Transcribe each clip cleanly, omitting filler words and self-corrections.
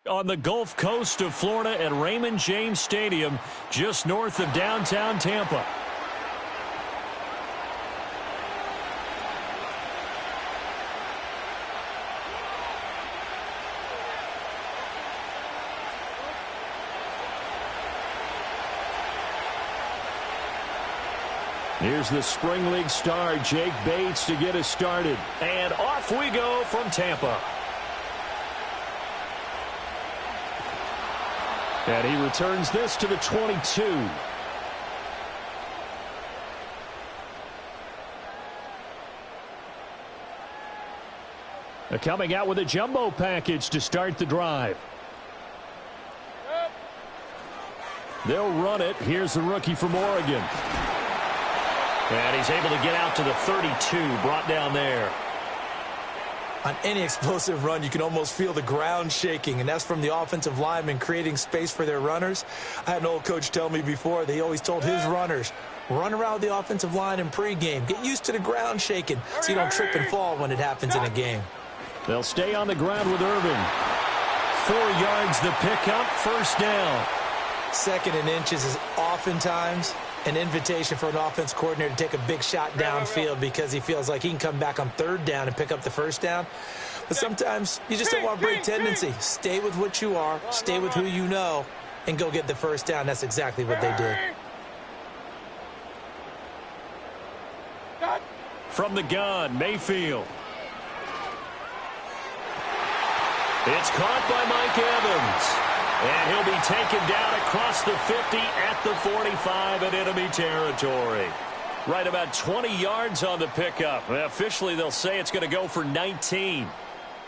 On the Gulf Coast of Florida at Raymond James Stadium, just north of downtown Tampa. Here's the Spring League star, Jake Bates, to get us started. And off we go from Tampa. And he returns this to the 22. Coming out with a jumbo package to start the drive. They'll run it. Here's the rookie from Oregon. And he's able to get out to the 32, brought down there. On any explosive run, you can almost feel the ground shaking, and that's from the offensive linemen creating space for their runners. I had an old coach tell me before, they always told his runners, run around the offensive line in pregame. Get used to the ground shaking so you don't trip and fall when it happens in a game. They'll stay on the ground with Irvin. 4 yards the pickup, first down. 2nd and inches is oftentimes an invitation for an offense coordinator to take a big shot downfield because he feels like he can come back on 3rd down and pick up the first down. But sometimes you just don't want to break tendency. Stay with what you are, stay with who you know, and go get the first down. That's exactly what they did. From the gun, Mayfield. It's caught by Mike Evans. And he'll be taken down across the 50 at the 45 in enemy territory. Right about 20 yards on the pickup. Officially, they'll say it's going to go for 19.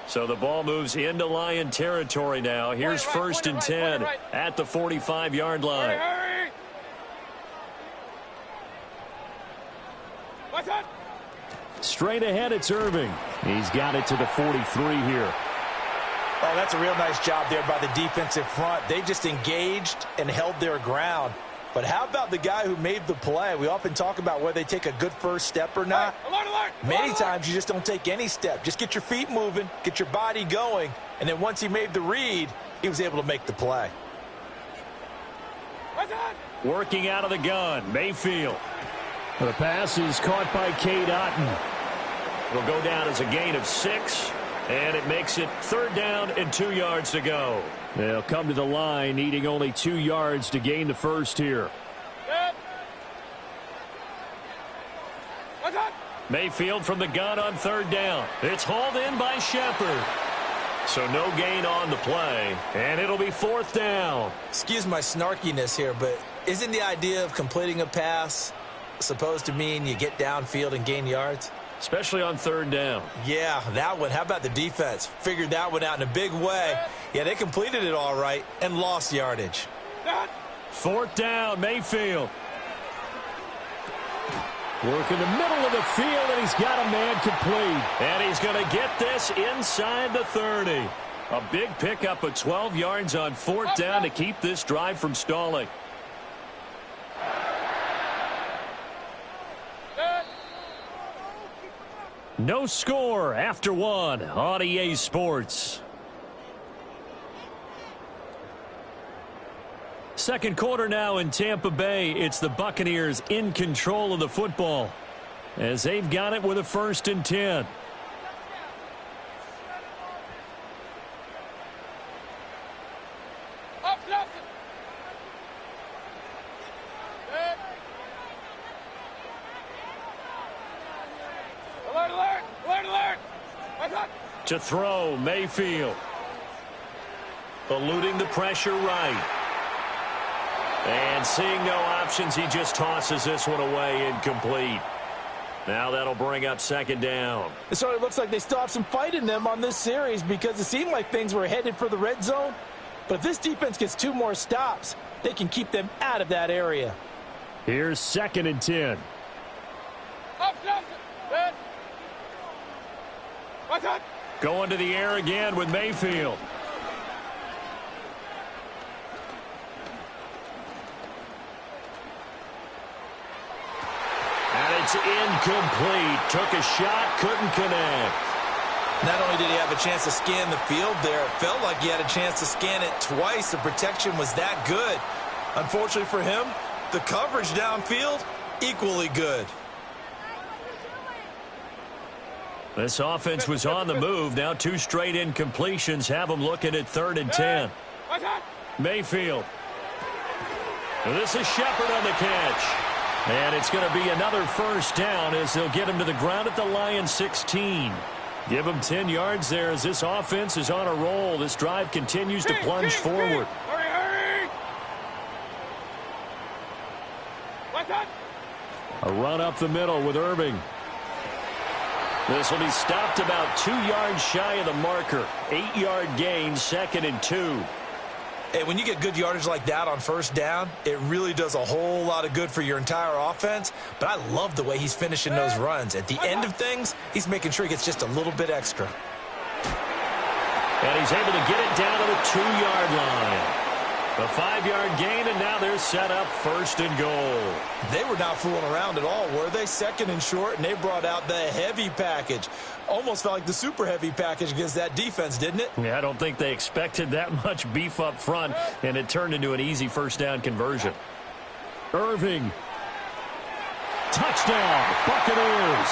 So the ball moves into Lion territory now. Here's 1st and 10 at the 45-yard line. Straight ahead, it's Irving. He's got it to the 43 here. Oh, that's a real nice job there by the defensive front. They just engaged and held their ground. But how about the guy who made the play? We often talk about whether they take a good first step or not. Many times you just don't take any step. Just get your feet moving, get your body going, and then once he made the read, he was able to make the play. Working out of the gun, Mayfield. The pass is caught by Cade Otton. It'll go down as a gain of 6. And it makes it 3rd down and 2 yards to go. They'll come to the line needing only 2 yards to gain the first here. Mayfield from the gun on 3rd down. It's hauled in by Shepard. So no gain on the play, and it'll be 4th down. Excuse my snarkiness here, but isn't the idea of completing a pass supposed to mean you get downfield and gain yards? Especially on 3rd down. Yeah, that one. How about the defense? Figured that one out in a big way. Yeah, they completed it all right and lost yardage. 4th down, Mayfield. Work in the middle of the field, and he's got a man complete. And he's going to get this inside the 30. A big pickup of 12 yards on 4th down to keep this drive from stalling. No score after 1 on EA Sports. 2nd quarter now in Tampa Bay. It's the Buccaneers in control of the football as they've got it with a 1st and 10. To throw, Mayfield. Eluding the pressure right. And seeing no options, he just tosses this one away incomplete. Now that'll bring up 2nd down. It sort of looks like they still have some fight in them on this series because it seemed like things were headed for the red zone. But if this defense gets 2 more stops, they can keep them out of that area. Here's 2nd and 10. Going to the air again with Mayfield. And it's incomplete. Took a shot, couldn't connect. Not only did he have a chance to scan the field there, it felt like he had a chance to scan it twice. The protection was that good. Unfortunately for him, the coverage downfield, equally good. This offense was on the move. Now 2 straight incompletions have them looking at 3rd and 10. Mayfield. This is Shepard on the catch. And it's going to be another first down as they'll get him to the ground at the Lions 16. Give him 10 yards there as this offense is on a roll. This drive continues to plunge forward. Hurry! A run up the middle with Irving. This will be stopped about 2 yards shy of the marker. 8-yard gain, 2nd and 2. Hey, when you get good yardage like that on first down, it really does a whole lot of good for your entire offense. But I love the way he's finishing those runs. At the end of things, he's making sure he gets just a little bit extra. And he's able to get it down to the 2-yard line. A 5-yard gain, and now they're set up 1st and goal. They were not fooling around at all, were they? 2nd and short, and they brought out the heavy package. Almost felt like the super heavy package against that defense, didn't it? Yeah, I don't think they expected that much beef up front, and it turned into an easy first down conversion. Irving. Touchdown, Buccaneers.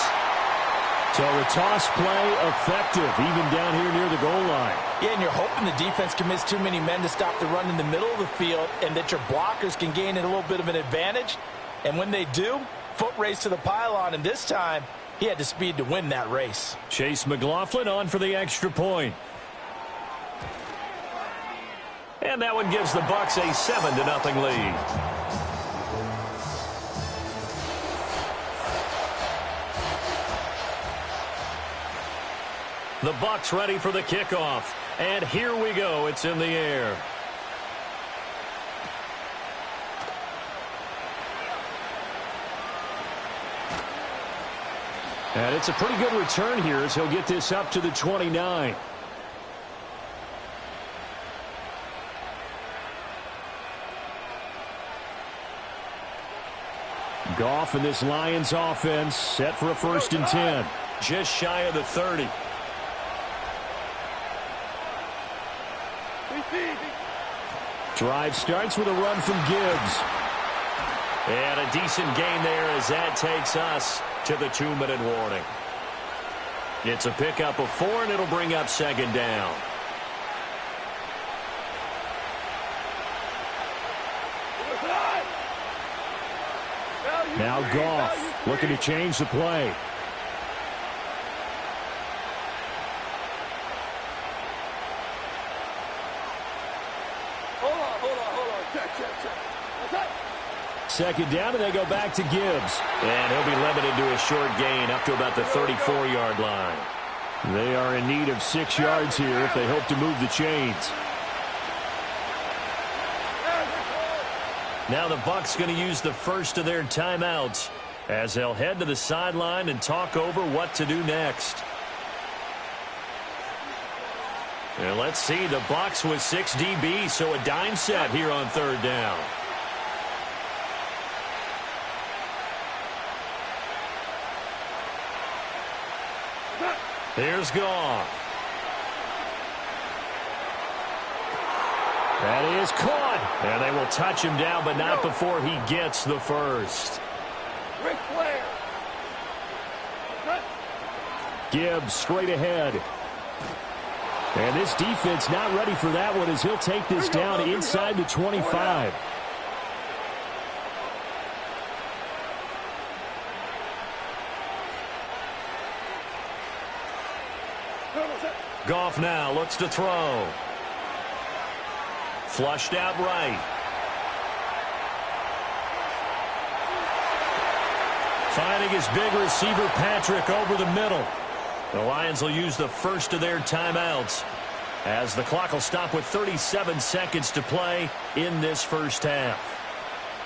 So the toss play effective, even down here near the goal line. Yeah, and you're hoping the defense commits too many men to stop the run in the middle of the field and that your blockers can gain a little bit of an advantage. And when they do, foot race to the pylon, and this time he had the speed to win that race. Chase McLaughlin on for the extra point. And that one gives the Bucs a 7-0 lead. The Bucs ready for the kickoff. And here we go. It's in the air. And it's a pretty good return here as he'll get this up to the 29. Goff and this Lions offense set for a 1st and 10. Just shy of the 30. Drive starts with a run from Gibbs. And a decent gain there as that takes us to the 2-minute warning. It's a pickup of 4, and it'll bring up 2nd down. Now Goff looking to change the play. Second down, and they go back to Gibbs. And he'll be limited to a short gain up to about the 34-yard line. They are in need of 6 yards here if they hope to move the chains. Now the Bucs going to use the first of their timeouts as they'll head to the sideline and talk over what to do next. And let's see, the Bucs with 6 DB, so a dime set here on 3rd down. Here's Goff. That is caught. And they will touch him down, but not before he gets the first. Ric Flair. Gibbs straight ahead. And this defense not ready for that one as he'll take this down inside the 25. Goff now looks to throw. Flushed out right. Finding his big receiver Patrick over the middle. The Lions will use the first of their timeouts as the clock will stop with 37 seconds to play in this first half.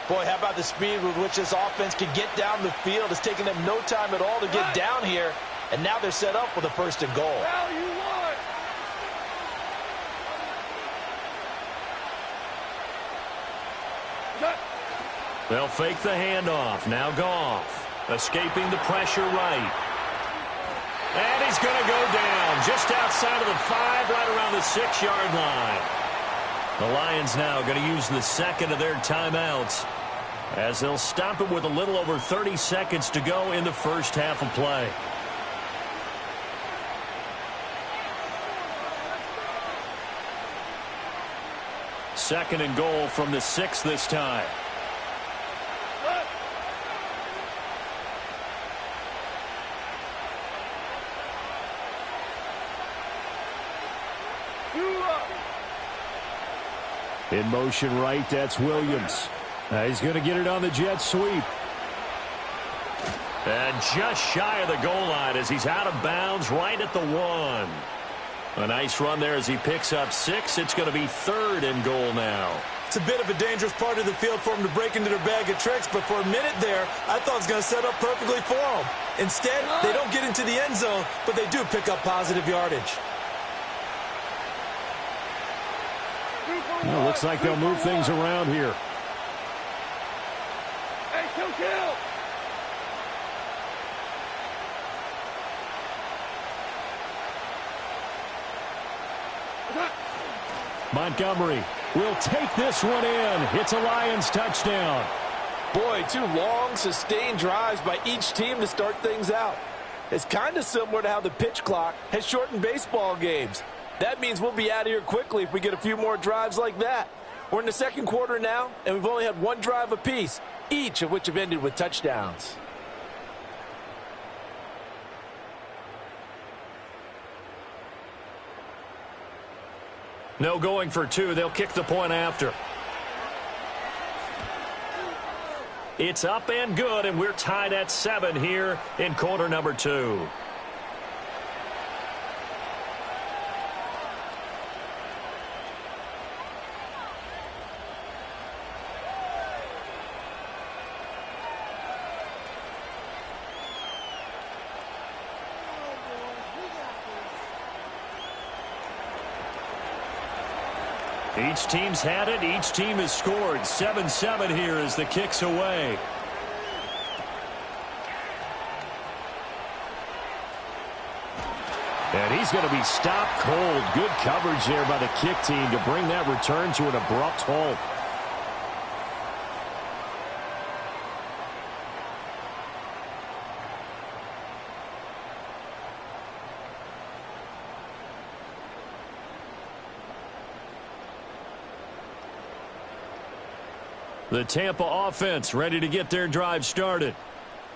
Boy, how about the speed with which this offense can get down the field? It's taking them no time at all to get down here, and now they're set up with a 1st and goal. They'll fake the handoff. Now Goff escaping the pressure right. And he's going to go down just outside of the 5, right around the 6-yard line. The Lions now going to use the second of their timeouts as they'll stop it with a little over 30 seconds to go in the first half of play. Second and goal from the 6 this time. In motion right, that's Williams. He's going to get it on the jet sweep. And just shy of the goal line as he's out of bounds right at the 1. A nice run there as he picks up 6. It's going to be third and goal now. It's a bit of a dangerous part of the field for him to break into their bag of tricks, but for a minute there, I thought it was going to set up perfectly for him. Instead, they don't get into the end zone, but they do pick up positive yardage. Well, looks like they'll move things around here. Hey, kill. Montgomery will take this one in. It's a Lions touchdown. Boy, 2 long, sustained drives by each team to start things out. It's kind of similar to how the pitch clock has shortened baseball games. That means we'll be out of here quickly if we get a few more drives like that. We're in the second quarter now, and we've only had 1 drive apiece, each of which have ended with touchdowns. No going for 2. They'll kick the point after. It's up and good, and we're tied at 7 here in quarter number 2. Each team's had it. Each team has scored. 7-7 here as the kick's away. And he's going to be stopped cold. Good coverage there by the kick team to bring that return to an abrupt halt. The Tampa offense ready to get their drive started.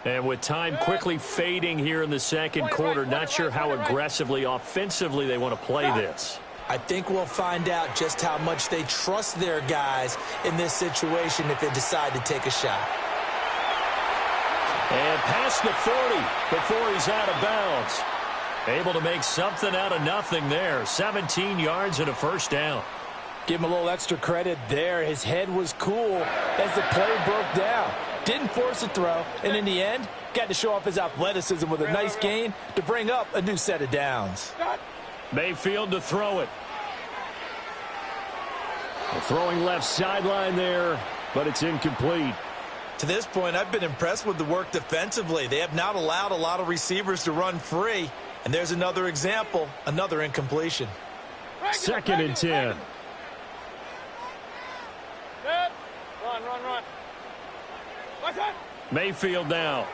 And with time quickly fading here in the second quarter, not sure how aggressively, offensively they want to play this. I think we'll find out just how much they trust their guys in this situation if they decide to take a shot. And past the 40 before he's out of bounds. Able to make something out of nothing there. 17 yards and a first down. Give him a little extra credit there. His head was cool as the play broke down. Didn't force a throw, and in the end, got to show off his athleticism with a nice gain to bring up a new set of downs. Mayfield to throw it. The throwing left sideline there, but it's incomplete. To this point, I've been impressed with the work defensively. They have not allowed a lot of receivers to run free, and there's another example, another incompletion. Second and 10. Run. What's that? Mayfield now.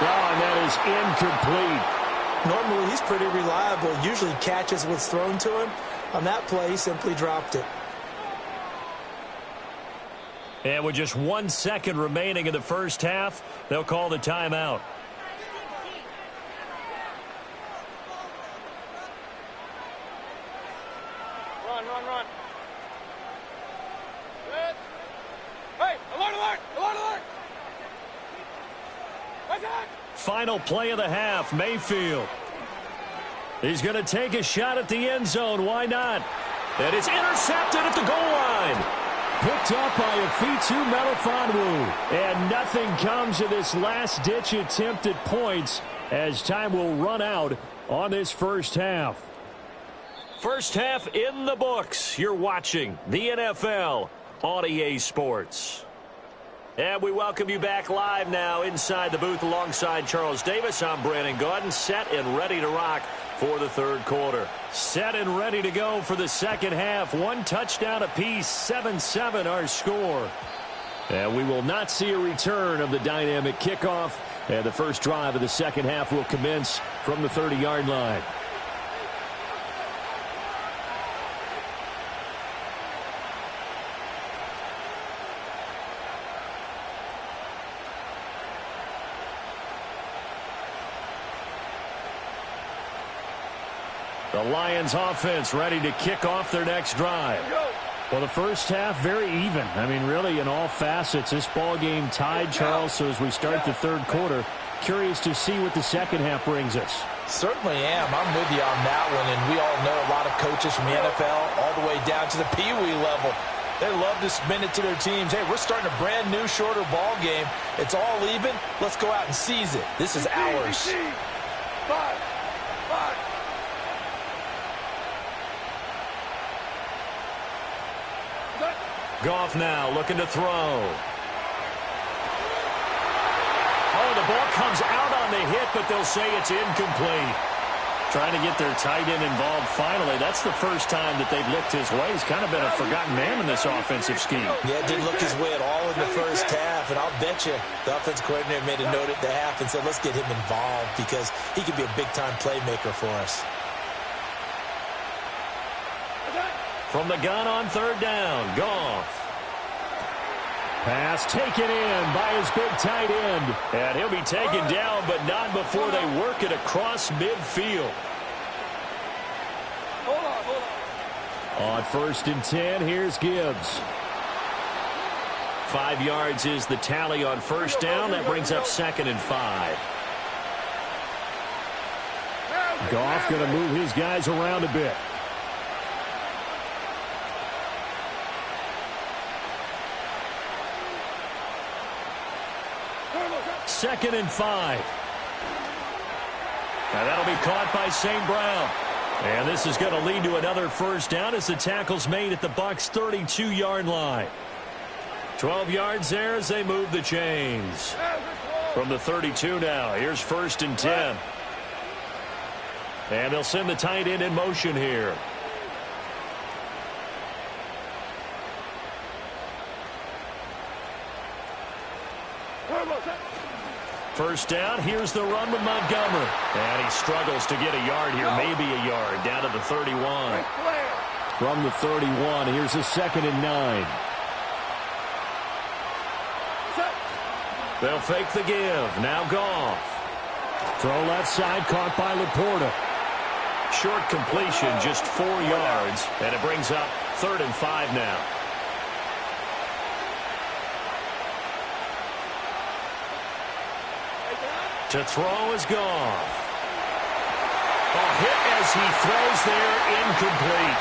Oh, and that is incomplete. Normally, he's pretty reliable. Usually catches what's thrown to him. On that play, he simply dropped it. And with just 1 second remaining in the first half, they'll call the timeout. Run. Good. Hey, alert! What's that? Final play of the half, Mayfield. He's going to take a shot at the end zone. Why not? And it's intercepted at the goal line. Picked up by Afitu Melifonwu. And nothing comes of this last-ditch attempt at points as time will run out on this first half. First half in the books. You're watching the NFL on EA Sports. And we welcome you back live now inside the booth alongside Charles Davis. I'm Brandon Gaudin, set and ready to rock for the third quarter. Set and ready to go for the second half. One touchdown apiece, 7-7 our score. And we will not see a return of the dynamic kickoff. And the first drive of the second half will commence from the 30-yard line. The Lions offense ready to kick off their next drive. Well, the first half, very even. I mean, really, in all facets, this ball game tied, Charles. So as we start the third quarter, curious to see what the second half brings us. Certainly am. I'm with you on that one. And we all know a lot of coaches from the NFL all the way down to the Pee-wee level. They love to spin it to their teams. Hey, we're starting a brand new, shorter ball game. It's all even. Let's go out and seize it. This is ours. Five. Goff now looking to throw. Oh, the ball comes out on the hit, but they'll say it's incomplete. Trying to get their tight end involved finally. That's the first time that they've looked his way. He's kind of been a forgotten man in this offensive scheme. Yeah, didn't look his way at all in the first half. And I'll bet you the offensive coordinator made a note at the half and said, let's get him involved because he could be a big-time playmaker for us. From the gun on third down, Goff. Pass taken in by his big tight end. And he'll be taken down, but not before they work it across midfield. On 1st and 10, here's Gibbs. 5 yards is the tally on first down. That brings up 2nd and 5. Goff going to move his guys around a bit. Second and 5. Now that'll be caught by St. Brown. And this is going to lead to another first down as the tackle's made at the Bucs' 32-yard line. 12 yards there as they move the chains. From the 32 now, here's 1st and 10. And they'll send the tight end in motion here. First down, here's the run with Montgomery. And he struggles to get a yard here, maybe a yard, down to the 31. From the 31, here's a 2nd and 9. They'll fake the give. Now Goff. Throw left side, caught by Laporta. Short completion, just 4 yards, and it brings up 3rd and 5 now. To throw is Goff. A hit as he throws there, incomplete.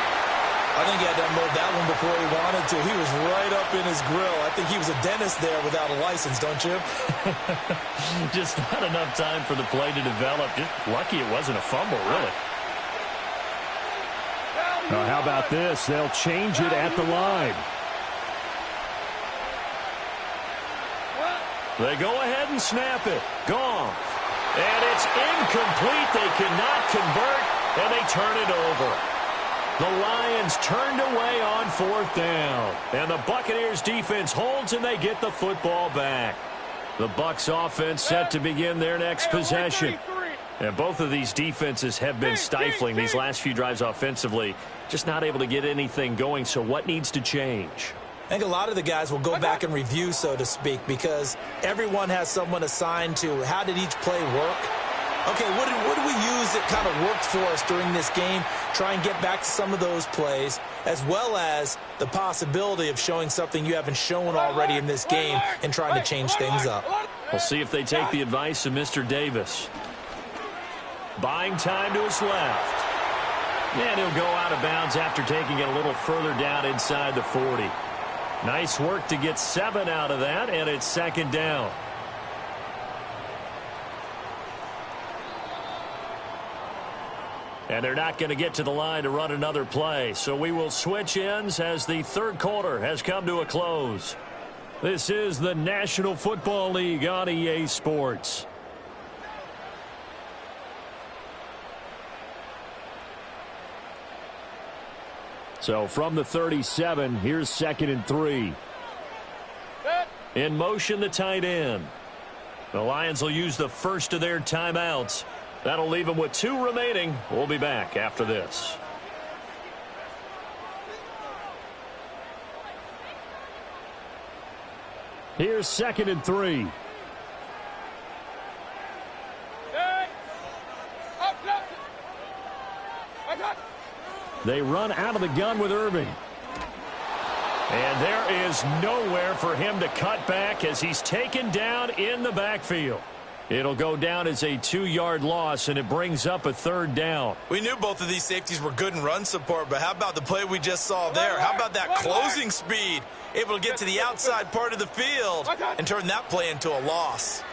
I think he had to unload that one before he wanted to. He was right up in his grill. I think he was a dentist there without a license, don't you? Just not enough time for the play to develop. Just lucky it wasn't a fumble, really. Now, how about this? They'll change it at the line. They go ahead and snap it. Goff. And it's incomplete. They cannot convert, and they turn it over. The Lions turned away on 4th down. And the Buccaneers defense holds, and they get the football back. The Bucs offense set to begin their next possession. And both of these defenses have been stifling these last few drives offensively. Just not able to get anything going, so what needs to change? I think a lot of the guys will go back and review, so to speak, because everyone has someone assigned to how did each play work. Okay, what did we use that kind of worked for us during this game? Try and get back to some of those plays, as well as the possibility of showing something you haven't shown already in this game and trying to change things up. We'll see if they take the advice of Mr. Davis. Buying time to his left. And he'll go out of bounds after taking it a little further down inside the 40. Nice work to get 7 out of that, and it's 2nd down. And they're not going to get to the line to run another play, so we will switch ends as the third quarter has come to a close. This is the National Football League on EA Sports. So from the 37, here's 2nd and 3. In motion, the tight end. The Lions will use the first of their timeouts. That'll leave them with 2 remaining. We'll be back after this. Here's 2nd and 3. They run out of the gun with Irving. And there is nowhere for him to cut back as he's taken down in the backfield. It'll go down as a 2-yard loss, and it brings up a 3rd down. We knew both of these safeties were good in run support, but how about the play we just saw there? How about that closing speed? Able to get to the outside part of the field and turn that play into a loss.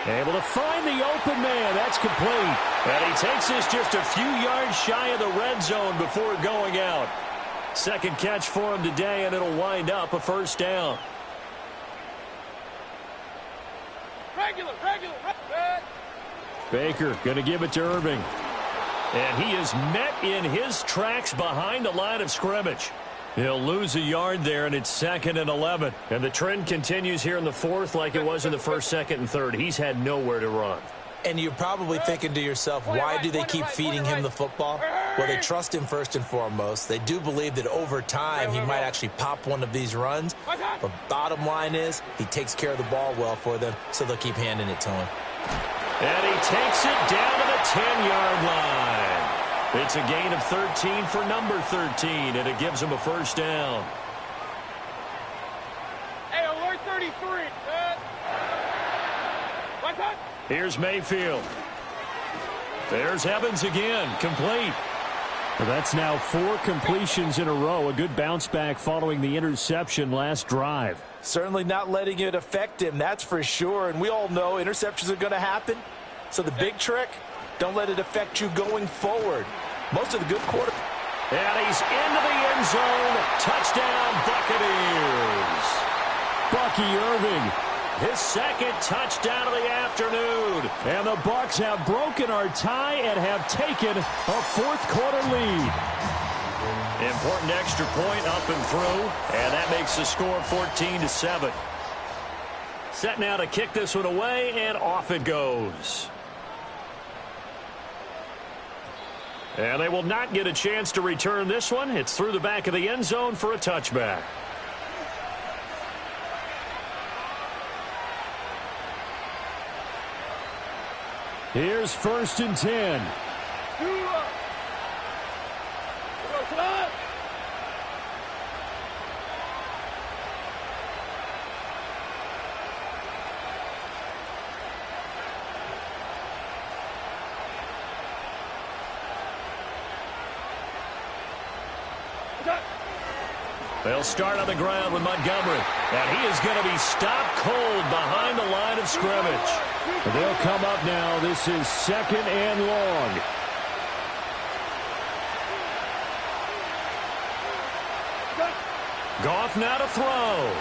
Able to find the open man. That's complete. And he takes this just a few yards shy of the red zone before going out. 2nd catch for him today, and it'll wind up a 1st down. Regular. Baker going to give it to Irving. And he is met in his tracks behind the line of scrimmage. He'll lose a yard there, and it's 2nd and 11. And the trend continues here in the 4th like it was in the 1st, 2nd, and 3rd. He's had nowhere to run. And you're probably thinking to yourself, why do they keep feeding him the football? Well, they trust him first and foremost. They do believe that over time he might actually pop one of these runs. But bottom line is he takes care of the ball well for them, so they'll keep handing it to him. And he takes it down to the 10-yard line. It's a gain of 13 for number 13, and it gives him a 1st down. Hey, alert 33. What's that? Here's Mayfield. There's Evans again, complete. Well, that's now 4 completions in a row. A good bounce back following the interception last drive. Certainly not letting it affect him, that's for sure. And we all know interceptions are going to happen. So the big trick, don't let it affect you going forward. Most of the good quarter. And he's into the end zone. Touchdown, Buccaneers. Bucky Irving, his 2nd touchdown of the afternoon. And the Bucs have broken our tie and have taken a 4th quarter lead. Important extra point up and through, and that makes the score 14-7. Set now to kick this one away, and off it goes. And they will not get a chance to return this one. It's through the back of the end zone for a touchback. Here's 1st and 10. They'll start on the ground with Montgomery. And he is going to be stopped cold behind the line of scrimmage. They'll come up now. This is 2nd and long. Goff now to throw.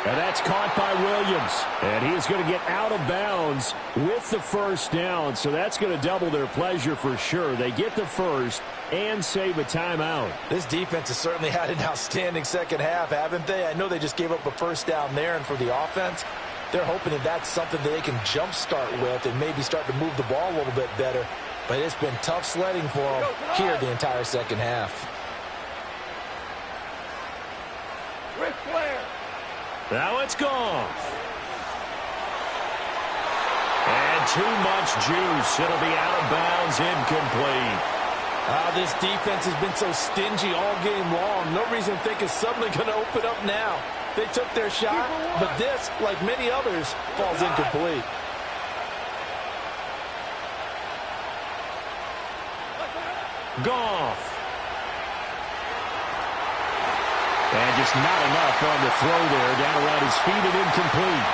And that's caught by Williams. And he is going to get out of bounds with the 1st down. So that's going to double their pleasure for sure. They get the 1st and save a timeout. This defense has certainly had an outstanding 2nd half, haven't they? I know they just gave up a 1st down there, and for the offense, they're hoping that that's something that they can jumpstart with and maybe start to move the ball a little bit better. But it's been tough sledding for them here the entire 2nd half. Now it's Goff. And too much juice. It'll be out of bounds, incomplete. This defense has been so stingy all game long. No reason to think it's suddenly going to open up now. They took their shot, but this, like many others, falls incomplete. Goff. And just not enough on the throw there. Down around his feet and incomplete.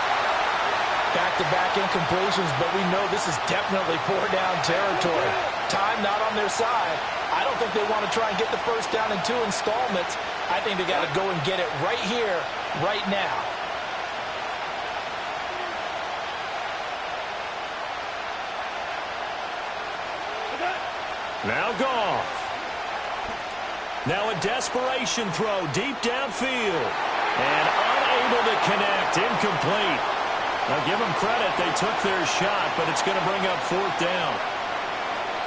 Back-to-back incompletions, but we know this is definitely 4-down territory. Time not on their side. I don't think they want to try and get the first down in 2 installments. I think they got to go and get it right here, right now. Now Goff. Now a desperation throw deep downfield. And unable to connect. Incomplete. Now give them credit. They took their shot, but it's going to bring up 4th down.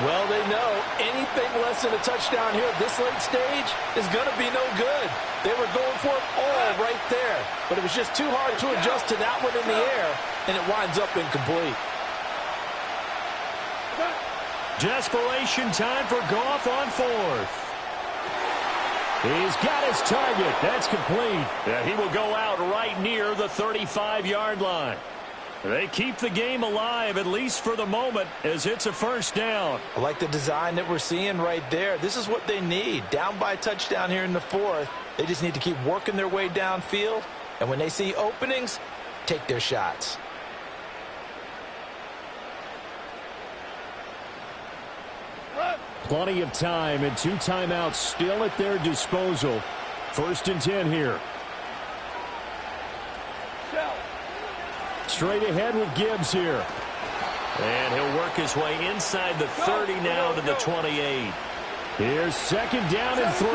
Well, they know anything less than a touchdown here at this late stage is going to be no good. They were going for it all right there, but it was just too hard to adjust to that one in the air, and it winds up incomplete. Desperation time for Goff on 4th. He's got his target. That's complete. Yeah, he will go out right near the 35-yard line. They keep the game alive, at least for the moment, as it's a 1st down. I like the design that we're seeing right there. This is what they need. Down by a touchdown here in the 4th. They just need to keep working their way downfield. And when they see openings, take their shots. Plenty of time and 2 timeouts still at their disposal. 1st and 10 here. Straight ahead with Gibbs here. And he'll work his way inside the 30 now to the 28. Here's 2nd down and 3.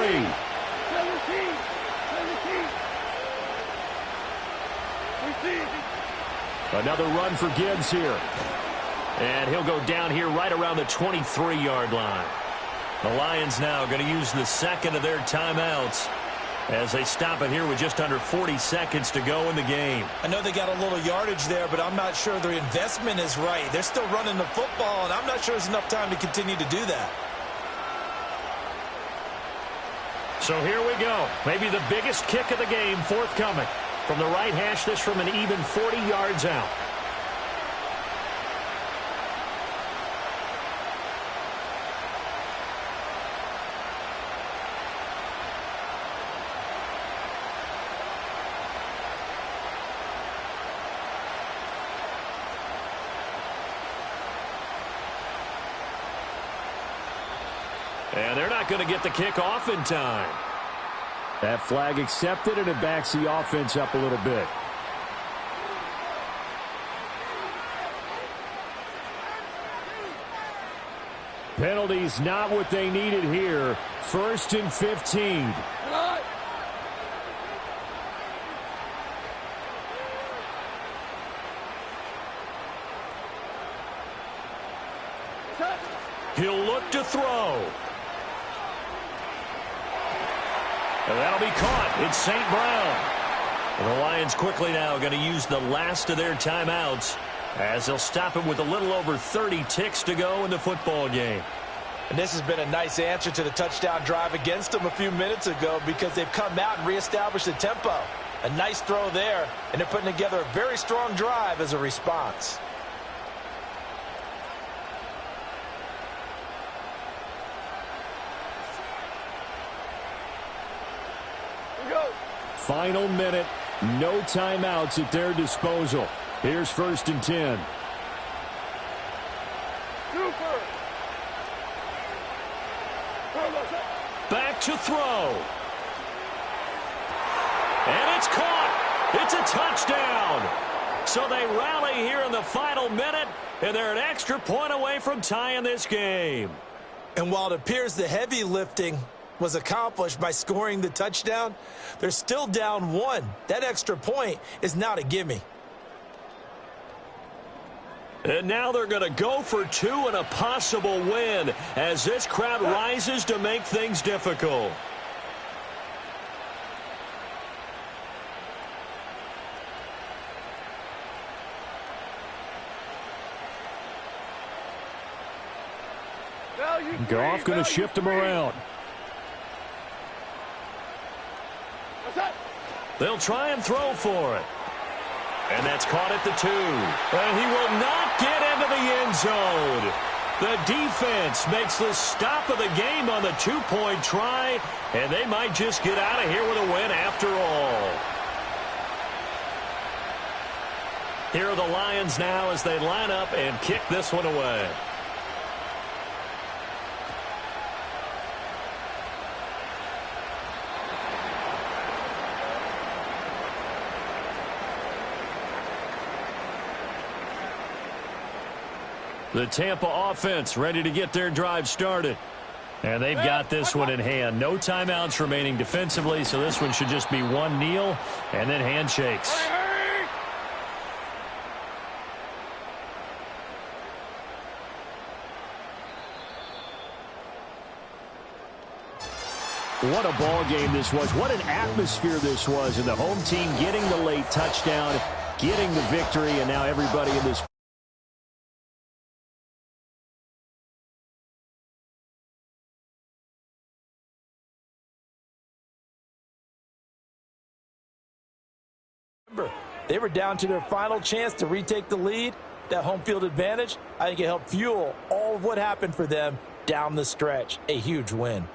17. Another run for Gibbs here. And he'll go down here right around the 23-yard line. The Lions now going to use the 2nd of their timeouts as they stop it here with just under 40 seconds to go in the game. I know they got a little yardage there, but I'm not sure their investment is right. They're still running the football, and I'm not sure there's enough time to continue to do that. So here we go. Maybe the biggest kick of the game forthcoming. From the right hash, this from an even 40 yards out. And they're not going to get the kick off in time. That flag accepted, and it backs the offense up a little bit. Penalties not what they needed here. 1st and 15. He'll look to throw. And that'll be caught. It's St. Brown. And the Lions quickly now going to use the last of their timeouts as they'll stop him with a little over 30 ticks to go in the football game. And this has been a nice answer to the touchdown drive against them a few minutes ago because they've come out and reestablished the tempo. A nice throw there, and they're putting together a very strong drive as a response. Final minute, no timeouts at their disposal. Here's 1st and 10. Back to throw. And it's caught. It's a touchdown. So they rally here in the final minute, and they're an extra point away from tying this game. And while it appears the heavy lifting was accomplished by scoring the touchdown, they're still down 1. That extra point is not a gimme. And now they're going to go for 2 and a possible win as this crowd rises to make things difficult. Goff going to shift him around. They'll try and throw for it. And that's caught at the 2. And he will not get into the end zone. The defense makes the stop of the game on the 2-point try, and they might just get out of here with a win after all. Here are the Lions now as they line up and kick this one away. The Tampa offense ready to get their drive started. And they've got this one in hand. No timeouts remaining defensively, so this one should just be one kneel and then handshakes. What a ball game this was. What an atmosphere this was. And the home team getting the late touchdown, getting the victory, and now everybody in this. They were down to their final chance to retake the lead. That home field advantage, I think it helped fuel all of what happened for them down the stretch. A huge win.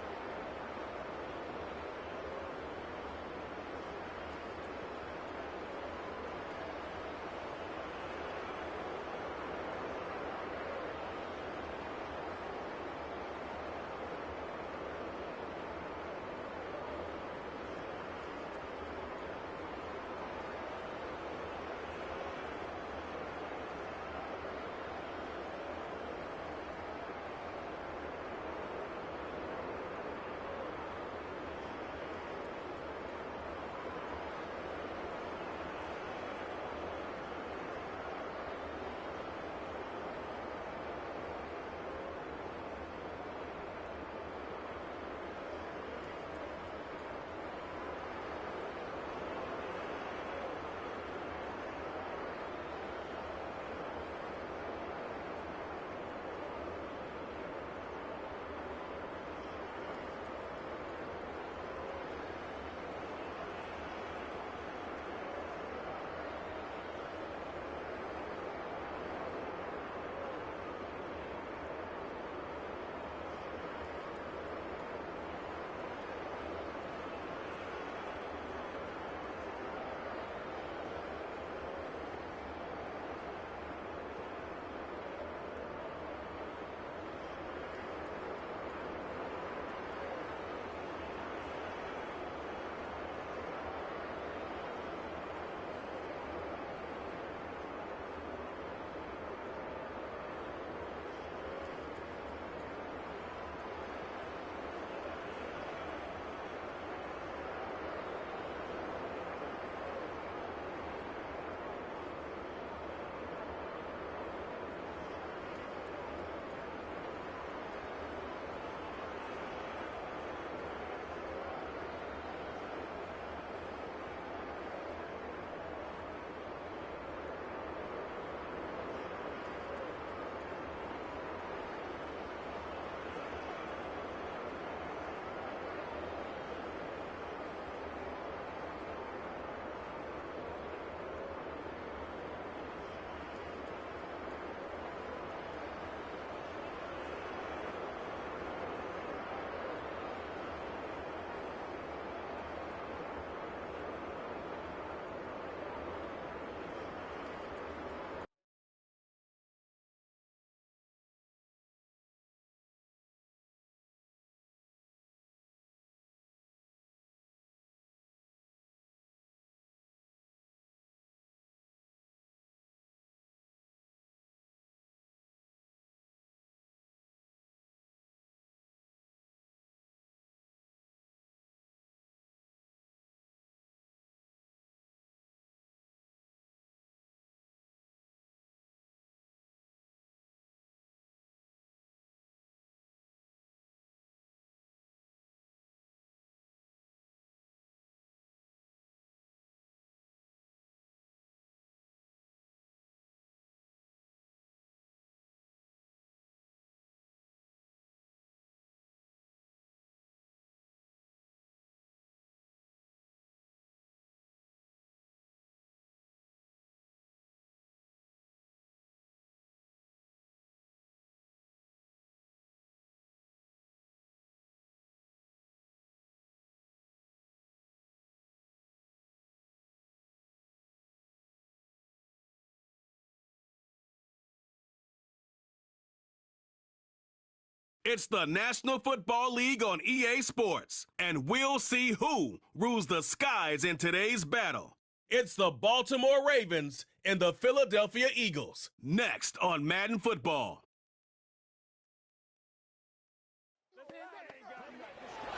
It's the National Football League on EA Sports, and we'll see who rules the skies in today's battle. It's the Baltimore Ravens and the Philadelphia Eagles, next on Madden Football.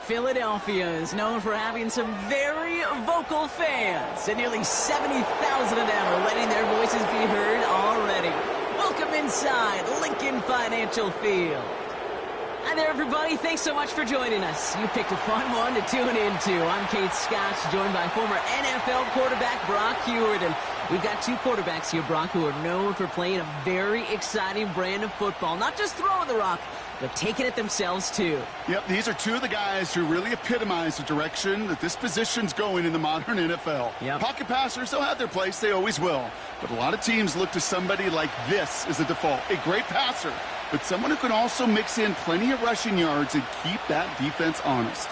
Philadelphia is known for having some very vocal fans, and nearly 70,000 of them are letting their voices be heard already. Welcome inside Lincoln Financial Field. Hi there, everybody. Thanks so much for joining us. You picked a fun one to tune into. I'm Kate Scott, joined by former NFL quarterback Brock Huard. And we've got two quarterbacks here, Brock, who are known for playing a very exciting brand of football. Not just throwing the rock, but taking it themselves, too. Yep, these are two of the guys who really epitomize the direction that this position's going in the modern NFL. Yep. Pocket passers, they'll have their place. They always will. But a lot of teams look to somebody like this as a default. A great passer, but someone who can also mix in plenty of rushing yards and keep that defense honest.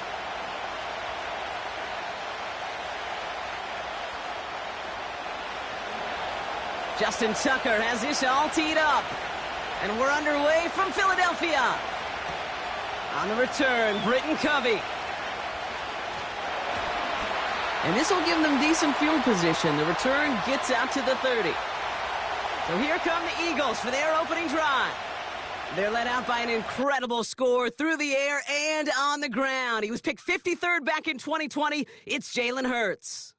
Justin Tucker has this all teed up. And we're underway from Philadelphia. On the return, Britton Covey. And this will give them decent field position. The return gets out to the 30. So here come the Eagles for their opening drive. They're led out by an incredible score through the air and on the ground. He was picked 53rd back in 2020. It's Jalen Hurts.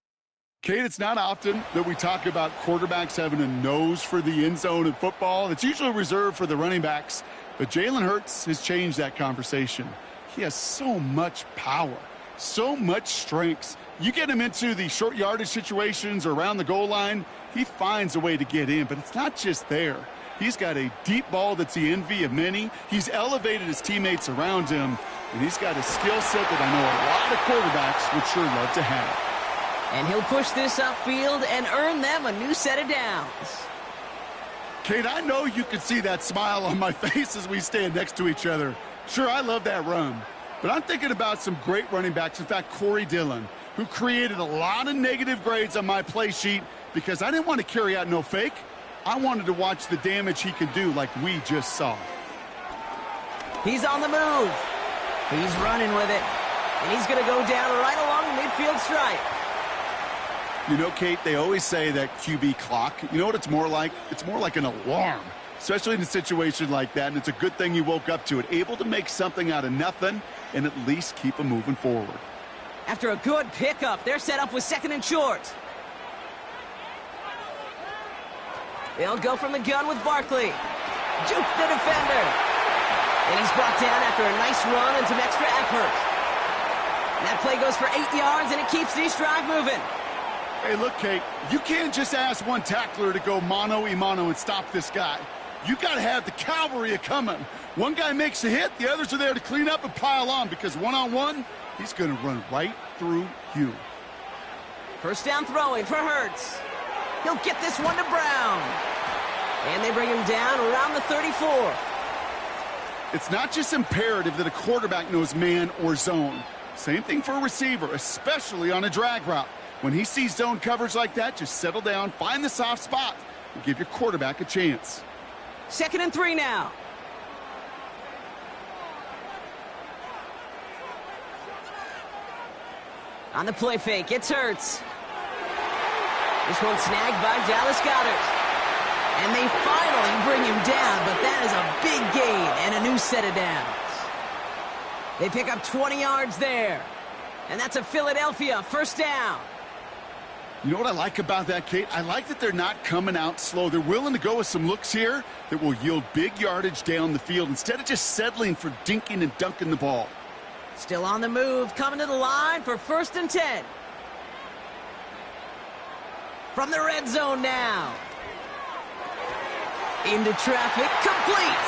Kate, it's not often that we talk about quarterbacks having a nose for the end zone in football. It's usually reserved for the running backs. But Jalen Hurts has changed that conversation. He has so much power, so much strength. You get him into the short yardage situations or around the goal line, he finds a way to get in. But it's not just there. He's got a deep ball that's the envy of many. He's elevated his teammates around him. And he's got a skill set that I know a lot of quarterbacks would sure love to have. And he'll push this upfield and earn them a new set of downs. Kate, I know you can see that smile on my face as we stand next to each other. Sure, I love that run. But I'm thinking about some great running backs. In fact, Corey Dillon, who created a lot of negative grades on my play sheet because I didn't want to carry out no fake. I wanted to watch the damage he could do like we just saw. He's on the move. He's running with it. And he's going to go down right along the midfield stripe. You know, Kate, they always say that QB clock. You know what it's more like? It's more like an alarm, especially in a situation like that. And it's a good thing you woke up to it, able to make something out of nothing and at least keep them moving forward. After a good pickup, they're set up with second and short. They'll go from the gun with Barkley. Juke the defender. And he's brought down after a nice run and some extra effort. And that play goes for 8 yards, and it keeps this drive moving. Hey, look, Kate, you can't just ask one tackler to go mano-a-mano and stop this guy. You got to have the cavalry coming. One guy makes a hit, the others are there to clean up and pile on because one-on-one, he's going to run right through you. First down throwing for Hurts. He'll get this one to Brown. And they bring him down around the 34. It's not just imperative that a quarterback knows man or zone. Same thing for a receiver, especially on a drag route. When he sees zone coverage like that, just settle down, find the soft spot, and give your quarterback a chance. 2nd and 3 now. On the play fake, it's Hurts. This one snagged by Dallas Goedert. And they finally bring him down, but that is a big gain and a new set of downs. They pick up 20 yards there. And that's a Philadelphia first down. You know what I like about that, Kate? I like that they're not coming out slow. They're willing to go with some looks here that will yield big yardage down the field instead of just settling for dinking and dunking the ball. Still on the move, coming to the line for 1st and 10. From the red zone now. Into traffic, complete.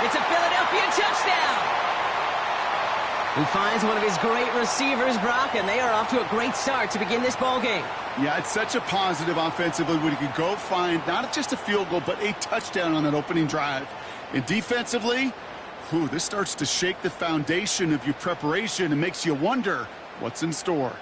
It's a Philadelphia touchdown. He finds one of his great receivers, Brock, and they are off to a great start to begin this ball game. Yeah, it's such a positive offensively when you can go find not just a field goal, but a touchdown on that opening drive. And defensively, this starts to shake the foundation of your preparation and makes you wonder what's in store.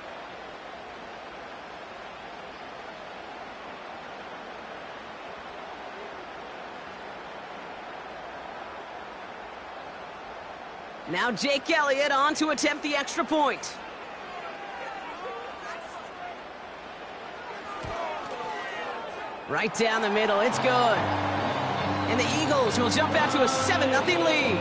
Now Jake Elliott on to attempt the extra point. Right down the middle, it's good. And the Eagles will jump out to a 7-0 lead.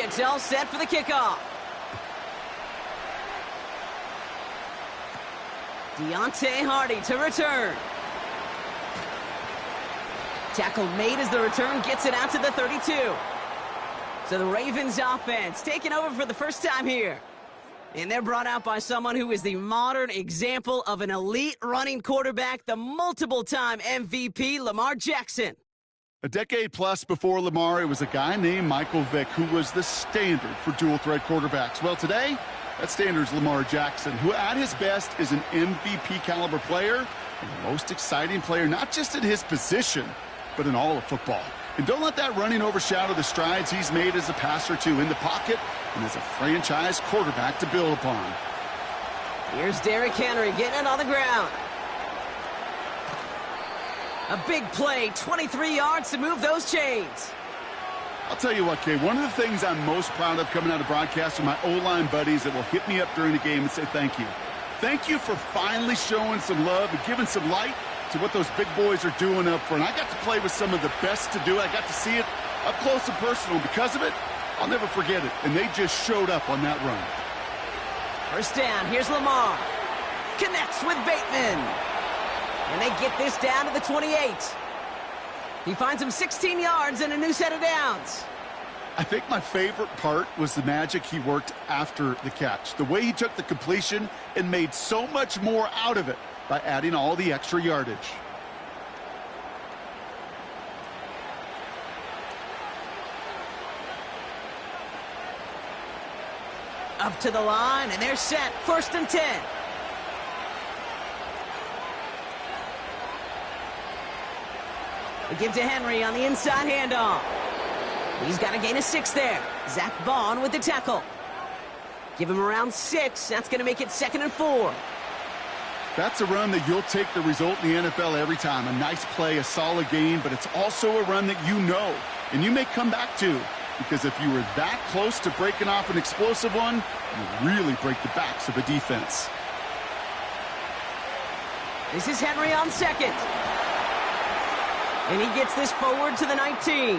it's all set for the kickoff. Deontay Hardy to return. Tackle made as the return gets it out to the 32. So the Ravens offense taking over for the first time here. And they're brought out by someone who is the modern example of an elite running quarterback, the multiple-time MVP, Lamar Jackson. A decade plus before Lamar, it was a guy named Michael Vick who was the standard for dual-threat quarterbacks. Well, today, that standard is Lamar Jackson, who at his best is an MVP-caliber player and the most exciting player, not just in his position, but in all of football. And don't let that running overshadow the strides he's made as a passer, too, in the pocket and as a franchise quarterback to build upon. Here's Derrick Henry getting it on the ground. A big play, 23 yards to move those chains. I'll tell you what, Kay, one of the things I'm most proud of coming out of broadcast are my O-line buddies that will hit me up during the game and say thank you. Thank you for finally showing some love and giving some light to what those big boys are doing up front. I got to play with some of the best to do it. I got to see it up close and personal. Because of it, I'll never forget it. And they just showed up on that run. First down, here's Lamar. Connects with Bateman. And they get this down to the 28. He finds him 16 yards and a new set of downs. I think my favorite part was the magic he worked after the catch. The way he took the completion and made so much more out of it by adding all the extra yardage. Up to the line, and they're set. 1st and 10. We give to Henry on the inside handoff. He's got to gain a 6 there. Zach Bond with the tackle. Give him around 6. That's going to make it 2nd and 4. That's a run that you'll take the result in the NFL every time. A nice play, a solid game, but it's also a run that you know and you may come back to, because if you were that close to breaking off an explosive one, you really break the backs of a defense. This is Henry on 2nd. And he gets this forward to the 19.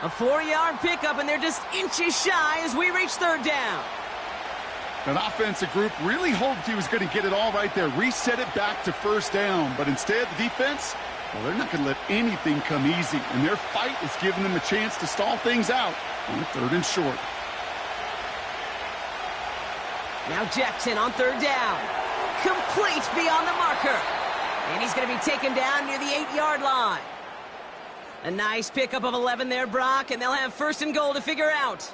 A 4-yard pickup, and they're just inches shy as we reach 3rd down. That offensive group really hoped he was going to get it all right there, reset it back to 1st down. But instead, the defense, well, they're not going to let anything come easy. And their fight is giving them a chance to stall things out on 3rd and short. Now Jackson on 3rd down. Complete beyond the marker. And he's going to be taken down near the 8-yard line. A nice pickup of 11 there, Brock, and they'll have 1st and goal to figure out.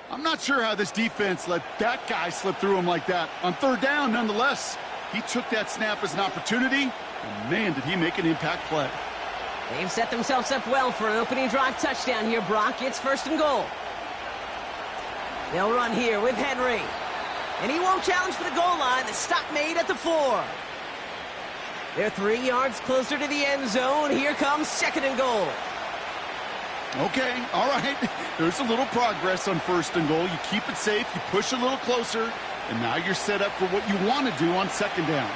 I'm not sure how this defense let that guy slip through him like that. On 3rd down, nonetheless, he took that snap as an opportunity, and man, did he make an impact play. They've set themselves up well for an opening drive touchdown here, Brock. It's 1st and goal. They'll run here with Henry. And he won't challenge for the goal line. The stop made at the 4. They're 3 yards closer to the end zone. Here comes 2nd and goal. Okay, all right. There's a little progress on 1st and goal. You keep it safe, you push a little closer, and now you're set up for what you want to do on 2nd down.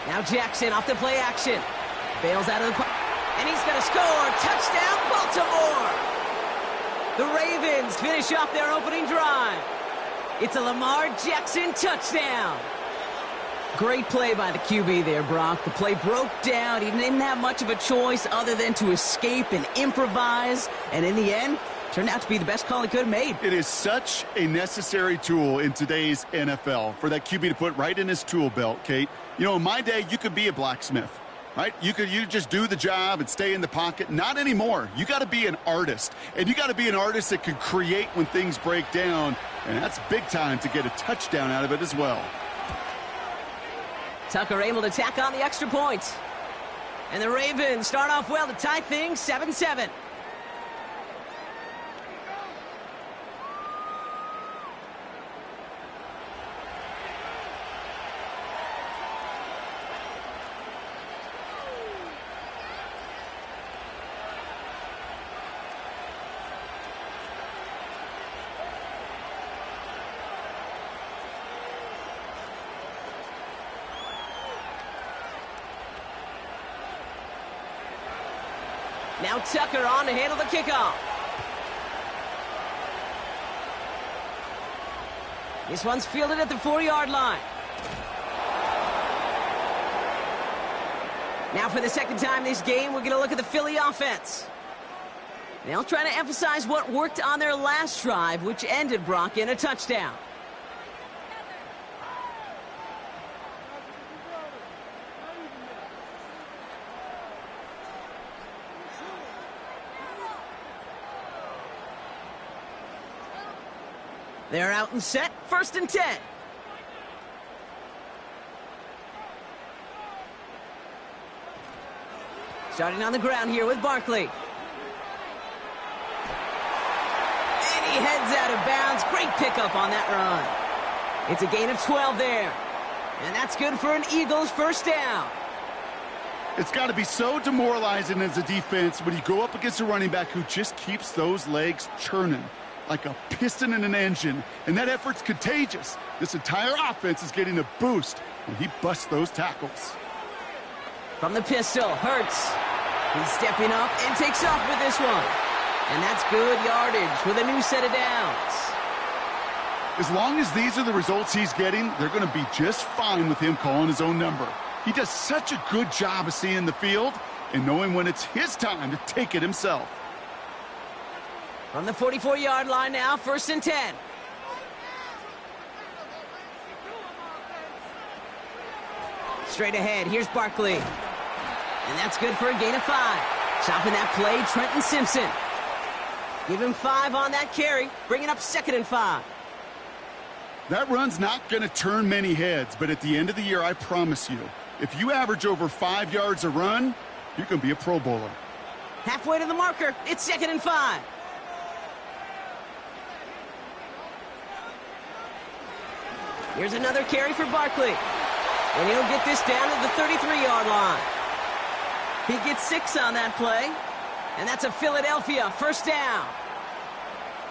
Now Jackson off the play action. Bails out of the... And he's going to score. Touchdown, Baltimore! The Ravens finish off their opening drive. It's a Lamar Jackson touchdown. Great play by the QB there, Brock. The play broke down. He didn't have much of a choice other than to escape and improvise. And in the end, turned out to be the best call he could have made. It is such a necessary tool in today's NFL for that QB to put right in his tool belt, Kate. You know, in my day, you could be a blacksmith. Right? You just do the job and stay in the pocket. Not anymore. You got to be an artist. And you got to be an artist that can create when things break down. And that's big time to get a touchdown out of it as well. Tucker able to tack on the extra points. And the Ravens start off well to tie things 7-7. Now Tucker on to handle the kickoff. This one's fielded at the 4-yard line. Now for the second time this game, we're going to look at the Philly offense. They'll try to emphasize what worked on their last drive, which ended, Brock, in a touchdown. They're out and set, 1st and 10. Starting on the ground here with Barkley. And he heads out of bounds. Great pickup on that run. It's a gain of 12 there. And that's good for an Eagles first down. It's got to be so demoralizing as a defense when you go up against a running back who just keeps those legs churning like a piston in an engine, and that effort's contagious. This entire offense is getting a boost when he busts those tackles. From the pistol, Hurts. He's stepping up and takes off with this one. And that's good yardage with a new set of downs. As long as these are the results he's getting, they're going to be just fine with him calling his own number. He does such a good job of seeing the field and knowing when it's his time to take it himself. From the 44-yard line now, 1st and 10. Straight ahead, here's Barkley. And that's good for a gain of 5. Chopping that play, Trenton Simpson. Give him 5 on that carry, bringing up 2nd and 5. That run's not going to turn many heads, but at the end of the year, I promise you, if you average over 5 yards a run, you're going to be a Pro Bowler. Halfway to the marker, it's 2nd and 5. Here's another carry for Barkley. And he'll get this down to the 33-yard line. He gets 6 on that play. And that's a Philadelphia first down.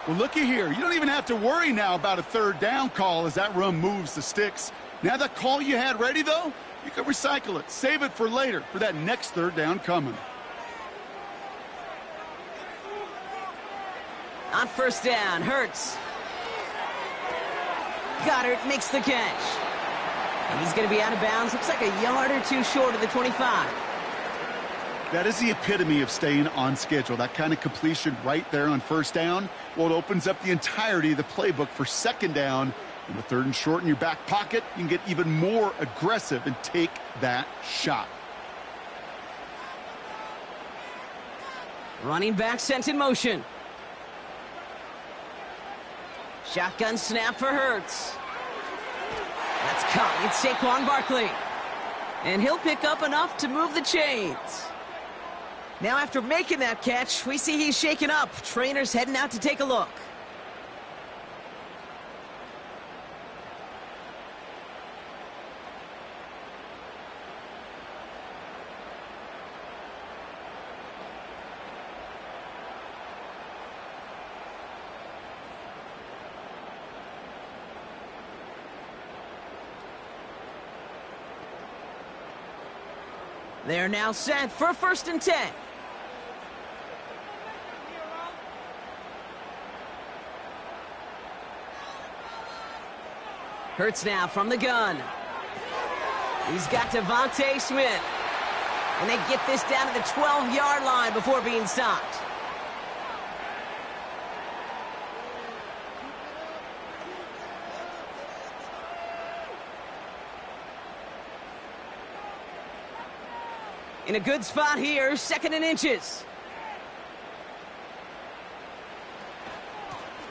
Well, looky here. You don't even have to worry now about a 3rd down call as that run moves the sticks. Now that call you had ready, though, you can recycle it. Save it for later for that next 3rd down coming. On 1st down, Hurts. Goddard makes the catch. And he's going to be out of bounds. Looks like a yard or 2 short of the 25. That is the epitome of staying on schedule. That kind of completion right there on 1st down. Well, it opens up the entirety of the playbook for 2nd down. And with 3rd and short in your back pocket, you can get even more aggressive and take that shot. Running back sent in motion. Shotgun snap for Hurts. That's caught. It's Saquon Barkley. And he'll pick up enough to move the chains. Now after making that catch, we see he's shaken up. Trainer's heading out to take a look. They're now set for 1st and 10. Hurts now from the gun. He's got Devontae Smith. And they get this down to the 12-yard line before being stopped. In a good spot here, 2nd and inches.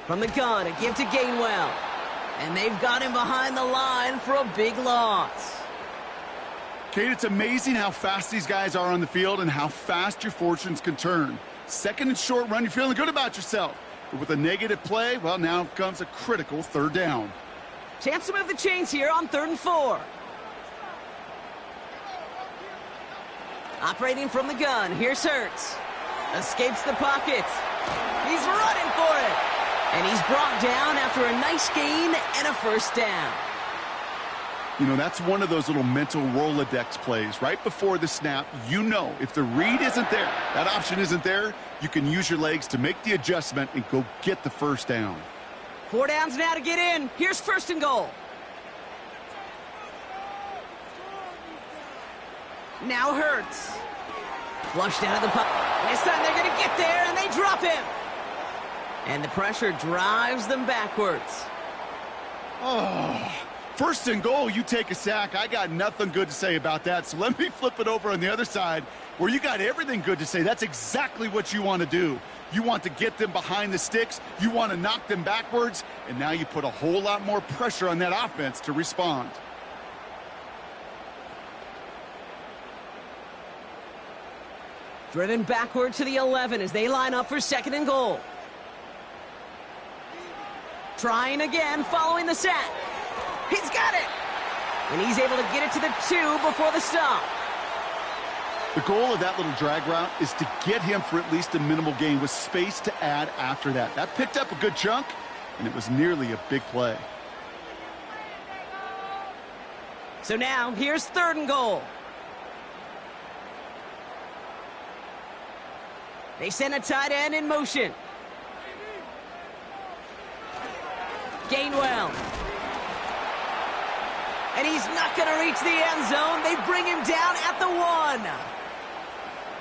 From the gun, a give to Gainwell. And they've got him behind the line for a big loss. Kate, it's amazing how fast these guys are on the field and how fast your fortunes can turn. 2nd and short run, you're feeling good about yourself. But with a negative play, well, now comes a critical 3rd down. Chance to move the chains here on 3rd and 4. Operating from the gun, here's Hurts. Escapes the pocket. He's running for it. And he's brought down after a nice gain and a 1st down. You know, that's one of those little mental Rolodex plays. Right before the snap, you know if the read isn't there, that option isn't there, you can use your legs to make the adjustment and go get the first down. 4 downs now to get in. Here's 1st and goal. Now Hurts. Flushed out of the puck. This time they're going to get there, and they drop him. And the pressure drives them backwards. Oh, 1st and goal, you take a sack. I got nothing good to say about that. So let me flip it over on the other side where you got everything good to say. That's exactly what you want to do. You want to get them behind the sticks. You want to knock them backwards. And now you put a whole lot more pressure on that offense to respond. Driven backward to the 11 as they line up for 2nd and goal. Trying again following the sack. He's got it. And he's able to get it to the 2 before the stop. The goal of that little drag route is to get him for at least a minimal gain with space to add after that. That picked up a good chunk, and it was nearly a big play. So now, here's 3rd and goal. They send a tight end in motion. Gainwell. And he's not going to reach the end zone. They bring him down at the 1.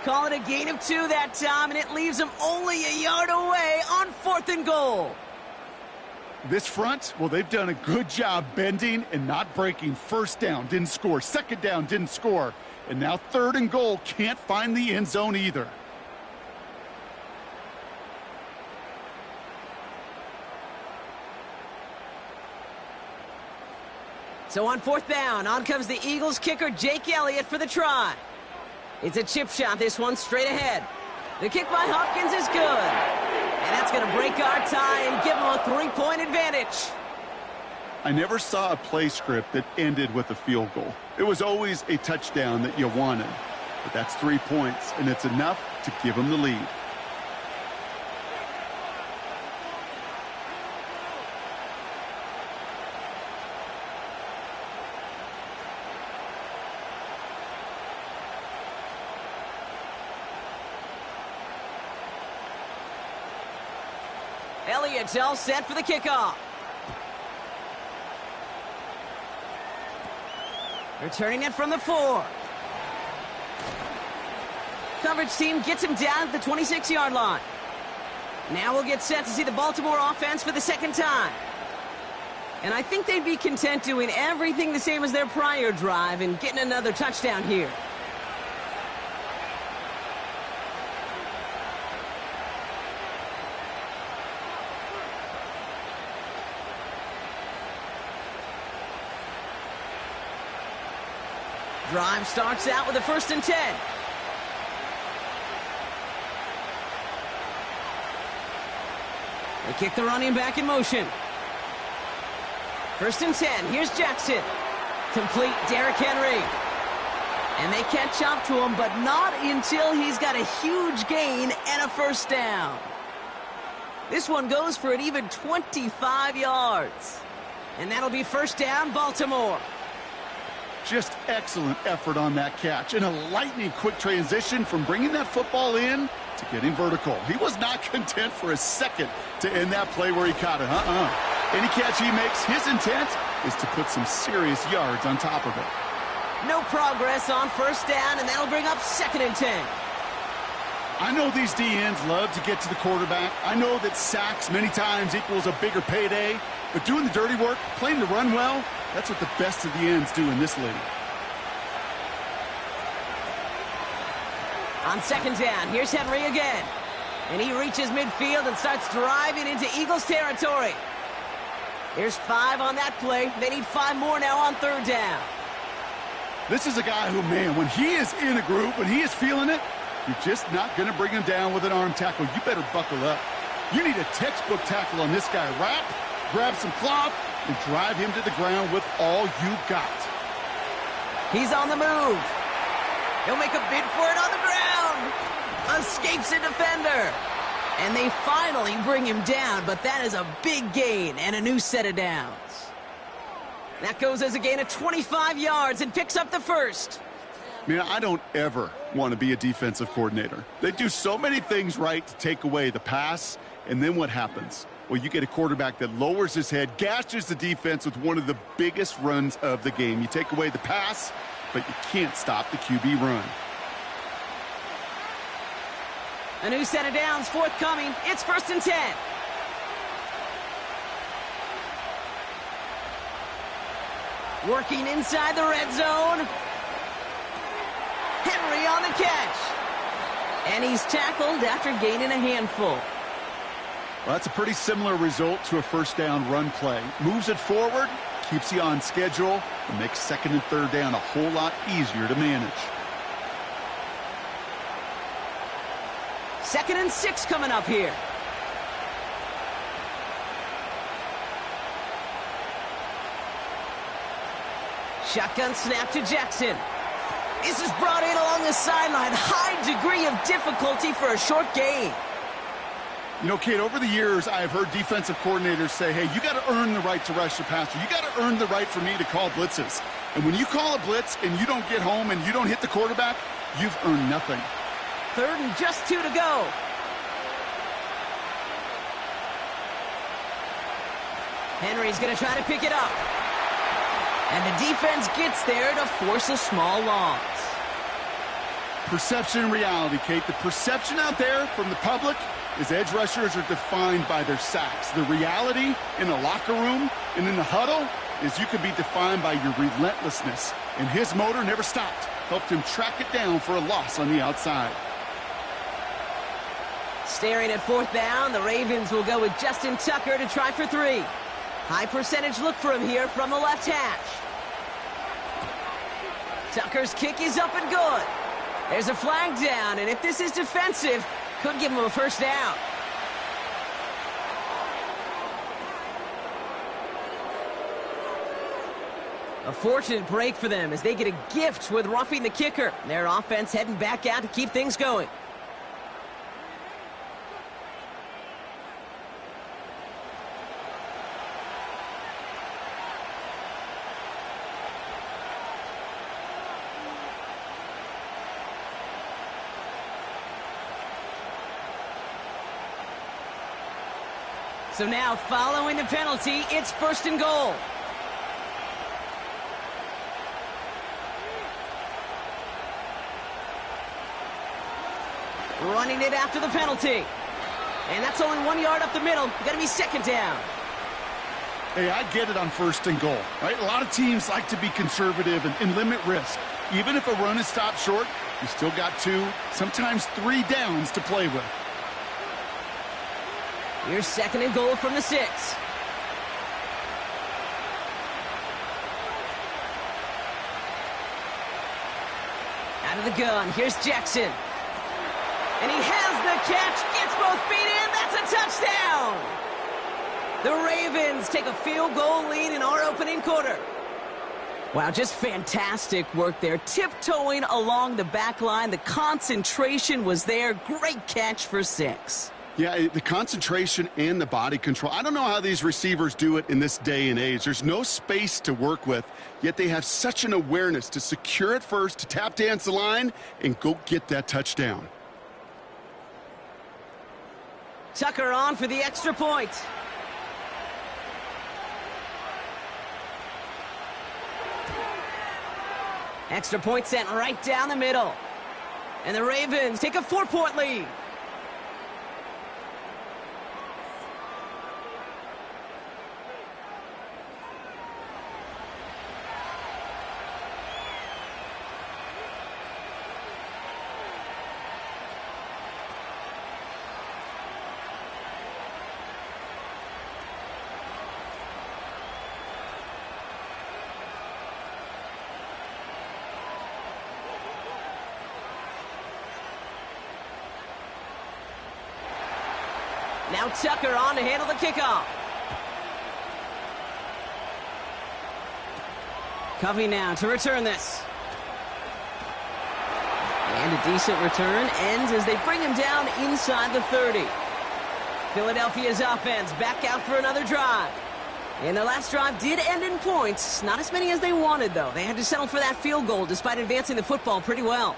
Call it a gain of 2 that time, and it leaves him only a yard away on 4th and goal. This front, well, they've done a good job bending and not breaking. 1st down, didn't score. 2nd down, didn't score. And now 3rd and goal, can't find the end zone either. So on 4th down, on comes the Eagles kicker Jake Elliott for the try. It's a chip shot, this one straight ahead. The kick by Hopkins is good. And that's going to break our tie and give them a 3-point advantage. I never saw a play script that ended with a field goal. It was always a touchdown that you wanted. But that's 3 points, and it's enough to give them the lead. Elliott's all set for the kickoff. Returning it from the 4. Coverage team gets him down at the 26-yard line. Now we'll get set to see the Baltimore offense for the 2nd time. And I think they'd be content doing everything the same as their prior drive and getting another touchdown here. Drive starts out with a 1st and 10. They kick the running back in motion. 1st and 10. Here's Jackson. Complete Derrick Henry. And they catch up to him, but not until he's got a huge gain and a 1st down. This one goes for an even 25 yards. And that'll be 1st down, Baltimore. Just excellent effort on that catch. And a lightning quick transition from bringing that football in to getting vertical. He was not content for a second to end that play where he caught it. Any catch he makes, his intent is to put some serious yards on top of it. No progress on 1st down, and that'll bring up 2nd and 10. I know these DNs love to get to the quarterback. I know that sacks many times equals a bigger payday. But doing the dirty work, playing to run well, that's what the best of the ends do in this league. On 2nd down, here's Henry again. And he reaches midfield and starts driving into Eagles territory. There's 5 on that play. They need 5 more now on 3rd down. This is a guy who, man, when he is in a group, when he is feeling it, you're just not going to bring him down with an arm tackle. You better buckle up. You need a textbook tackle on this guy. Wrap, grab some cloth, and drive him to the ground with all you got. He's on the move. He'll make a bid for it on the ground. Escapes a defender. And they finally bring him down, but that is a big gain and a new set of downs. That goes as a gain of 25 yards and picks up the first. Man, I don't ever want to be a defensive coordinator. They do so many things right to take away the pass, and then what happens? Well, you get a quarterback that lowers his head, gashes the defense with one of the biggest runs of the game. You take away the pass, but you can't stop the QB run. A new set of downs forthcoming. It's 1st and 10. Working inside the red zone. Henry on the catch. And he's tackled after gaining a handful. Well, that's a pretty similar result to a first down run play. Moves it forward, keeps you on schedule, and makes 2nd and 3rd down a whole lot easier to manage. 2nd and 6 coming up here. Shotgun snap to Jackson. This is brought in along the sideline. High degree of difficulty for a short gain. You know, Kate, over the years, I have heard defensive coordinators say, hey, you got to earn the right to rush the passer. You got to earn the right for me to call blitzes. And when you call a blitz and you don't get home and you don't hit the quarterback, you've earned nothing. 3rd and just 2 to go. Henry's going to try to pick it up. And the defense gets there to force a small loss. Perception and reality, Kate. The perception out there from the public is edge rushers are defined by their sacks. The reality in the locker room and in the huddle is you can be defined by your relentlessness. And his motor never stopped. Helped him track it down for a loss on the outside. Staring at 4th down, the Ravens will go with Justin Tucker to try for 3. High percentage look for him here from the left hash. Tucker's kick is up and good. There's a flag down, and if this is defensive, could give him a first down. A fortunate break for them as they get a gift with roughing the kicker. Their offense heading back out to keep things going. So now, following the penalty, it's 1st and goal. Running it after the penalty. And that's only 1 yard up the middle. Got to be 2nd down. Hey, I get it on 1st and goal, right? A lot of teams like to be conservative and limit risk. Even if a run is stopped short, you still got 2, sometimes 3 downs to play with. Here's 2nd and goal from the 6. Out of the gun, here's Jackson. And he has the catch, gets both feet in, that's a touchdown! The Ravens take a field goal lead in our opening quarter. Wow, just fantastic work there. Tiptoeing along the back line, the concentration was there. Great catch for 6. Yeah, the concentration and the body control. I don't know how these receivers do it in this day and age. There's no space to work with, yet they have such an awareness to secure it first, to tap dance the line, and go get that touchdown. Tucker on for the extra point. Extra point sent right down the middle. And the Ravens take a 4-point lead. Now Tucker on to handle the kickoff. Covey now to return this. And a decent return ends as they bring him down inside the 30. Philadelphia's offense back out for another drive. And their last drive did end in points. Not as many as they wanted, though. They had to settle for that field goal despite advancing the football pretty well.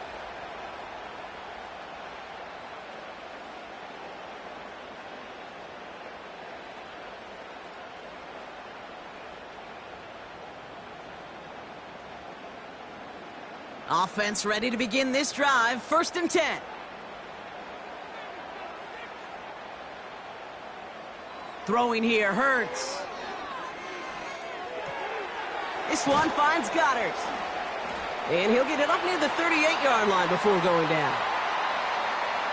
Offense ready to begin this drive. 1st and 10. Throwing here, Hurts. This one finds Goddard. And he'll get it up near the 38-yard line before going down.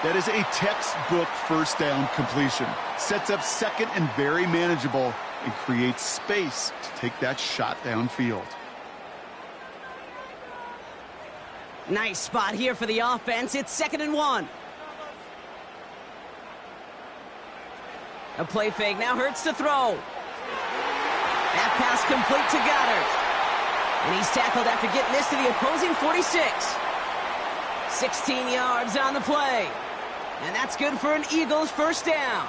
That is a textbook first down completion. Sets up second and very manageable and creates space to take that shot downfield. Nice spot here for the offense. It's 2nd and 1. A play fake. Now Hurts to throw. That pass complete to Goddard. And he's tackled after getting this to the opposing 46. 16 yards on the play. And that's good for an Eagles first down.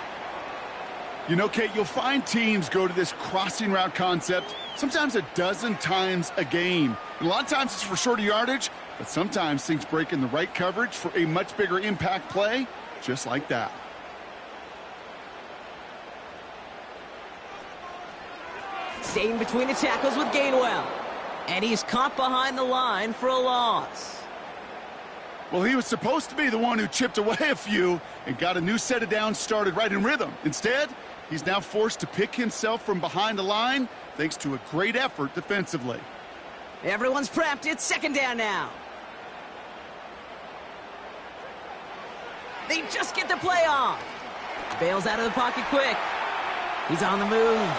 You know, Kate, you'll find teams go to this crossing route concept sometimes a dozen times a game. And a lot of times it's for shorter yardage, but sometimes things break in the right coverage for a much bigger impact play, just like that. Staying between the tackles with Gainwell. And he's caught behind the line for a loss. Well, he was supposed to be the one who chipped away a few and got a new set of downs started right in rhythm. Instead, he's now forced to pick himself from behind the line thanks to a great effort defensively. Everyone's prepped. It's 2nd down now. They just get the play off. Bails out of the pocket quick. He's on the move.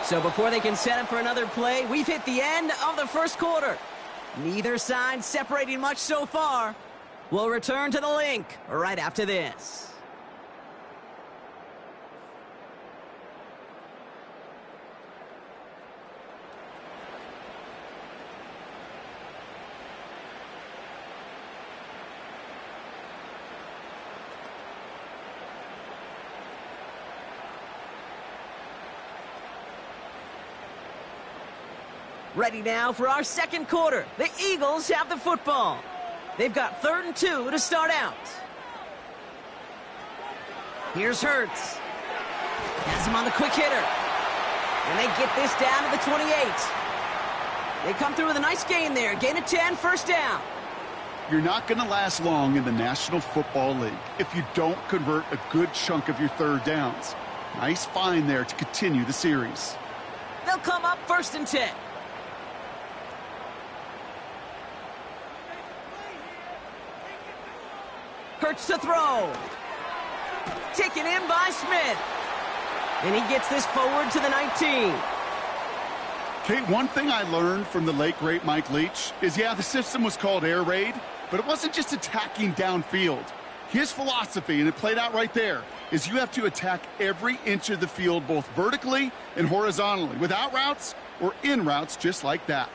So before they can set up for another play, we've hit the end of the first quarter. Neither side separating much so far. We'll return to the link right after this. Ready now for our second quarter. The Eagles have the football. They've got 3rd and 2 to start out. Here's Hurts. Has him on the quick hitter. And they get this down to the 28. They come through with a nice gain there. Gain of 10, first down. You're not going to last long in the National Football League if you don't convert a good chunk of your third downs. Nice find there to continue the series. They'll come up 1st and 10. Hurts to throw. Taken in by Smith. And he gets this forward to the 19. Kate, one thing I learned from the late, great Mike Leach is, yeah, the system was called air raid, but it wasn't just attacking downfield. His philosophy, and it played out right there, is you have to attack every inch of the field, both vertically and horizontally, without routes or in routes just like that.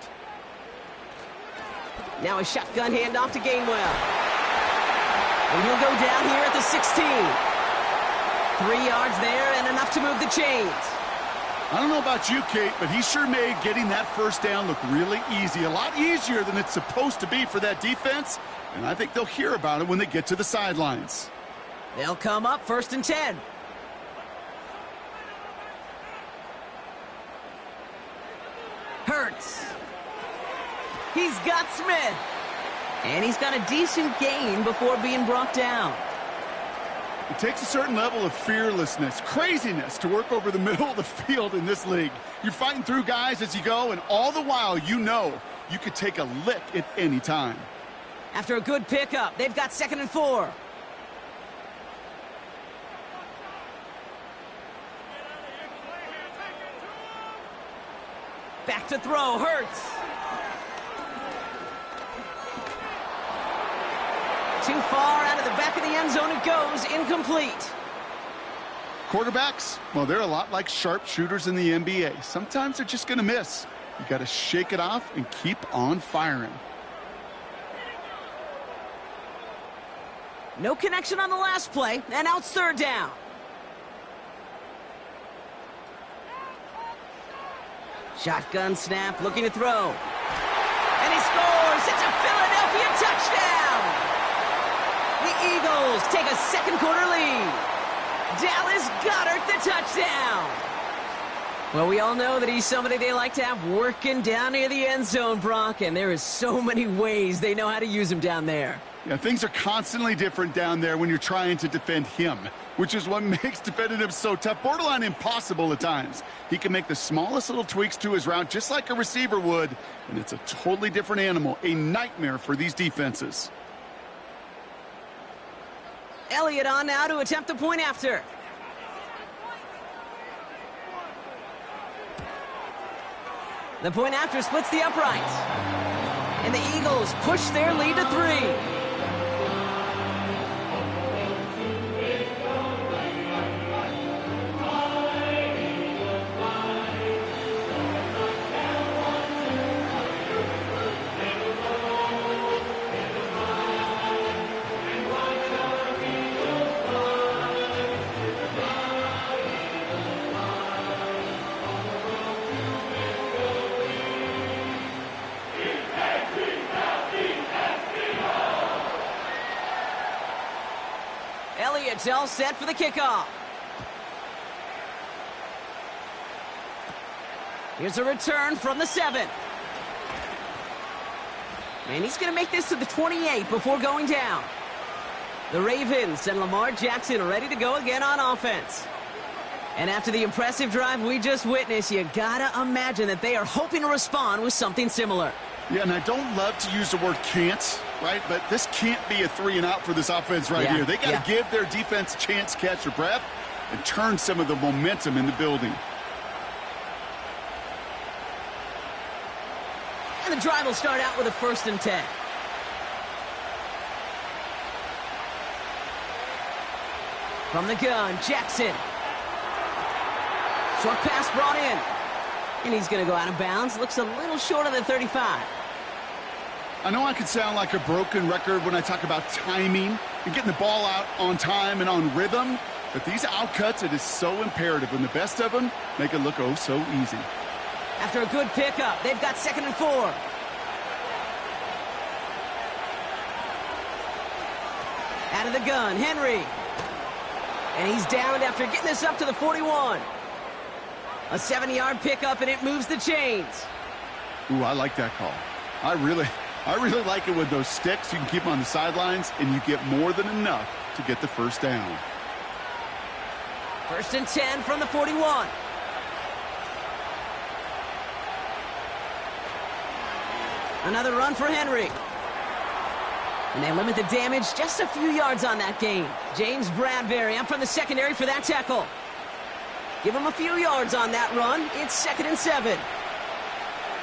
Now a shotgun handoff to Gainwell. And he'll go down here at the 16. 3 yards there and enough to move the chains. I don't know about you, Kate, but he sure made getting that first down look really easy. A lot easier than it's supposed to be for that defense. And I think they'll hear about it when they get to the sidelines. They'll come up 1st and 10. Hurts. He's got Smith. And he's got a decent gain before being brought down. It takes a certain level of fearlessness, craziness to work over the middle of the field in this league. You're fighting through guys as you go, and all the while you know you could take a lick at any time. After a good pickup, they've got 2nd and 4. Back to throw, Hurts. Too far out of the back of the end zone it goes, incomplete. Quarterbacks, well, they're a lot like sharpshooters in the NBA. Sometimes they're just going to miss. You got to shake it off and keep on firing. No connection on the last play, and now it's 3rd down. Shotgun snap, looking to throw. And he scores! It's a Philadelphia touchdown! The Eagles take a second quarter lead. Dallas Goedert the touchdown! Well, we all know that he's somebody they like to have working down near the end zone, Brock, and there is so many ways they know how to use him down there. Yeah, things are constantly different down there when you're trying to defend him, which is what makes defending him so tough, borderline impossible at times. He can make the smallest little tweaks to his route just like a receiver would, and it's a totally different animal, a nightmare for these defenses. Elliott on now to attempt the point after. The point after splits the uprights. And the Eagles push their lead to 3. Elliott's all set for the kickoff. Here's a return from the 7. And he's going to make this to the 28 before going down. The Ravens and Lamar Jackson are ready to go again on offense. And after the impressive drive we just witnessed, you gotta imagine that they are hoping to respond with something similar. Yeah, and I don't love to use the word can't, right? But this can't be a 3-and-out for this offense right here. They got to give their defense a chance to catch their breath and turn some of the momentum in the building. And the drive will start out with a 1st and 10. From the gun, Jackson. Short pass brought in. And he's going to go out of bounds. Looks a little short of the 35. I know I could sound like a broken record when I talk about timing and getting the ball out on time and on rhythm, but these outcuts, it is so imperative, and the best of them make it look oh so easy. After a good pickup, they've got 2nd and 4. Out of the gun, Henry. And he's downed after getting this up to the 41. A 70-yard pickup, and it moves the chains. Ooh, I like that call. I really like it with those sticks. You can keep them on the sidelines, and you get more than enough to get the first down. 1st and 10 from the 41. Another run for Henry. And they limit the damage just a few yards on that gain. James Bradbury up from the secondary for that tackle. Give him a few yards on that run. It's 2nd and 7.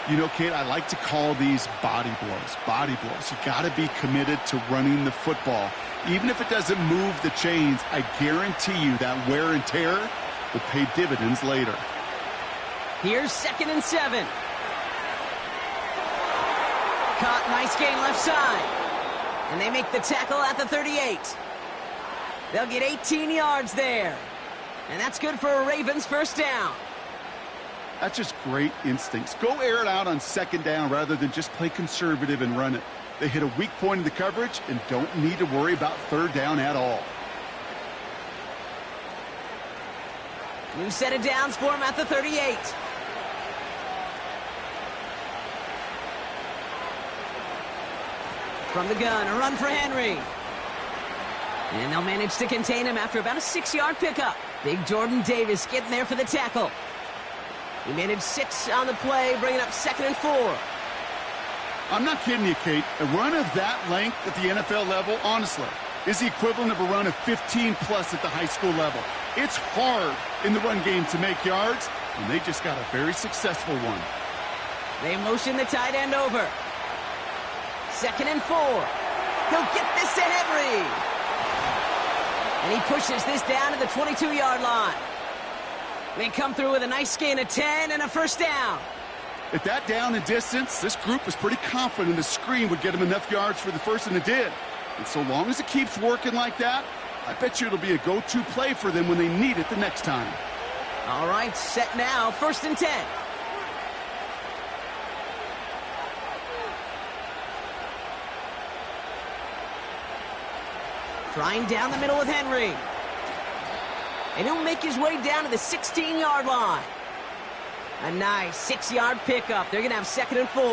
You know, Kate, I like to call these body blows. Body blows. You got to be committed to running the football. Even if it doesn't move the chains, I guarantee you that wear and tear will pay dividends later. Here's 2nd and 7. Caught, nice gain left side. And they make the tackle at the 38. They'll get 18 yards there. And that's good for a Ravens 1st down. That's just great instincts. Go air it out on 2nd down rather than just play conservative and run it. They hit a weak point in the coverage and don't need to worry about 3rd down at all. New set of downs for him at the 38. From the gun, a run for Henry. And they'll manage to contain him after about a 6-yard pickup. Big Jordan Davis getting there for the tackle. He managed 6 on the play, bringing up 2nd and 4. I'm not kidding you, Kate. A run of that length at the NFL level, honestly, is the equivalent of a run of 15-plus at the high school level. It's hard in the run game to make yards, and they just got a very successful one. They motion the tight end over. 2nd and 4. He'll get this to Henry. And he pushes this down to the 22-yard line. They come through with a nice gain of 10 and a 1st down. At that down and distance, this group was pretty confident the screen would get them enough yards for the 1st, and it did. And so long as it keeps working like that, I bet you it'll be a go-to play for them when they need it the next time. All right, set now, 1st and 10. Trying down the middle with Henry. And he'll make his way down to the 16-yard line. A nice 6-yard pickup. They're going to have 2nd and 4.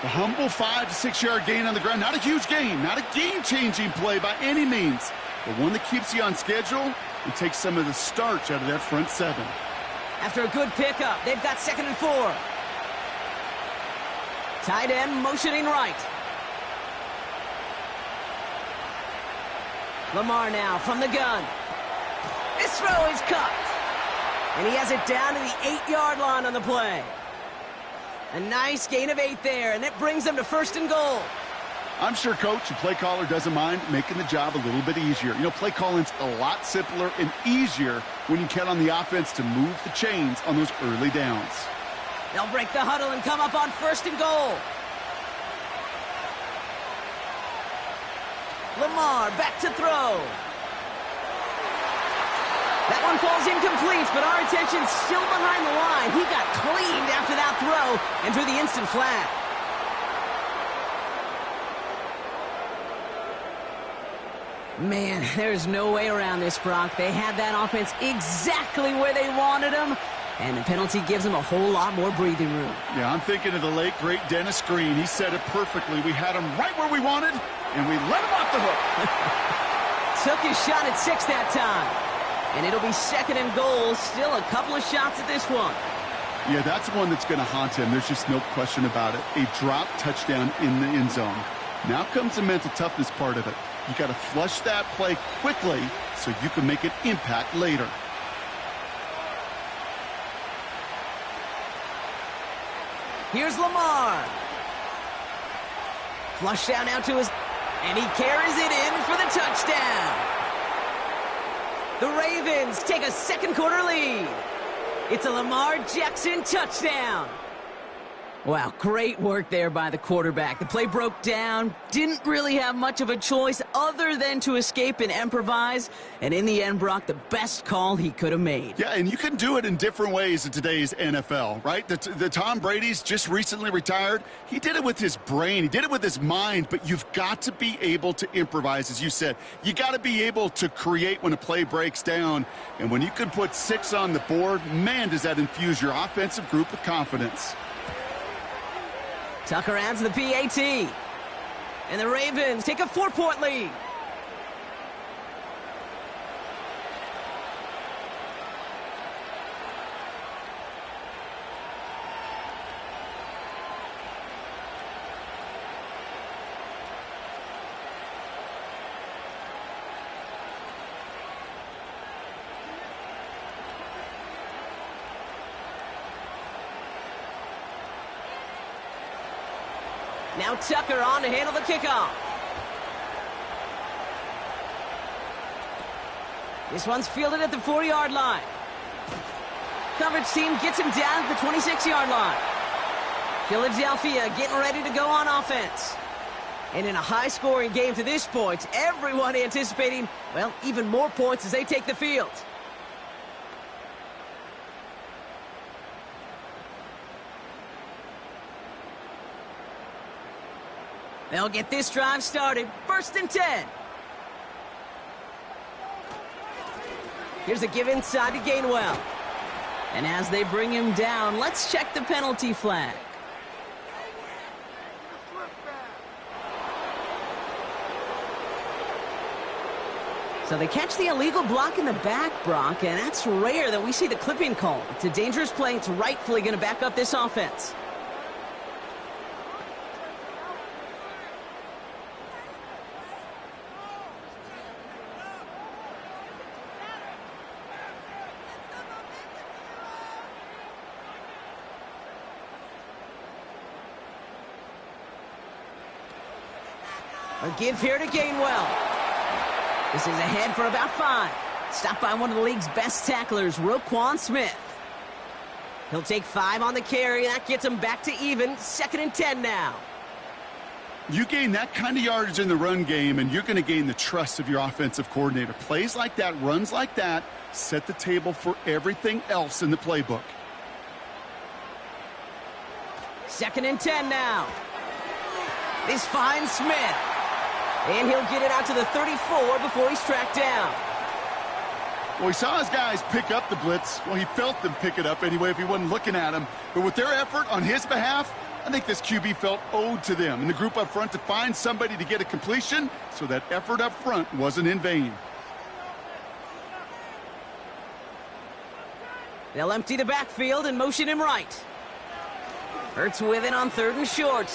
A humble 5 to 6 yard gain on the ground. Not a huge gain, not a game-changing play by any means, but one that keeps you on schedule and takes some of the starch out of that front 7. After a good pickup, they've got 2nd and 4. Tight end motioning right. Lamar now from the gun. This throw is cut. And he has it down to the 8-yard line on the play. A nice gain of 8 there, and it brings them to 1st and goal. I'm sure Coach and play caller doesn't mind making the job a little bit easier. You know, play calling's a lot simpler and easier when you count on the offense to move the chains on those early downs. They'll break the huddle and come up on 1st and goal. Lamar back to throw. That one falls incomplete, but our attention's still behind the line. He got cleaned after that throw and drew the instant flag. Man, there's no way around this, Brock. They had that offense exactly where they wanted them, and the penalty gives them a whole lot more breathing room. Yeah, I'm thinking of the late, great Dennis Green. He said it perfectly. We had him right where we wanted, and we let him off the hook. Took his shot at 6 that time. And it'll be 2nd and goal. Still a couple of shots at this one. Yeah, that's one that's going to haunt him. There's just no question about it. A drop touchdown in the end zone. Now comes the mental toughness part of it. You got to flush that play quickly so you can make an impact later. Here's Lamar. Flush down out to his... And he carries it in for the touchdown. The Ravens take a 2nd quarter lead. It's a Lamar Jackson touchdown. Wow, great work there by the quarterback. The play broke down, didn't really have much of a choice other than to escape and improvise. And in the end, Brock, the best call he could have made. Yeah, and you can do it in different ways in today's NFL, right? The Tom Brady's just recently retired. He did it with his brain. He did it with his mind, but you've got to be able to improvise, as you said. You got to be able to create when a play breaks down. And when you can put 6 on the board, man, does that infuse your offensive group with confidence. Tucker adds the PAT. And the Ravens take a 4-point lead. Now Tucker on to handle the kickoff. This one's fielded at the 4-yard line. Coverage team gets him down at the 26-yard line. Philadelphia getting ready to go on offense. And in a high-scoring game to this point, everyone anticipating, well, even more points as they take the field. They'll get this drive started. 1st and 10. Here's a give inside to Gainwell. And as they bring him down, let's check the penalty flag. So they catch the illegal block in the back, Brock, and that's rare that we see the clipping call. It's a dangerous play. It's rightfully going to back up this offense. A give here to Gainwell. This is ahead for about 5. Stopped by one of the league's best tacklers, Roquan Smith. He'll take 5 on the carry. That gets him back to even. 2nd and 10 now. You gain that kind of yardage in the run game, and you're going to gain the trust of your offensive coordinator. Plays like that, runs like that, set the table for everything else in the playbook. 2nd and 10 now. This finds Smith. And he'll get it out to the 34 before he's tracked down. Well, he saw his guys pick up the blitz. Well, he felt them pick it up anyway if he wasn't looking at him. But with their effort on his behalf, I think this QB felt owed to them and the group up front to find somebody to get a completion, so that effort up front wasn't in vain. They'll empty the backfield and motion him right. Hurts with it on 3rd and short.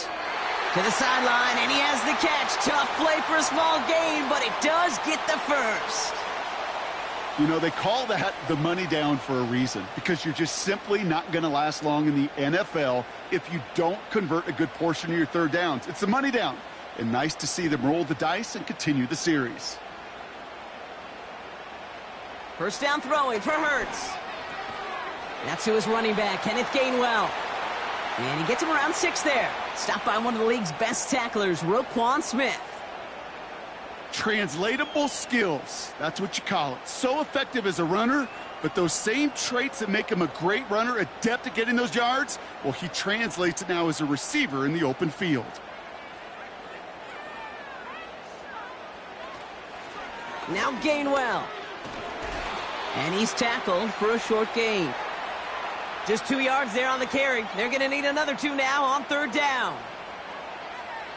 To the sideline, and he has the catch. Tough play for a small gain, but it does get the first. You know, they call that the money down for a reason, because you're just simply not going to last long in the NFL if you don't convert a good portion of your 3rd downs. It's the money down, and nice to see them roll the dice and continue the series. First down throwing for Hurts. That's to his running back, Kenneth Gainwell. And he gets him around 6 there. Stopped by one of the league's best tacklers, Roquan Smith. Translatable skills, that's what you call it. So effective as a runner, but those same traits that make him a great runner, adept at getting those yards, well, he translates it now as a receiver in the open field. Now Gainwell. And he's tackled for a short gain. Just 2 yards there on the carry. They're going to need another 2 now on 3rd down.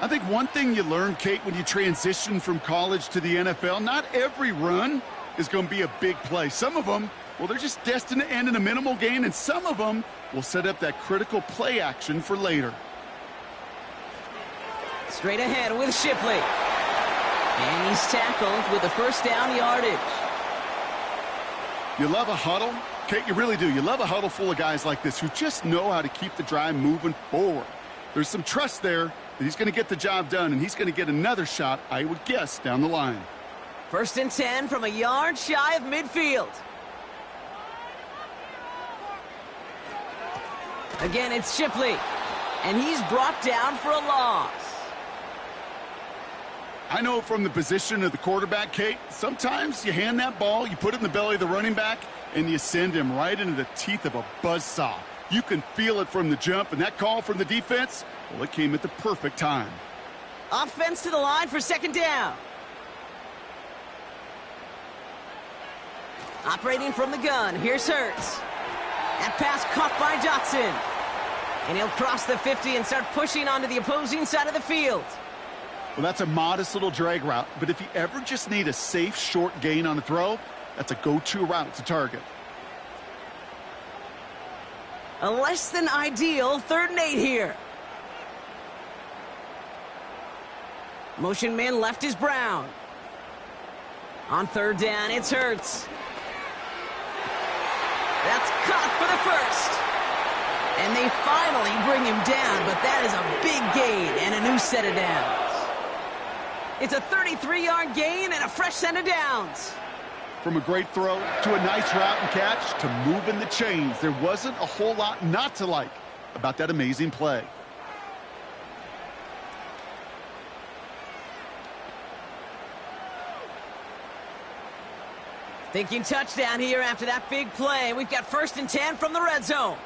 I think one thing you learn, Kate, when you transition from college to the NFL, not every run is going to be a big play. Some of them, well, they're just destined to end in a minimal gain, and some of them will set up that critical play action for later. Straight ahead with Shipley. And he's tackled with the first down yardage. You love a huddle? Kate, you really do. You love a huddle full of guys like this who just know how to keep the drive moving forward. There's some trust there that he's going to get the job done, and he's going to get another shot, I would guess, down the line. 1st and 10 from a yard shy of midfield. Again, it's Shipley, and he's brought down for a loss. I know from the position of the quarterback, Kate, sometimes you hand that ball, you put it in the belly of the running back, and you send him right into the teeth of a buzzsaw. You can feel it from the jump, and that call from the defense, well, it came at the perfect time. Offense to the line for 2nd down. Operating from the gun, here's Hurts. That pass caught by Dotson. And he'll cross the 50 and start pushing onto the opposing side of the field. Well, that's a modest little drag route, but if you ever just need a safe, short gain on a throw, that's a go-to route to target. A less than ideal 3rd and 8 here. Motion man left is Brown. On 3rd down, it's Hurts. That's caught for the first. And they finally bring him down, but that is a big gain and a new set of downs. It's a 33-yard gain and a fresh set of downs. From a great throw to a nice route and catch to moving the chains, there wasn't a whole lot not to like about that amazing play. Thinking touchdown here after that big play. We've got 1st and 10 from the red zone.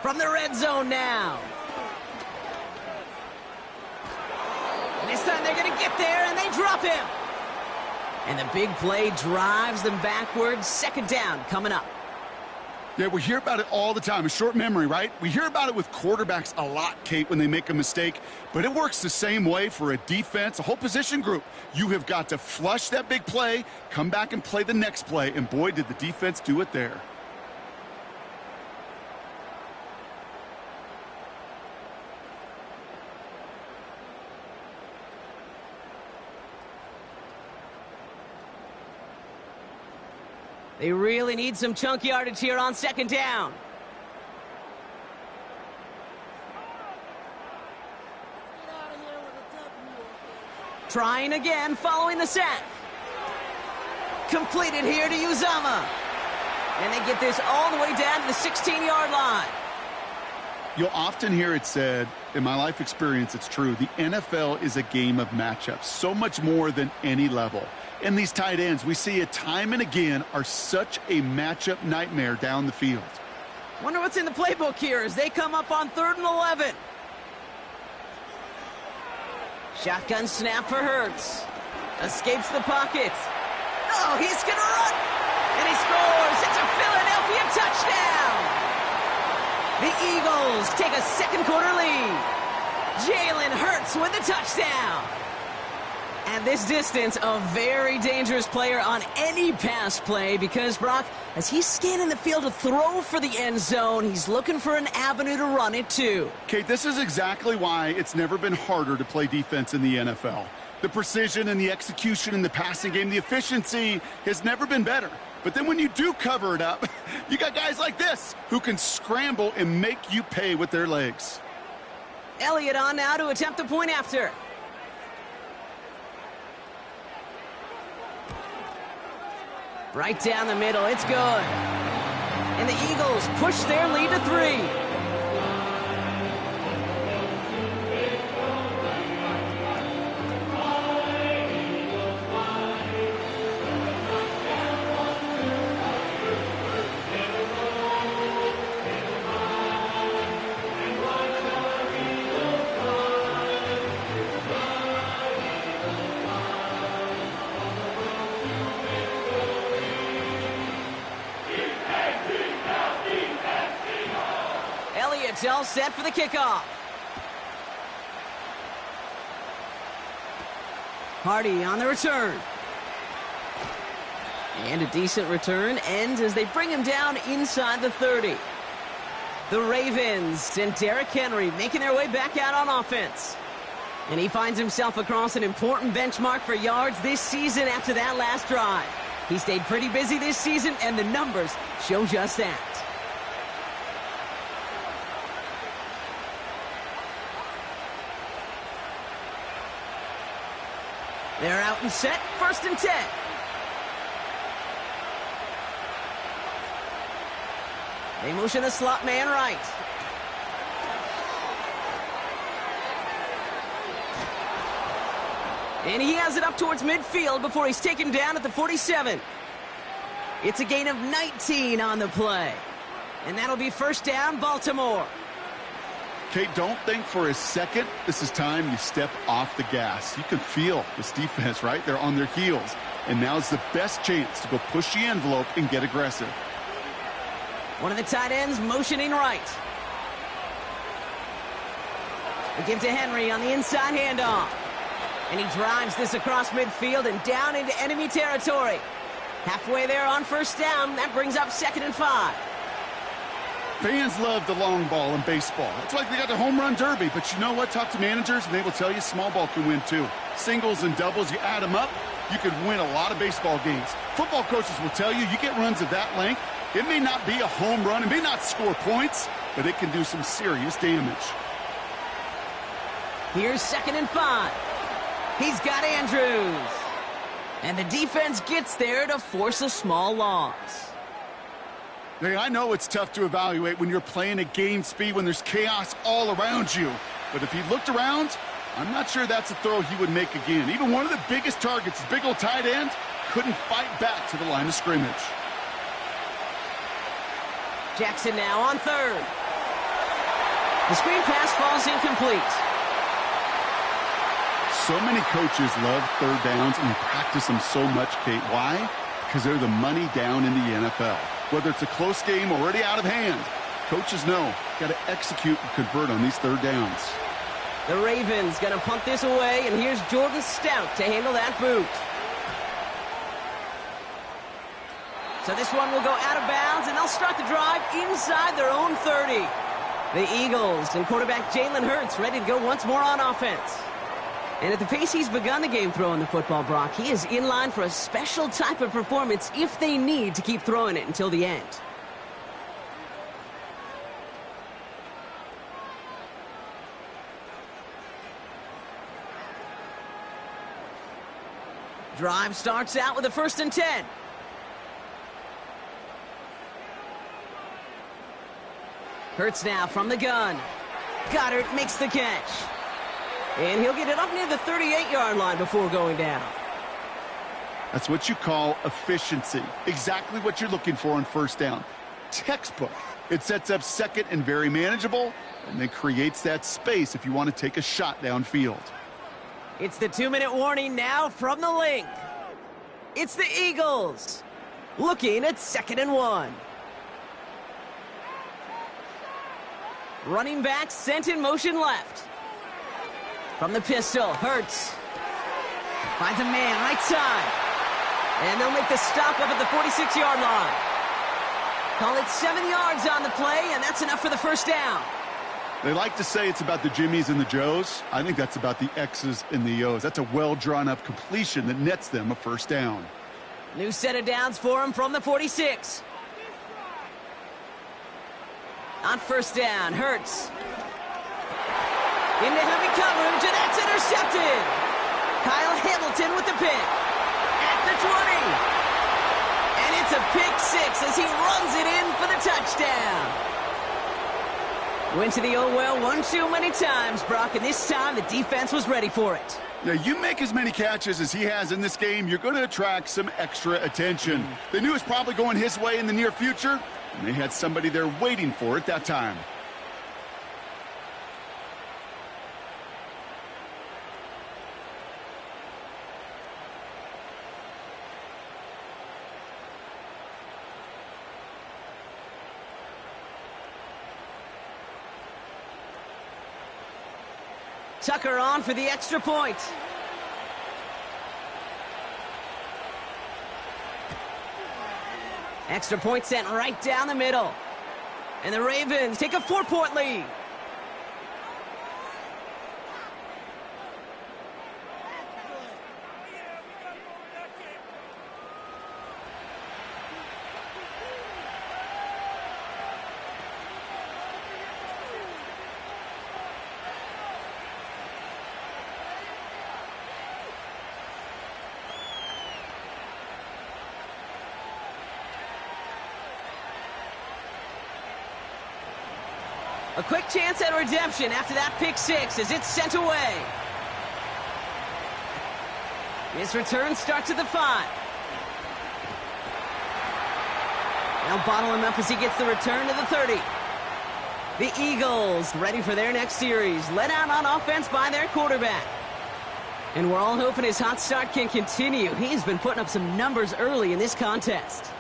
From the red zone now. And this time they're going to get there, and they drop him. And the big play drives them backwards. 2nd down coming up. Yeah, we hear about it all the time. A short memory, right? We hear about it with quarterbacks a lot, Kate, when they make a mistake. But it works the same way for a defense, a whole position group. You have got to flush that big play, come back and play the next play. And boy, did the defense do it there. They really need some chunk yardage here on 2nd down. Trying again following the sack. Completed here to Uzama. And they get this all the way down to the 16-yard line. You'll often hear it said, in my life experience, it's true, the NFL is a game of matchups, so much more than any level. And these tight ends, we see it time and again, are such a matchup nightmare down the field. Wonder what's in the playbook here as they come up on 3rd and 11. Shotgun snap for Hurts. Escapes the pocket. Oh, he's going to run. And he scores. It's a Philadelphia touchdown. The Eagles take a second quarter lead. Jalen Hurts with the touchdown. At this distance, a very dangerous player on any pass play because, Brock, as he's scanning the field to throw for the end zone, he's looking for an avenue to run it too. Kate, this is exactly why it's never been harder to play defense in the NFL. The precision and the execution in the passing game, the efficiency has never been better. But then when you do cover it up, you got guys like this who can scramble and make you pay with their legs. Elliott on now to attempt the point after. Right down the middle, it's good. And the Eagles push their lead to 3. It's all set for the kickoff. Hardy on the return. And a decent return ends as they bring him down inside the 30. The Ravens and Derrick Henry making their way back out on offense. And he finds himself across an important benchmark for yards this season after that last drive. He stayed pretty busy this season, and the numbers show just that. They're out and set, 1st and 10. They motion the slot man right. And he has it up towards midfield before he's taken down at the 47. It's a gain of 19 on the play. And that'll be 1st down, Baltimore. Kate, don't think for a second this is time you step off the gas. You can feel this defense, right? They're on their heels. And now's the best chance to go push the envelope and get aggressive. One of the tight ends motioning right. They give to Henry on the inside handoff. And he drives this across midfield and down into enemy territory. Halfway there on 1st down. That brings up 2nd and 5. Fans love the long ball in baseball. It's like they got the home run derby. But you know what? Talk to managers, and they will tell you small ball can win too. Singles and doubles, you add them up, you could win a lot of baseball games. Football coaches will tell you, you get runs of that length, it may not be a home run, it may not score points, but it can do some serious damage. Here's 2nd and 5. He's got Andrews. And the defense gets there to force a small loss. Hey, I know it's tough to evaluate when you're playing at game speed, when there's chaos all around you. But if he looked around, I'm not sure that's a throw he would make again. Even one of the biggest targets, big old tight end, couldn't fight back to the line of scrimmage. Jackson now on 3rd. The screen pass falls incomplete. So many coaches love 3rd downs and practice them so much, Kate. Why? Because they're the money down in the NFL. Whether it's a close game already out of hand, coaches know got to execute and convert on these 3rd downs. The Ravens going to punt this away, and here's Jordan Stout to handle that boot. So this one will go out of bounds, and they'll start the drive inside their own 30. The Eagles and quarterback Jalen Hurts ready to go once more on offense. And at the pace he's begun the game throwing the football, Brock, he is in line for a special type of performance if they need to keep throwing it until the end. Drive starts out with a 1st and 10. Hurts now from the gun. Goddard makes the catch. And he'll get it up near the 38-yard line before going down. That's what you call efficiency. Exactly what you're looking for on 1st down. Textbook. It sets up 2nd and very manageable, and then creates that space if you want to take a shot downfield. It's the 2-minute warning now from the link. It's the Eagles looking at 2nd and 1. Running back sent in motion left. From the pistol, Hurts. Finds a man, right side. And they'll make the stop up at the 46-yard line. Call it 7 yards on the play, and that's enough for the first down. They like to say it's about the Jimmies and the Joes. I think that's about the X's and the O's. That's a well-drawn-up completion that nets them a first down. New set of downs for him from the 46. On first down, Hurts. Into heavy coverage, and that's intercepted. Kyle Hamilton with the pick. At the 20. And it's a pick 6 as he runs it in for the touchdown. Went to the oh well one too many times, Brock, and this time the defense was ready for it. Yeah, you make as many catches as he has in this game, you're going to attract some extra attention. They knew it was probably going his way in the near future, and they had somebody there waiting for it that time. Tucker on for the extra point. Extra point sent right down the middle. And the Ravens take a 4-point lead. A quick chance at redemption after that pick 6 as it's sent away. His return starts at the 5. They'll bottle him up as he gets the return to the 30. The Eagles ready for their next series, led out on offense by their quarterback. And we're all hoping his hot start can continue. He's been putting up some numbers early in this contest.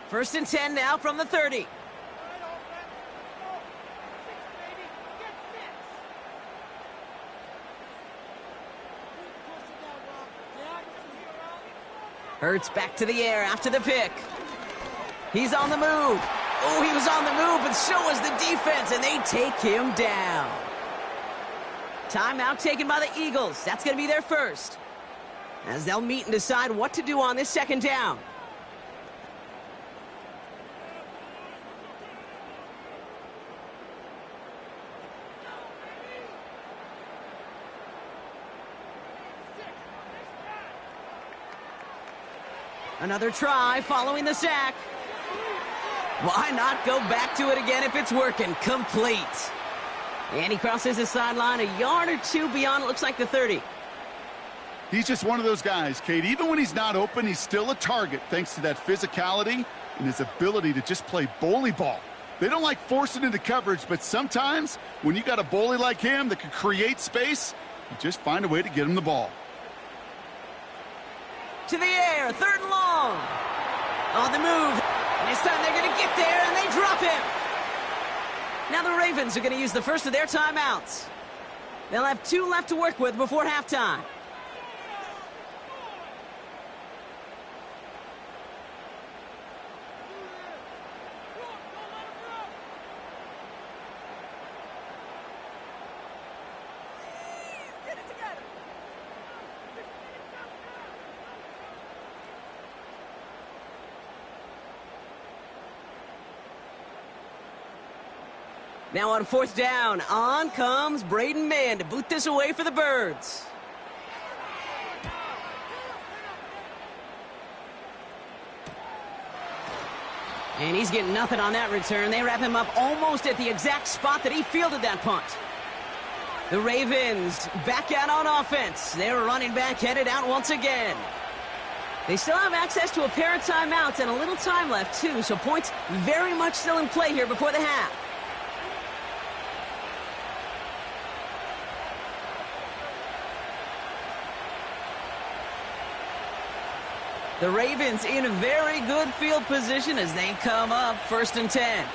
First and 10 now from the 30. Hurts back to the air after the pick. He's on the move. Oh, he was on the move, but so was the defense, and they take him down. Timeout taken by the Eagles. That's going to be their first, as they'll meet and decide what to do on this second down. Another try following the sack. Why not go back to it again if it's working? Complete. And he crosses the sideline a yard or two beyond, it looks like the 30. He's just one of those guys, Kate. Even when he's not open, he's still a target thanks to that physicality and his ability to just play bully ball. They don't like forcing into coverage, but sometimes when you got a bully like him that can create space, you just find a way to get him the ball. To the air, 3rd and long. On the move. And this time they're going to get there, and they drop him. Now the Ravens are going to use the first of their timeouts. They'll have 2 left to work with before halftime. Now on 4th down, on comes Braden Mann to boot this away for the Birds. And he's getting nothing on that return. They wrap him up almost at the exact spot that he fielded that punt. The Ravens back out on offense. Their running back headed out once again. They still have access to a pair of timeouts and a little time left, too, so points very much still in play here before the half. The Ravens in very good field position as they come up 1st and 10.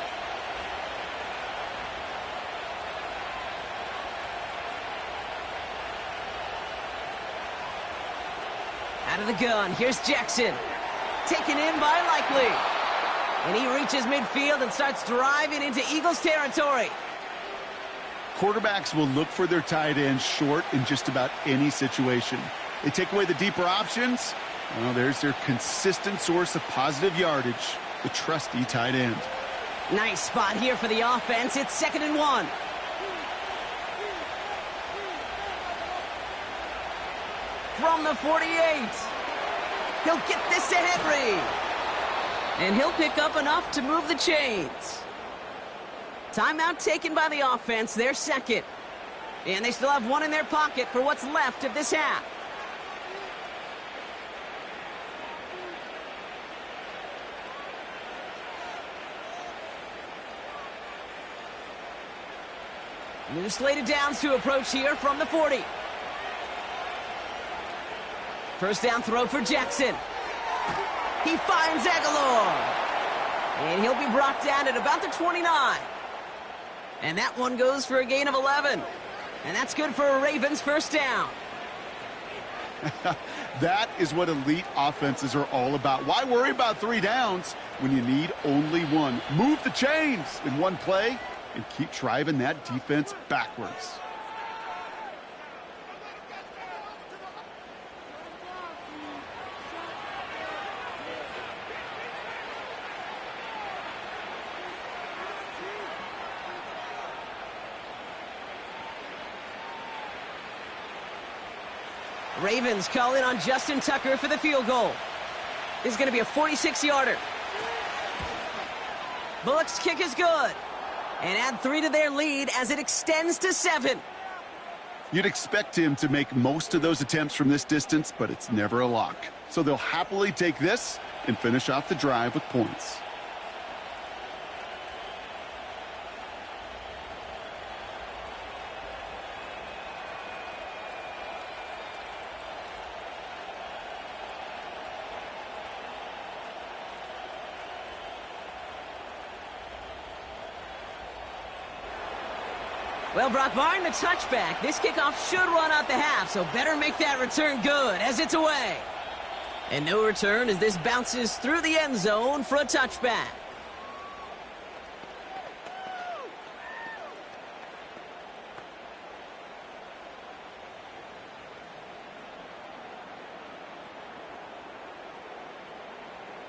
Out of the gun, here's Jackson. Taken in by Likely. And he reaches midfield and starts driving into Eagles territory. Quarterbacks will look for their tight end short in just about any situation. They take away the deeper options. Well, there's their consistent source of positive yardage, the trusty tight end. Nice spot here for the offense. It's 2nd and 1. From the 48. He'll get this to Henry. And he'll pick up enough to move the chains. Timeout taken by the offense, their second. And they still have one in their pocket for what's left of this half. New slate of downs to approach here from the 40. First down throw for Jackson. He finds Aguilar. And he'll be brought down at about the 29. And that one goes for a gain of 11. And that's good for a Ravens first down. That is what elite offenses are all about. Why worry about 3 downs when you need only one? Move the chains in one play and keep driving that defense backwards. Ravens call in on Justin Tucker for the field goal. This is going to be a 46-yarder. Bullock's kick is good. And add 3 to their lead as it extends to 7. You'd expect him to make most of those attempts from this distance, but it's never a lock. So they'll happily take this and finish off the drive with points. Well, Brock, barring the touchback, this kickoff should run out the half, so better make that return good as it's away. And no return as this bounces through the end zone for a touchback.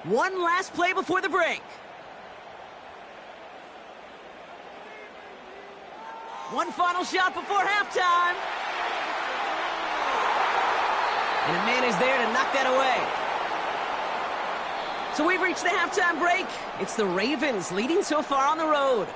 One last play before the break. One final shot before halftime. And a man is there to knock that away. So we've reached the halftime break. It's the Ravens leading so far on the road.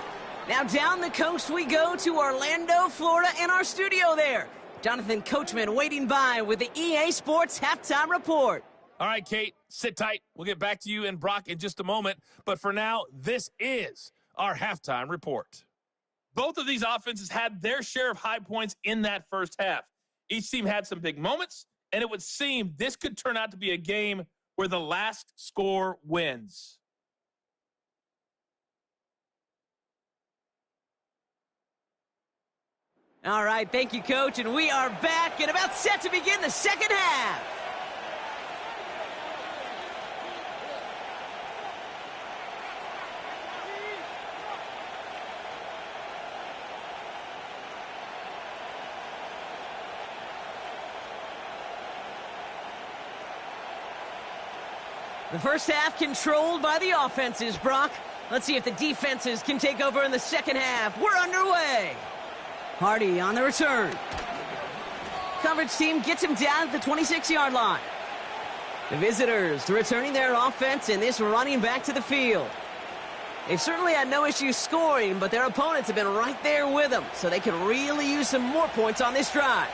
Now down the coast we go to Orlando, Florida, in our studio there. Jonathan Coachman waiting by with the EA Sports Halftime Report. All right, Kate, sit tight. We'll get back to you and Brock in just a moment. But for now, this is our halftime report. Both of these offenses had their share of high points in that first half. Each team had some big moments, and it would seem this could turn out to be a game where the last score wins. All right, thank you, Coach, and we are back and about set to begin the second half. The first half controlled by the offenses, Brock. Let's see if the defenses can take over in the second half. We're underway. Hardy on the return. Coverage team gets him down at the 26-yard line. The visitors returning their offense and this running back to the field. They've certainly had no issue scoring, but their opponents have been right there with them, so they could really use some more points on this drive.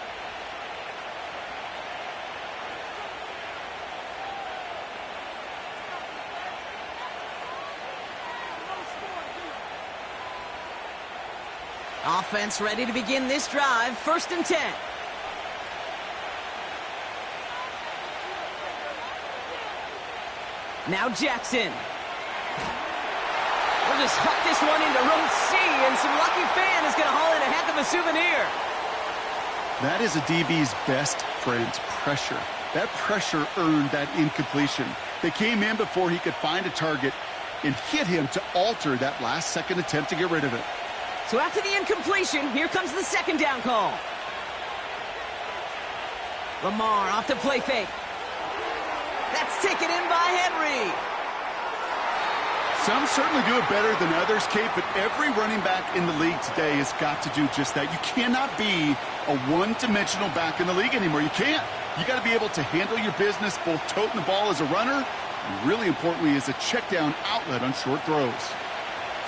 Offense ready to begin this drive. 1st and 10. Now Jackson. We'll just huck this one into row C, and some lucky fan is going to haul in a heck of a souvenir. That is a DB's best friend, pressure. That pressure earned that incompletion. They came in before he could find a target and hit him to alter that last-second attempt to get rid of it. So after the incompletion, here comes the 2nd down call. Lamar off the play fake. That's taken in by Henry. Some certainly do it better than others, Kate, but every running back in the league today has got to do just that. You cannot be a one-dimensional back in the league anymore. You can't. You got to be able to handle your business, both toting the ball as a runner, and really importantly as a check-down outlet on short throws.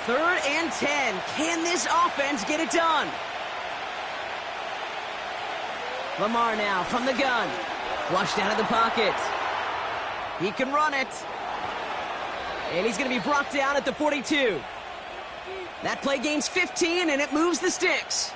3rd and 10. Can this offense get it done? Lamar now from the gun. Flushed out of the pocket. He can run it. And he's going to be brought down at the 42. That play gains 15, and it moves the sticks.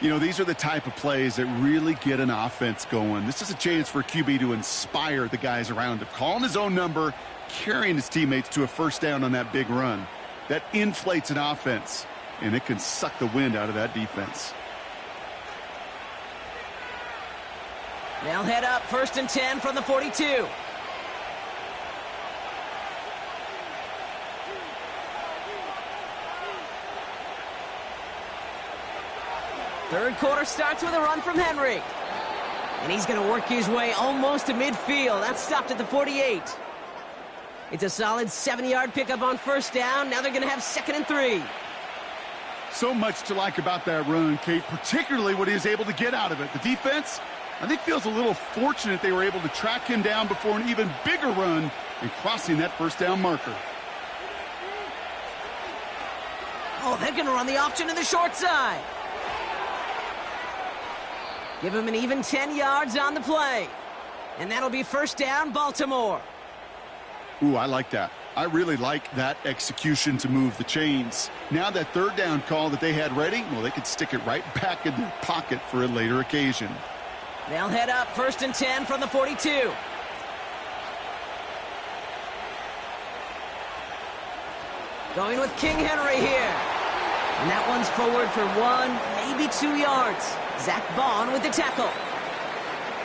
You know, these are the type of plays that really get an offense going. This is a chance for QB to inspire the guys around him. Calling his own number, carrying his teammates to a 1st down on that big run. That inflates an offense, and it can suck the wind out of that defense. They'll head up 1st and 10 from the 42. Third quarter starts with a run from Henry. And he's going to work his way almost to midfield. That's stopped at the 48. It's a solid 70-yard pickup on 1st down. Now they're going to have 2nd and 3. So much to like about that run, Kate, particularly what he was able to get out of it. The defense, I think, feels a little fortunate they were able to track him down before an even bigger run and crossing that 1st down marker. Oh, they're going to run the option to the short side. Give him an even 10 yards on the play. And that'll be 1st down, Baltimore. Ooh, I like that. I really like that execution to move the chains. Now that 3rd down call that they had ready, well, they could stick it right back in their pocket for a later occasion. They'll head up 1st and 10 from the 42. Going with King Henry here. And that one's forward for 1, maybe 2 yards. Zach Bond with the tackle.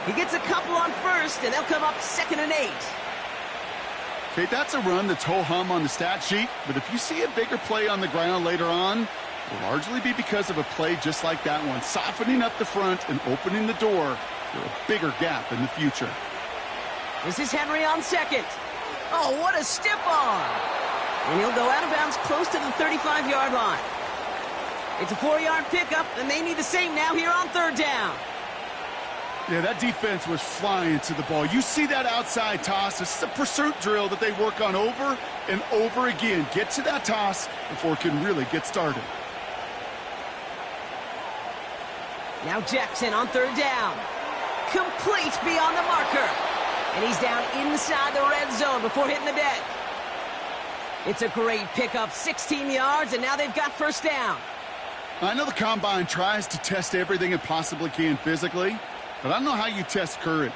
He gets a couple on 1st, and they'll come up 2nd and 8. Okay, that's a run that's ho-hum on the stat sheet, but if you see a bigger play on the ground later on, it will largely be because of a play just like that one, softening up the front and opening the door for a bigger gap in the future. This is Henry on 2nd. Oh, what a stiff arm. And he'll go out of bounds close to the 35-yard line. It's a 4-yard pickup, and they need the same now here on 3rd down. Yeah, that defense was flying to the ball. You see that outside toss. This is a pursuit drill that they work on over and over again. Get to that toss before it can really get started. Now Jackson on 3rd down. Complete beyond the marker. And he's down inside the red zone before hitting the deck. It's a great pickup, 16 yards, and now they've got 1st down. I know the Combine tries to test everything it possibly can physically, but I don't know how you test courage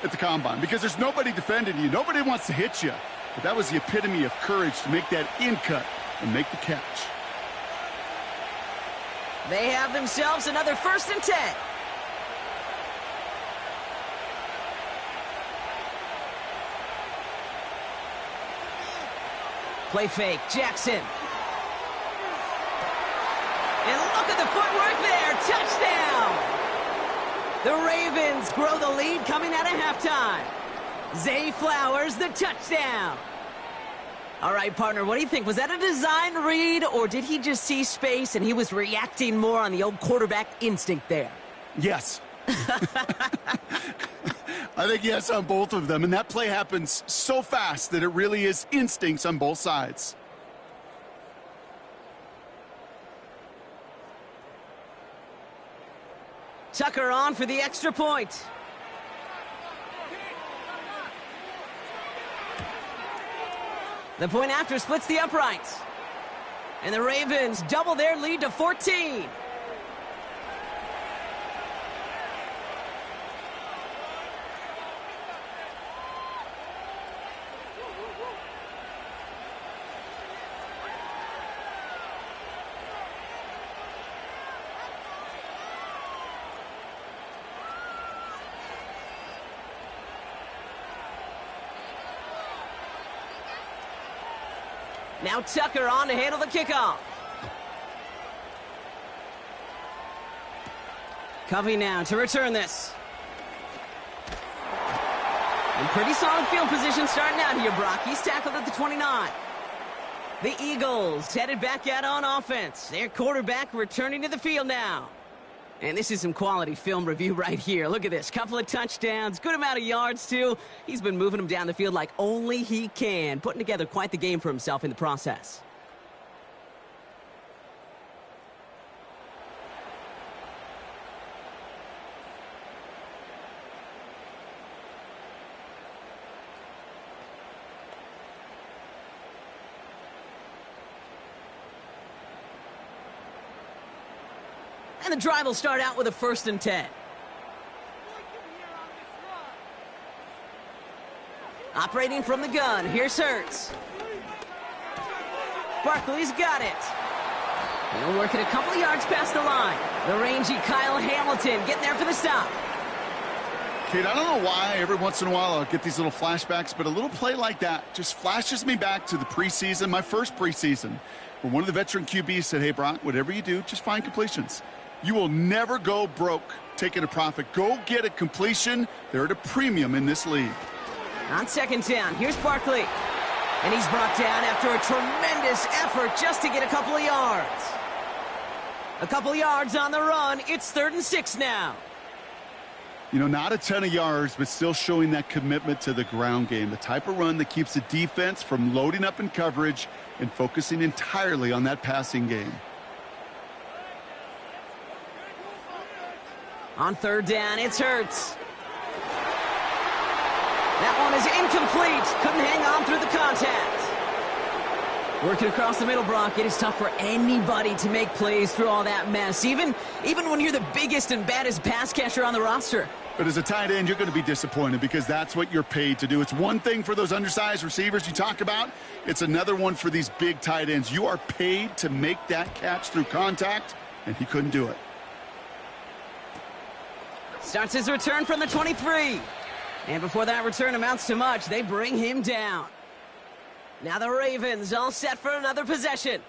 at the Combine because there's nobody defending you. Nobody wants to hit you. But that was the epitome of courage to make that in cut and make the catch. They have themselves another 1st and 10. Play fake, Jackson. And look at the footwork there, touchdown! The Ravens grow the lead coming out of halftime. Zay Flowers, the touchdown. All right, partner, what do you think? Was that a design read, or did he just see space and he was reacting more on the old quarterback instinct there? Yes. I think yes on both of them, and that play happens so fast that it really is instincts on both sides. Tucker on for the extra point. The point after splits the uprights. And the Ravens double their lead to 14. Now Tucker on to handle the kickoff. Covey now to return this. And pretty solid field position starting out here, Brock. He's tackled at the 29. The Eagles headed back out on offense. Their quarterback returning to the field now. And this is some quality film review right here. Look at this. Couple of touchdowns. Good amount of yards, too. He's been moving them down the field like only he can. Putting together quite the game for himself in the process. And the drive will start out with a 1st and 10. Operating from the gun, here's Hurts. Barkley's got it. He'll work it a couple of yards past the line. The rangy Kyle Hamilton getting there for the stop. Kate, I don't know why every once in a while I'll get these little flashbacks, but a little play like that just flashes me back to the preseason, my first preseason, where one of the veteran QBs said, hey, Brock, whatever you do, just find completions. You will never go broke taking a profit. Go get a completion. They're at a premium in this league. On 2nd down, here's Barkley. And he's brought down after a tremendous effort just to get a couple of yards. A couple of yards on the run. It's 3rd and 6 now. You know, not a ton of yards, but still showing that commitment to the ground game. The type of run that keeps the defense from loading up in coverage and focusing entirely on that passing game. On 3rd down, it's Hurts. That one is incomplete. Couldn't hang on through the contact. Working across the middle, Brock. It is tough for anybody to make plays through all that mess, even when you're the biggest and baddest pass catcher on the roster. But as a tight end, you're going to be disappointed because that's what you're paid to do. It's one thing for those undersized receivers you talk about. It's another one for these big tight ends. You are paid to make that catch through contact, and he couldn't do it. Starts his return from the 23. And before that return amounts to much, they bring him down. Now the Ravens all set for another possession.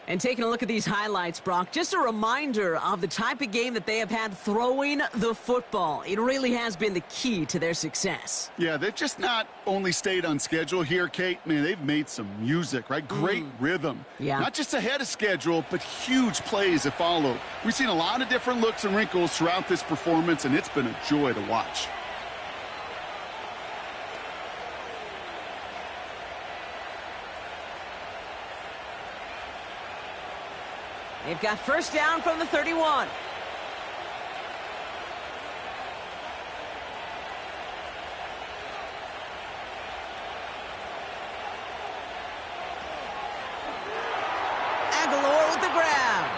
And taking a look at these highlights, Brock, just a reminder of the type of game that they have had throwing the football. It really has been the key to their success. Yeah, they've just not only stayed on schedule here, Kate. Man, they've made some music, right? Great rhythm. Yeah. Not just ahead of schedule, but huge plays have followed. We've seen a lot of different looks and wrinkles throughout this performance, and it's been a joy to watch. They've got 1st down from the 31. Aguilar with the grab.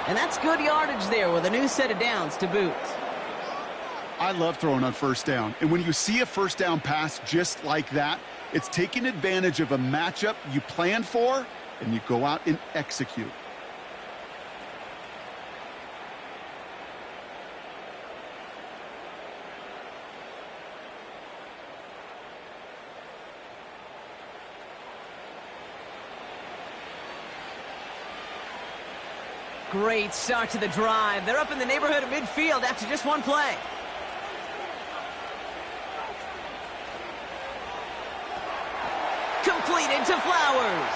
And that's good yardage there with a new set of downs to boot. I love throwing on 1st down. And when you see a 1st down pass just like that, it's taking advantage of a matchup you planned for, and you go out and execute. Great start to the drive. They're up in the neighborhood of midfield after just one play. Completed to Flowers.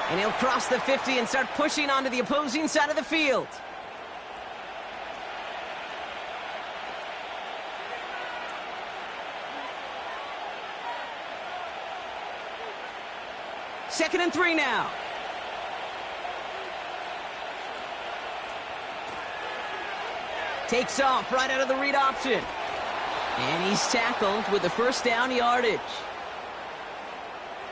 And he'll cross the 50 and start pushing onto the opposing side of the field. Second and 3 now. Takes off right out of the read option. And he's tackled with the 1st down yardage.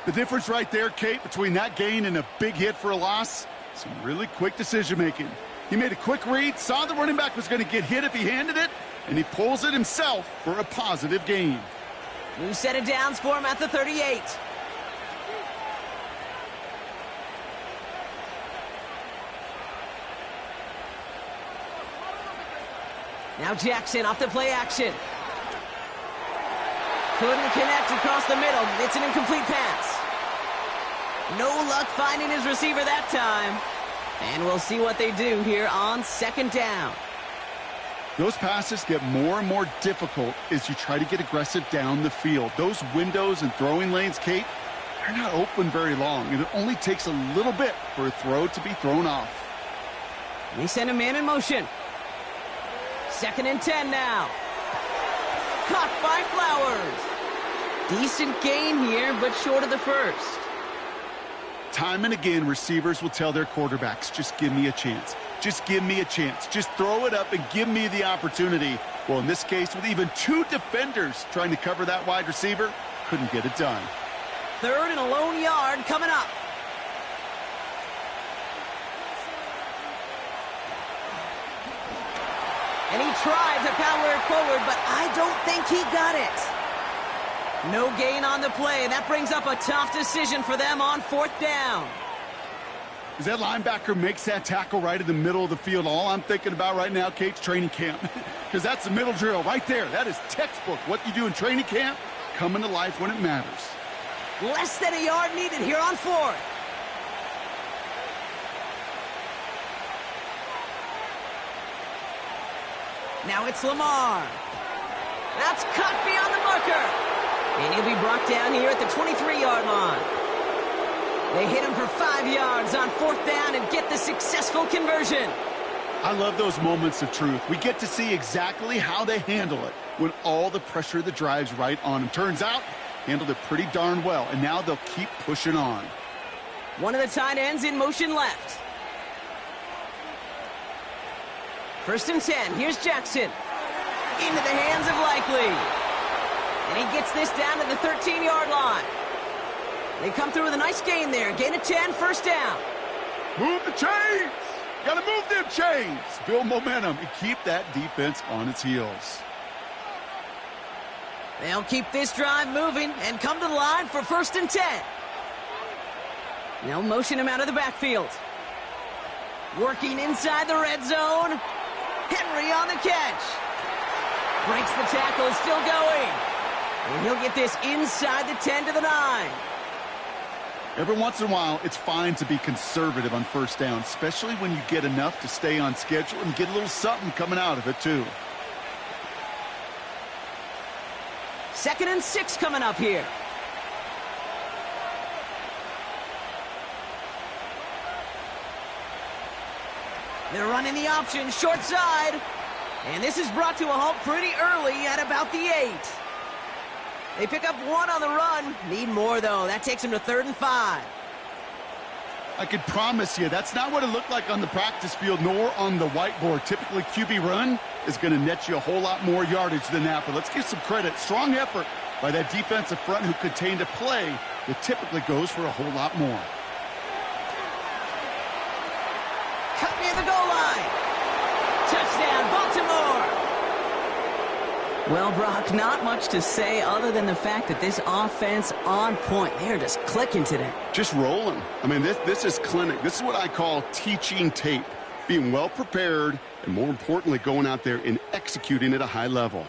The difference right there, Kate, between that gain and a big hit for a loss, some really quick decision-making. He made a quick read, saw the running back was going to get hit if he handed it, and he pulls it himself for a positive gain. New set of downs for him at the 38. Now Jackson off the play action. Couldn't connect across the middle. It's an incomplete pass. No luck finding his receiver that time. And we'll see what they do here on second down. Those passes get more and more difficult as you try to get aggressive down the field. Those windows and throwing lanes, Kate, they're not open very long, and it only takes a little bit for a throw to be thrown off. They send a man in motion. 2nd and 10 now. Caught by Flowers. Decent gain here, but short of the first. Time and again, receivers will tell their quarterbacks, just give me a chance. Just give me a chance. Just throw it up and give me the opportunity. Well, in this case, with even 2 defenders trying to cover that wide receiver, couldn't get it done. 3rd and a lone yard coming up. And he tried to power it forward, but I don't think he got it. No gain on the play. That brings up a tough decision for them on 4th down. As that linebacker makes that tackle right in the middle of the field, all I'm thinking about right now, Kate's training camp. Because that's the middle drill right there. That is textbook. What you do in training camp, coming to life when it matters. Less than a yard needed here on 4th. Now it's Lamar. That's cut beyond the marker. And he'll be brought down here at the 23-yard line. They hit him for 5 yards on 4th down and get the successful conversion. I love those moments of truth. We get to see exactly how they handle it when all the pressure of the drive's right on them. Turns out, handled it pretty darn well, and now they'll keep pushing on. One of the tight ends in motion left. 1st and 10. Here's Jackson. Into the hands of Likely. And he gets this down to the 13-yard line. They come through with a nice gain there. Gain of 10, 1st down. Move the chains! Gotta move them chains! Build momentum and keep that defense on its heels. They'll keep this drive moving and come to the line for 1st and 10. They'll motion him out of the backfield. Working inside the red zone. Henry on the catch. Breaks the tackle, still going. And he'll get this inside the 10 to the 9. Every once in a while, it's fine to be conservative on 1st down, especially when you get enough to stay on schedule and get a little something coming out of it, too. 2nd and 6 coming up here. They're running the option, short side. And this is brought to a halt pretty early at about the 8. They pick up 1 on the run. Need more, though. That takes them to 3rd and 5. I could promise you that's not what it looked like on the practice field nor on the whiteboard. Typically, QB run is going to net you a whole lot more yardage than that. But let's give some credit. Strong effort by that defensive front who contained a play that typically goes for a whole lot more. Cut near the goal line. Touchdown, Baltimore. Well, Brock, not much to say other than the fact that this offense on point. They're just clicking today. Just rolling. I mean, this is clinic. This is what I call teaching tape. Being well prepared and, more importantly, going out there and executing at a high level.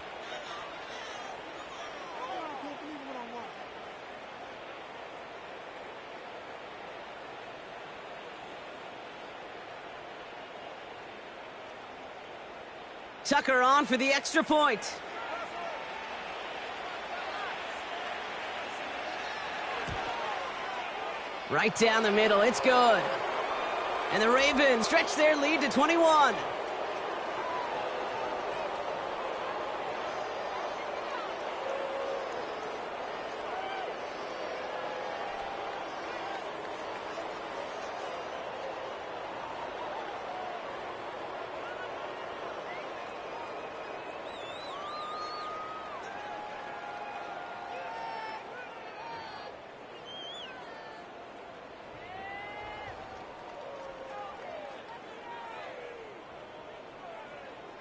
Tucker on for the extra point. Right down the middle, it's good. And the Ravens stretch their lead to 21.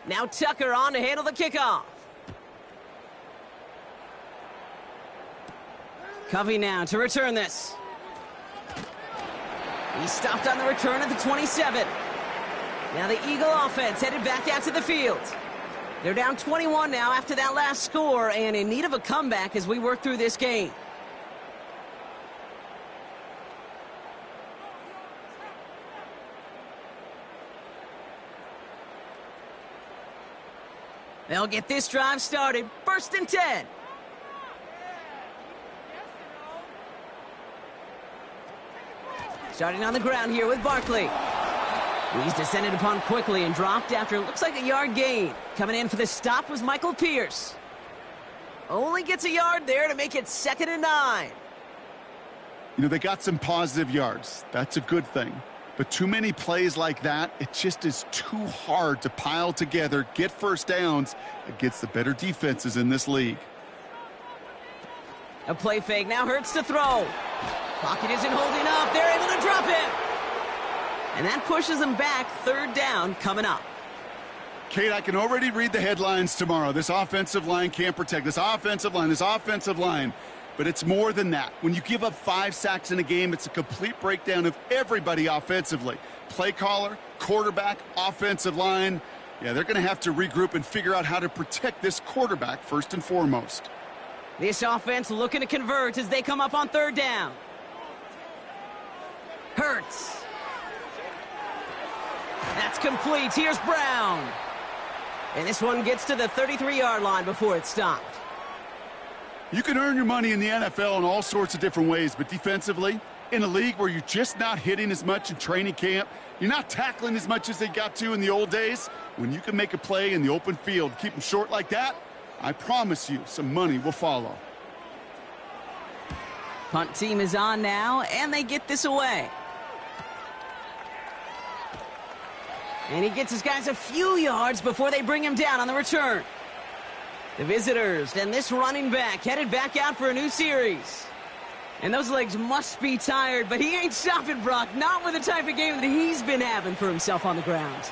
Now Tucker on to handle the kickoff. Covey now to return this. He stopped on the return at the 27. Now the Eagle offense headed back out to the field. They're down 21 now after that last score and in need of a comeback as we work through this game. They'll get this drive started. 1st and 10. Starting on the ground here with Barkley. He's descended upon quickly and dropped after it looks like a yard gain. Coming in for the stop was Michael Pierce. Only gets a yard there to make it 2nd and 9. You know, they got some positive yards. That's a good thing. But too many plays like that, it just is too hard to pile together, get first downs against the better defenses in this league. A play fake. Now Hurts to throw. Pocket isn't holding up. They're able to drop him. And that pushes them back. 3rd down coming up. Kate, I can already read the headlines tomorrow. This offensive line can't protect. This offensive line. But it's more than that. When you give up 5 sacks in a game, it's a complete breakdown of everybody offensively. Play caller, quarterback, offensive line. Yeah, they're going to have to regroup and figure out how to protect this quarterback first and foremost. This offense looking to convert as they come up on 3rd down. Hurts. That's complete. Here's Brown. And this one gets to the 33-yard line before it's stopped. You can earn your money in the NFL in all sorts of different ways, but defensively, in a league where you're just not hitting as much in training camp, you're not tackling as much as they got to in the old days, when you can make a play in the open field, keep them short like that, I promise you some money will follow. Punt team is on now, and they get this away. And he gets his guys a few yards before they bring him down on the return. The visitors and this running back headed back out for a new series. And those legs must be tired, but he ain't stopping, Brock. Not with the type of game that he's been having for himself on the ground.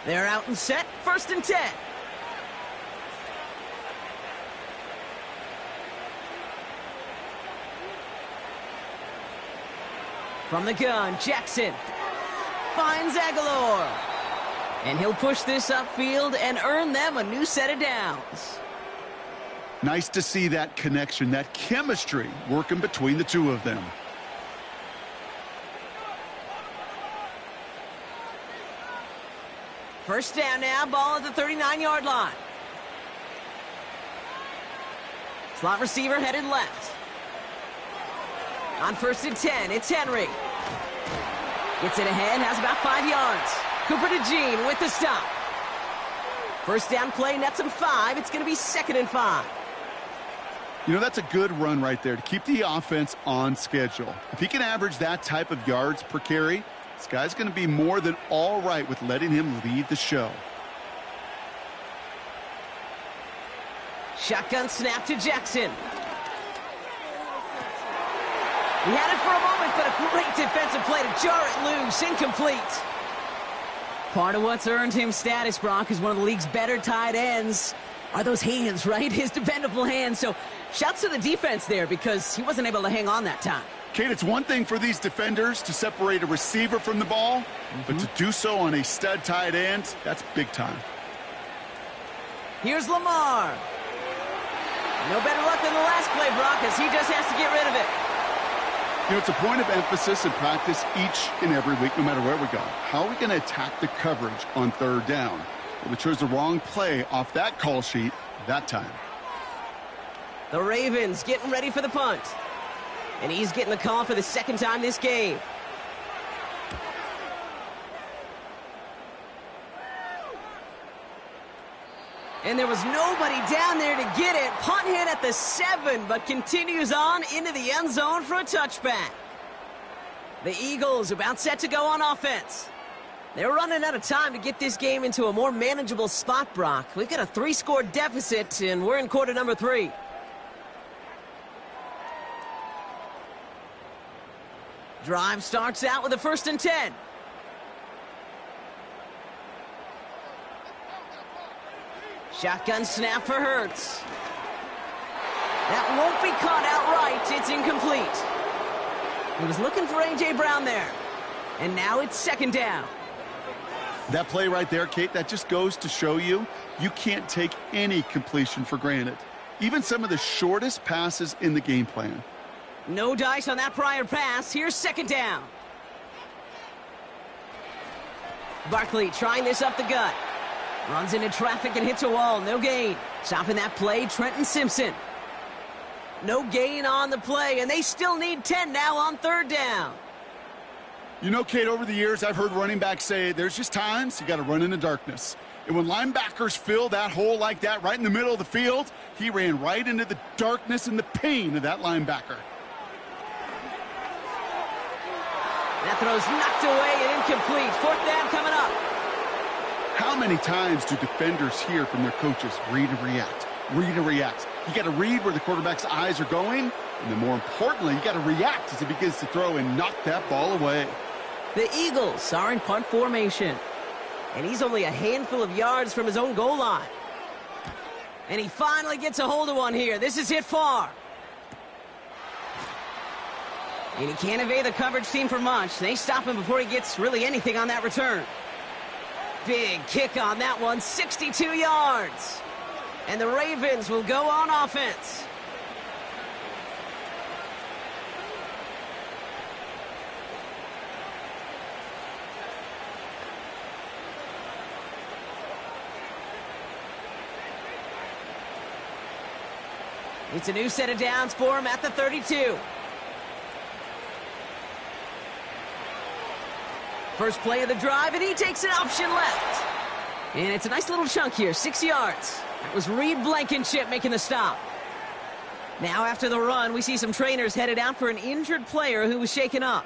They're out and set. 1st and 10. From the gun, Jackson finds Aguilar. And he'll push this upfield and earn them a new set of downs. Nice to see that connection, that chemistry working between the two of them. First down now, ball at the 39-yard line. Slot receiver headed left. On 1st and 10, it's Henry. Gets it ahead, has about 5 yards. Cooper to Jean with the stop. First down play, nets him 5. It's going to be 2nd and 5. You know, that's a good run right there to keep the offense on schedule. If he can average that type of yards per carry, this guy's going to be more than all right with letting him lead the show. Shotgun snap to Jackson. He had it for a moment, but a great defensive play to jar it loose. Incomplete. Part of what's earned him status, Brock, is one of the league's better tight ends. Are those hands, right? His dependable hands. So shouts to the defense there because he wasn't able to hang on that time. Kate, it's one thing for these defenders to separate a receiver from the ball, but to do so on a stud tight end, that's big time. Here's Lamar. No better luck than the last play, Brock, as he just has to get rid of it. You know, it's a point of emphasis in practice each and every week, no matter where we go. How are we going to attack the coverage on 3rd down? Well, they chose the wrong play off that call sheet that time. The Ravens getting ready for the punt. And he's getting the call for the 2nd time this game. And there was nobody down there to get it. Punt hit at the 7, but continues on into the end zone for a touchback. The Eagles about set to go on offense. They're running out of time to get this game into a more manageable spot, Brock. We've got a 3-score deficit, and we're in quarter number 3. Drive starts out with a 1st and 10. Shotgun snap for Hurts. That won't be caught outright. It's incomplete. He was looking for A.J. Brown there. And now it's 2nd down. That play right there, Kate, that just goes to show you, you can't take any completion for granted. even some of the shortest passes in the game plan. No dice on that prior pass. Here's second down. Barkley trying this up the gut. Runs into traffic and hits a wall. No gain. Stopping that play, Trenton Simpson. No gain on the play, and they still need 10 now on third down. You know, Kate, over the years, I've heard running backs say there's just times you got to run in the darkness. And when linebackers fill that hole like that right in the middle of the field, he ran right into the darkness and the pain of that linebacker. That throw's knocked away and incomplete. Fourth down coming up. How many times do defenders hear from their coaches, read and react, read and react? You got to read where the quarterback's eyes are going, and then more importantly, you got to react as he begins to throw and knock that ball away. The Eagles are in punt formation, and he's only a handful of yards from his own goal line. And he finally gets a hold of one here. This is hit far. And he can't evade the coverage team for much. They stop him before he gets really anything on that return. Big kick on that one, 62 yards. And the Ravens will go on offense. It's a new set of downs for him at the 32. First play of the drive, and he takes an option left. And it's a nice little chunk here, 6 yards. That was Reed Blankenship making the stop. Now after the run, we see some trainers headed out for an injured player who was shaken up.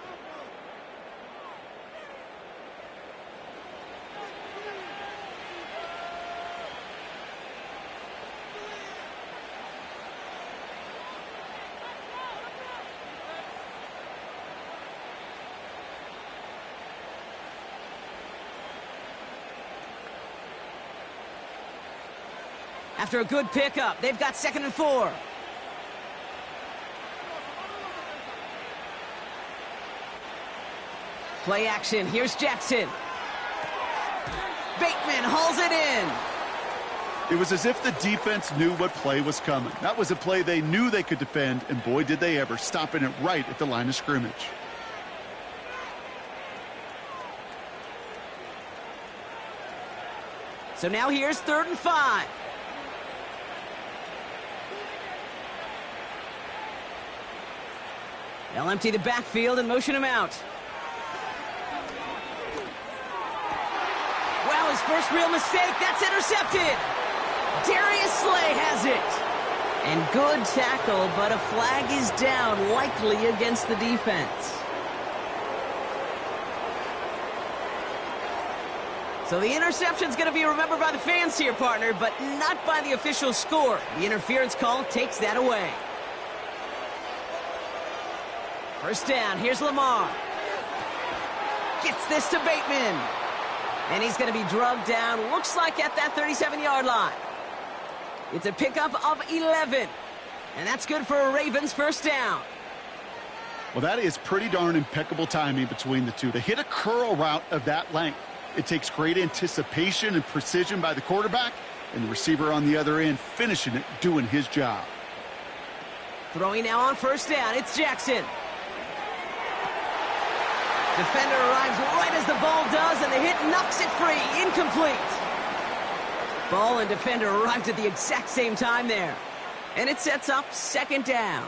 After a good pickup, they've got 2nd and 4. Play action. Here's Jackson. Bateman hauls it in. It was as if the defense knew what play was coming. That was a play they knew they could defend, and boy, did they ever, stopping it right at the line of scrimmage. So now here's 3rd and 5. They'll empty the backfield and motion him out. Wow, his first real mistake. That's intercepted. Darius Slay has it. And good tackle, but a flag is down, likely against the defense. So the interception's going to be remembered by the fans here, partner, but not by the official score. The interference call takes that away. First down, here's Lamar. Gets this to Bateman. And he's going to be drugged down, looks like at that 37-yard line. It's a pickup of 11. And that's good for a Ravens first down. Well, that is pretty darn impeccable timing between the two. To hit a curl route of that length, it takes great anticipation and precision by the quarterback, and the receiver on the other end finishing it, doing his job. Throwing now on first down, it's Jackson. Defender arrives right as the ball does, and the hit knocks it free. Incomplete. Ball and defender arrived at the exact same time there. And it sets up 2nd down.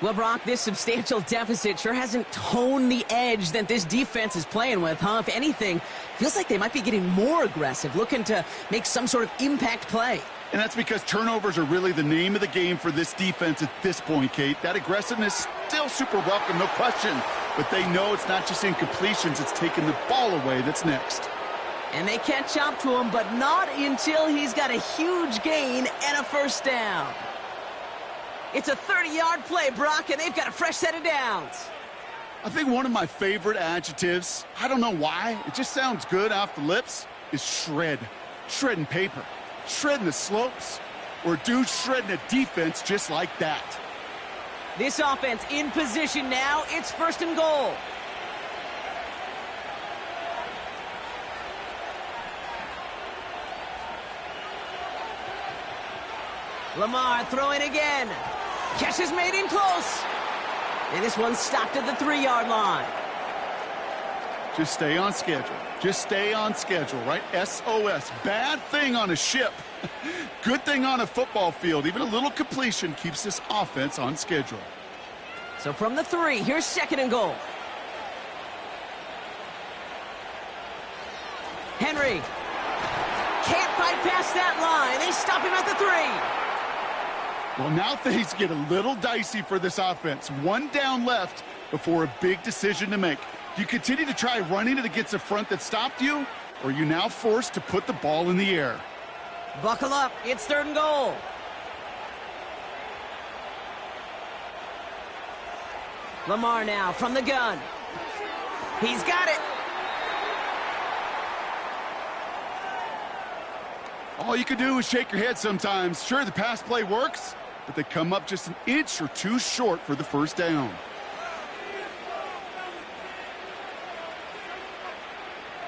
Well, Brock, this substantial deficit sure hasn't toned the edge that this defense is playing with, huh? If anything, feels like they might be getting more aggressive, looking to make some sort of impact play. And that's because turnovers are really the name of the game for this defense at this point, Kate. That aggressiveness still super welcome, no question. But they know it's not just incompletions, it's taking the ball away that's next. And they catch up to him, but not until he's got a huge gain and a first down. It's a 30-yard play, Brock, and they've got a fresh set of downs. I think one of my favorite adjectives, I don't know why, it just sounds good off the lips, is shred. Shredding paper. Shredding the slopes. Or dude shredding a defense just like that. This offense in position now. It's 1st and goal. Lamar throwing again. Catch is made in close. And this one's stopped at the 3-yard line. Just stay on schedule. Just stay on schedule, right? SOS. Bad thing on a ship. Good thing on a football field. Even a little completion keeps this offense on schedule. So from the 3, here's 2nd and goal. Henry can't fight past that line. They stop him at the 3. Well, now things get a little dicey for this offense. 1 down left before a big decision to make. Do you continue to try running it against a front that stopped you, or are you now forced to put the ball in the air? Buckle up. It's 3rd and goal. Lamar now from the gun. He's got it. All you can do is shake your head sometimes. Sure, the pass play works, but they come up just an inch or 2 short for the 1st down.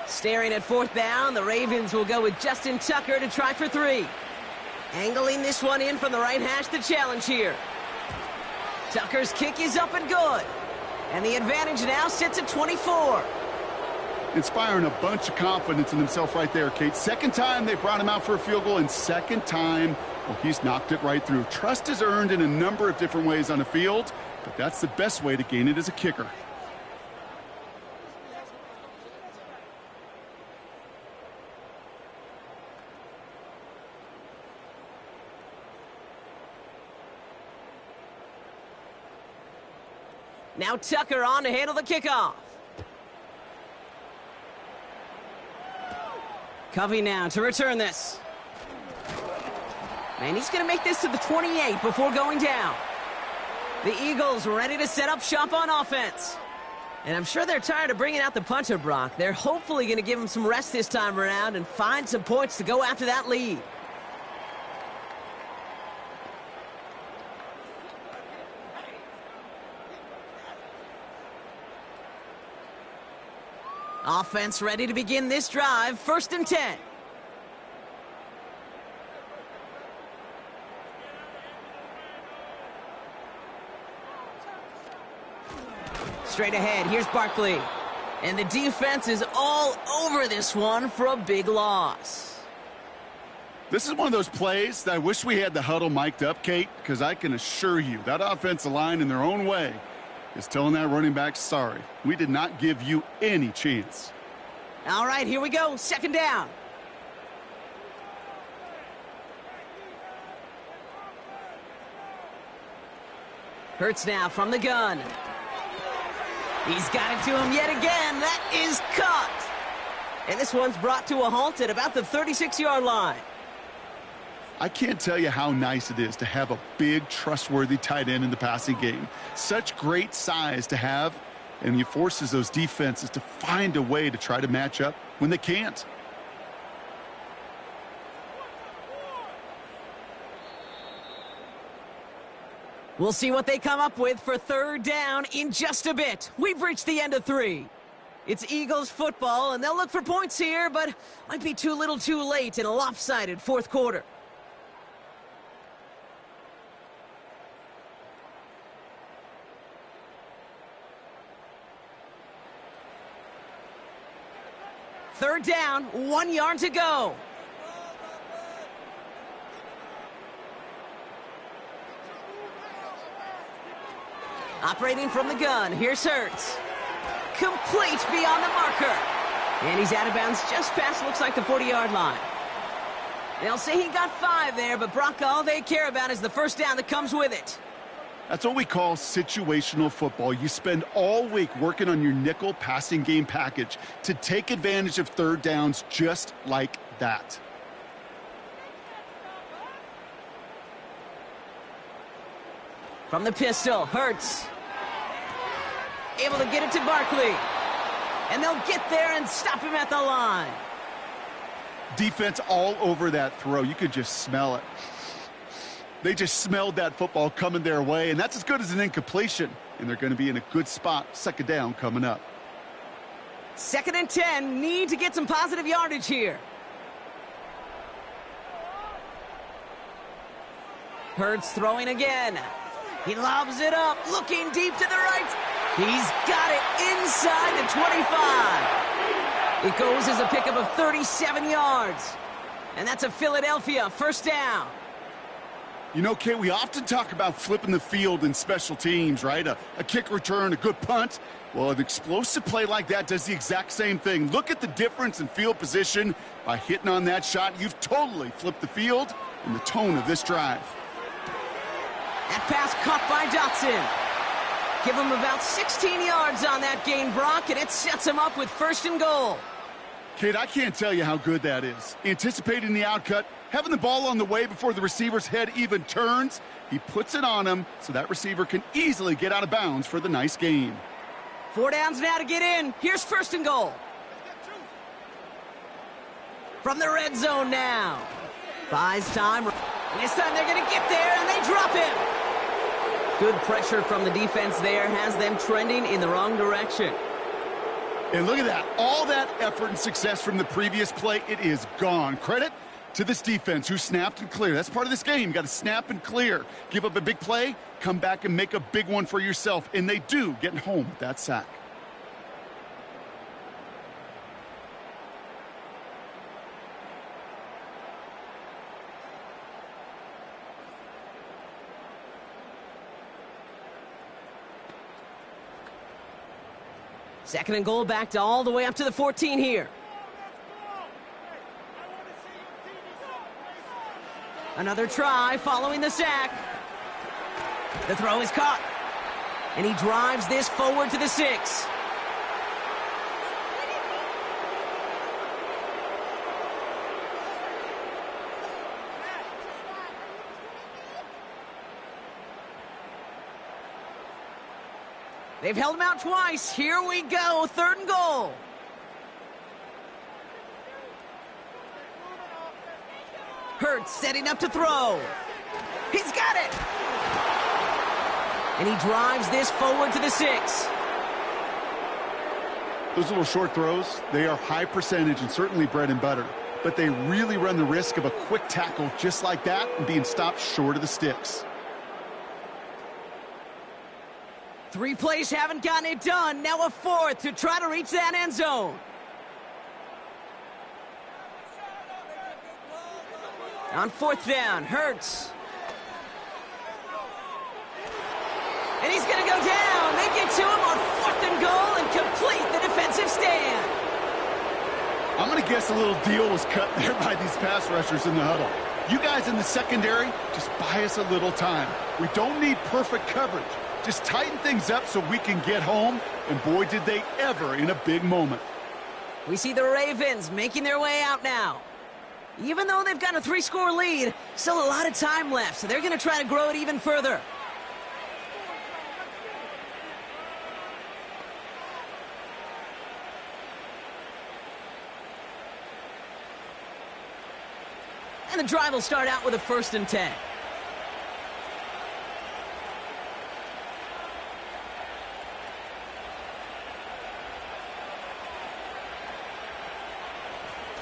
Staring at 4th down, the Ravens will go with Justin Tucker to try for 3. Angling this one in from the right hash, the challenge here. Tucker's kick is up and good. And the advantage now sits at 24. Inspiring a bunch of confidence in himself right there, Kate. 2nd time they brought him out for a field goal, and 2nd time, well, he's knocked it right through. Trust is earned in a number of different ways on the field, but that's the best way to gain it as a kicker. Now Tucker on to handle the kickoff. Covey now to return this. And he's going to make this to the 28 before going down. The Eagles ready to set up shop on offense. And I'm sure they're tired of bringing out the punter, Brock. They're hopefully going to give him some rest this time around and find some points to go after that lead. Offense ready to begin this drive. 1st and 10. Straight ahead, here's Barkley. And the defense is all over this one for a big loss. This is one of those plays that I wish we had the huddle mic'd up, Kate, because I can assure you that offensive line in their own way is telling that running back, sorry, we did not give you any chance. All right, here we go. 2nd down. Hurts now from the gun. He's got it to him yet again. That is caught. And this one's brought to a halt at about the 36-yard line. I can't tell you how nice it is to have a big, trustworthy tight end in the passing game. Such great size to have, and he forces those defenses to find a way to try to match up when they can't. We'll see what they come up with for 3rd down in just a bit. We've reached the end of 3. It's Eagles football, and they'll look for points here, but might be too little too late in a lopsided 4th quarter. Third down, 1 yard to go. Operating from the gun, here's Hurts. Complete beyond the marker. And he's out of bounds just past, looks like, the 40-yard line. They'll say he got 5 there, but Brock, all they care about is the first down that comes with it. That's what we call situational football. You spend all week working on your nickel passing game package to take advantage of third downs just like that. From the pistol, Hurts. Able to get it to Barkley. And they'll get there and stop him at the line. Defense all over that throw. You could just smell it. They just smelled that football coming their way, and that's as good as an incompletion. And they're going to be in a good spot, second down coming up. 2nd and 10, need to get some positive yardage here. Hurts throwing again. He lobs it up, looking deep to the right. He's got it inside the 25. It goes as a pickup of 37 yards. And that's a Philadelphia first down. You know, Kate, we often talk about flipping the field in special teams, right? A kick return, a good punt. Well, an explosive play like that does the exact same thing. Look at the difference in field position by hitting on that shot. You've totally flipped the field and the tone of this drive. That pass caught by Dotson. Give him about 16 yards on that gain, Brock, and it sets him up with 1st and goal. Kate, I can't tell you how good that is. Anticipating the outcut, having the ball on the way before the receiver's head even turns. He puts it on him so that receiver can easily get out of bounds for the nice gain. 4 downs now to get in. Here's 1st and goal. From the red zone now. Buys time. And this time they're going to get there, and they drop him. Good pressure from the defense there has them trending in the wrong direction. And look at that. All that effort and success from the previous play, it is gone. Credit to this defense who snapped and cleared. That's part of this game. You got to snap and clear. Give up a big play, come back and make a big one for yourself. And they do, getting home with that sack. Second and goal, backed all the way up to the 14 here. Another try following the sack. The throw is caught. And he drives this forward to the 6. They've held him out twice. Here we go, 3rd and goal. Hurts setting up to throw. He's got it. And he drives this forward to the 6. Those little short throws, they are high percentage and certainly bread and butter. But they really run the risk of a quick tackle just like that and being stopped short of the sticks. 3 plays haven't gotten it done. Now a 4th to try to reach that end zone. On 4th down, Hurts. And he's going to go down. They get to him on 4th and goal and complete the defensive stand. I'm going to guess a little deal was cut there by these pass rushers in the huddle. You guys in the secondary, just buy us a little time. We don't need perfect coverage. Just tighten things up so we can get home, and boy, did they ever in a big moment. We see the Ravens making their way out now. Even though they've got a 3-score lead, still a lot of time left, so they're going to try to grow it even further. And the drive will start out with a 1st and 10.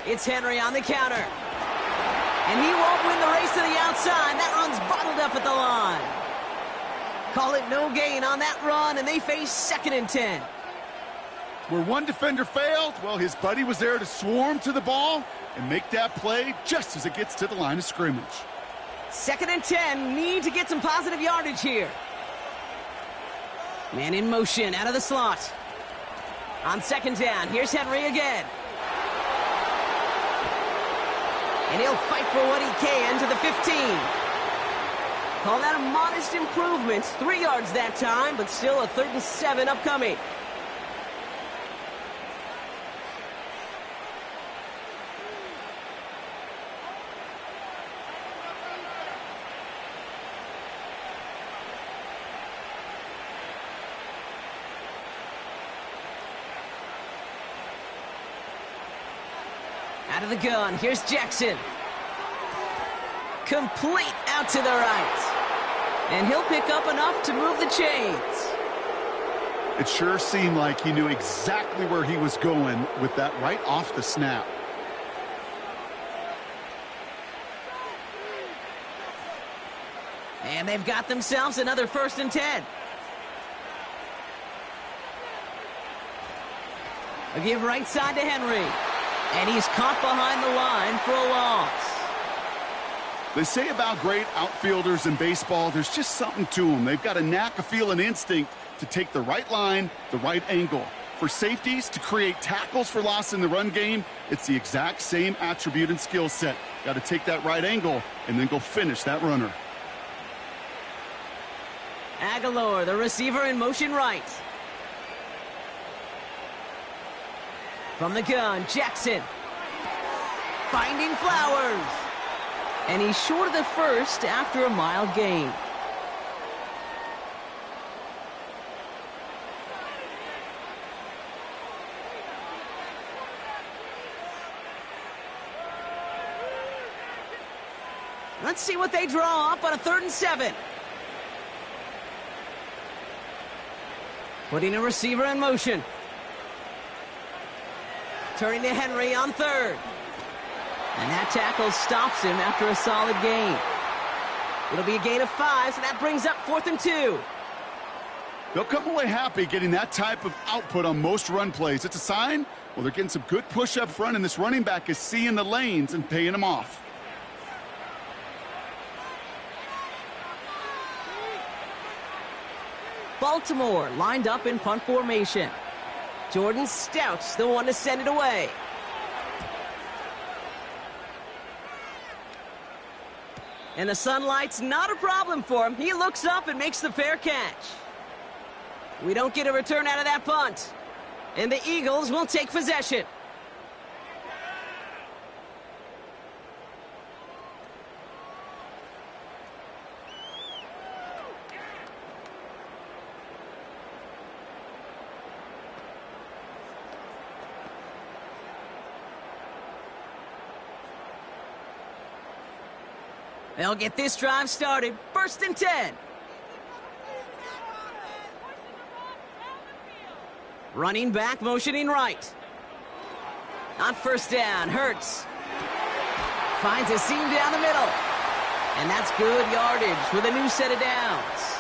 It's Henry on the counter. And he won't win the race to the outside. That run's bottled up at the line. Call it no gain on that run, and they face 2nd and 10. Where one defender failed, well, his buddy was there to swarm to the ball and make that play just as it gets to the line of scrimmage. 2nd and 10, need to get some positive yardage here. Man in motion out of the slot. On 2nd down, here's Henry again. And he'll fight for what he can to the 15. Call that a modest improvement. 3 yards that time, but still a 3rd and 7 upcoming. Out of the gun, here's Jackson. Complete out to the right. And he'll pick up enough to move the chains. It sure seemed like he knew exactly where he was going with that right off the snap. And they've got themselves another 1st and 10. A give right side to Henry. And he's caught behind the line for a loss. They say about great outfielders in baseball, there's just something to them. They've got a knack, a feel, and instinct to take the right line, the right angle. For safeties to create tackles for loss in the run game, it's the exact same attribute and skill set. Got to take that right angle and then go finish that runner. Aguilar, the receiver, in motion right. From the gun, Jackson. Finding Flowers. And he's short of the first after a mild gain. Let's see what they draw up on a 3rd and 7. Putting a receiver in motion. Turning to Henry on 3rd. And that tackle stops him after a solid gain. It'll be a gain of 5, so that brings up 4th and 2. They'll come away happy getting that type of output on most run plays. It's a sign, well, they're getting some good push up front, and this running back is seeing the lanes and paying them off. Baltimore lined up in punt formation. Jordan Stout's the one to send it away. And the sunlight's not a problem for him. He looks up and makes the fair catch. We don't get a return out of that punt. And the Eagles will take possession. They'll get this drive started. 1st and 10. Running back, motioning right. On 1st down, Hurts. Finds a seam down the middle. And that's good yardage with a new set of downs.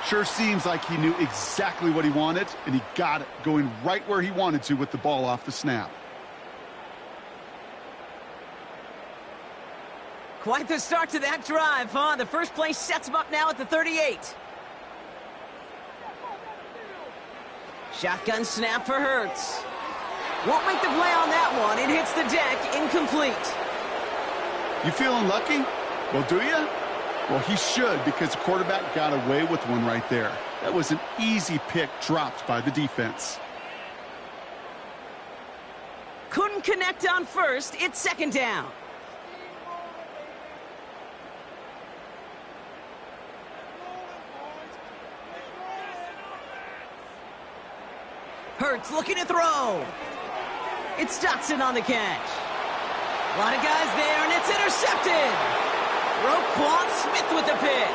Sure seems like he knew exactly what he wanted, and he got it, going right where he wanted to with the ball off the snap. Quite the start to that drive, huh? The first play sets him up now at the 38. Shotgun snap for Hurts. Won't make the play on that one. It hits the deck, incomplete. You feeling lucky? Well, do you? Well, he should, because the quarterback got away with one right there. That was an easy pick dropped by the defense. Couldn't connect on 1st. It's 2nd down. Hurts looking to throw. It's Dotson on the catch. A lot of guys there, and it's intercepted. Roquan Smith with the pick.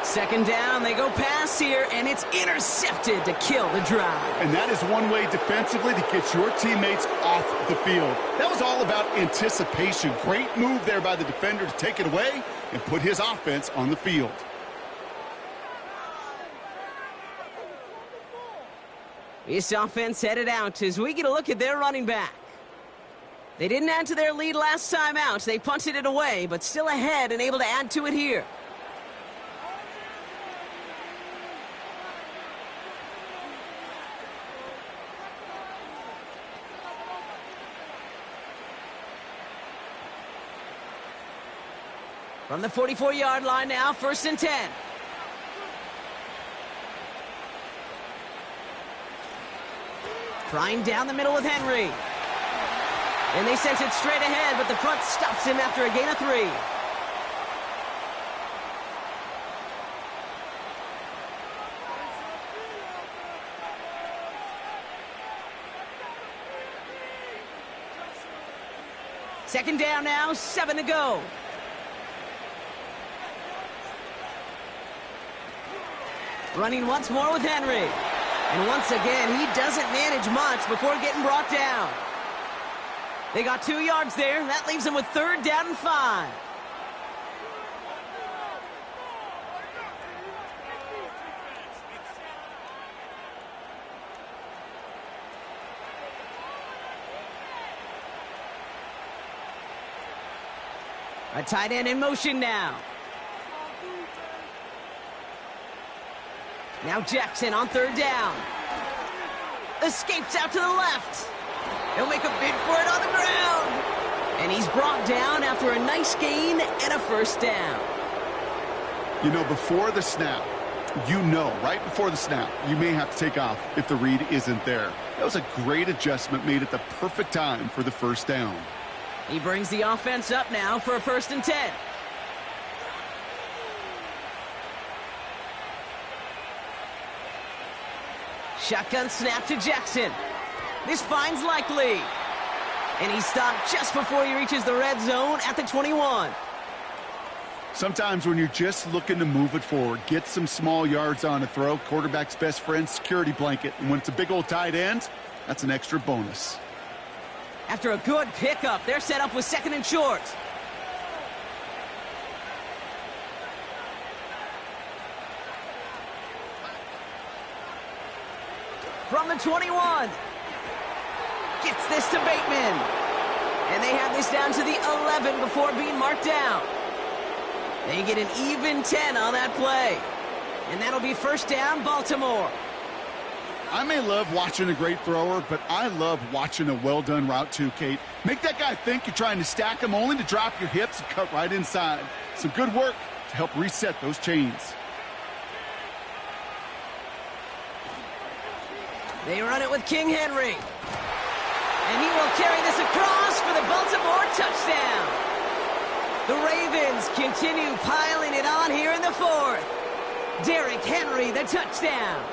2nd down, they go pass here, and it's intercepted to kill the drive. And that is one way defensively to get your teammates off the field. That was all about anticipation. Great move there by the defender to take it away and put his offense on the field. This offense headed out as we get a look at their running back. They didn't add to their lead last time out. They punted it away, but still ahead and able to add to it here. From the 44-yard line now, 1st and 10. Trying down the middle with Henry. And they sent it straight ahead, but the front stops him after a gain of 3. Second down now, 7 to go. Running once more with Henry. And once again, he doesn't manage much before getting brought down. They got 2 yards there. That leaves them with 3rd down and 5. A tight end in motion now. Now Jackson on third down. Escapes out to the left. He'll make a bid for it on the ground. And he's brought down after a nice gain and a first down. You know, before the snap, right before the snap, you may have to take off if the read isn't there. That was a great adjustment made at the perfect time for the first down. He brings the offense up now for a 1st and 10. Shotgun snap to Jackson. This finds Likely. And he's stopped just before he reaches the red zone at the 21. Sometimes when you're just looking to move it forward, get some small yards on a throw, quarterback's best friend, security blanket. And when it's a big old tight end, that's an extra bonus. After a good pickup, they're set up with 2nd and short. From the 21. Gets this to Bateman. And they have this down to the 11 before being marked down. They get an even 10 on that play. And that'll be 1st down, Baltimore. I may love watching a great thrower, but I love watching a well-done route too, Kate. Make that guy think you're trying to stack him only to drop your hips and cut right inside. Some good work to help reset those chains. They run it with King Henry. And he will carry this across for the Baltimore touchdown. The Ravens continue piling it on here in the 4th. Derrick Henry, the touchdown.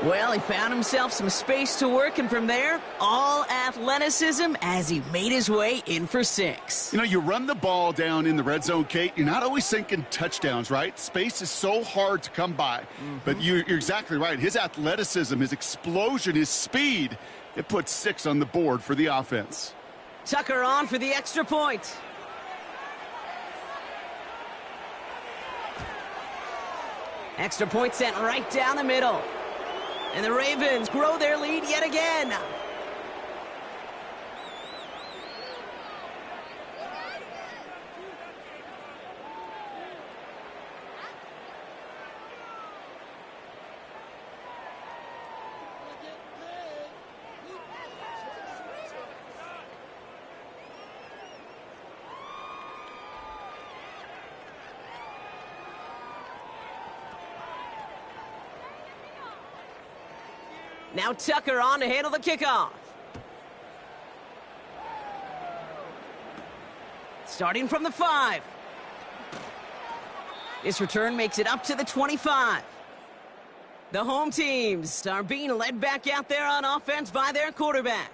Well, he found himself some space to work, and from there, all athleticism as he made his way in for 6. You know, you run the ball down in the red zone, Kate, you're not always thinking touchdowns, right? Space is so hard to come by. But you're exactly right. His athleticism, his explosion, his speed, it puts 6 on the board for the offense. Tucker on for the extra point. Extra point sent right down the middle. And the Ravens grow their lead yet again. Now Tucker on to handle the kickoff. Starting from the 5. This return makes it up to the 25. The home teams are being led back out there on offense by their quarterback.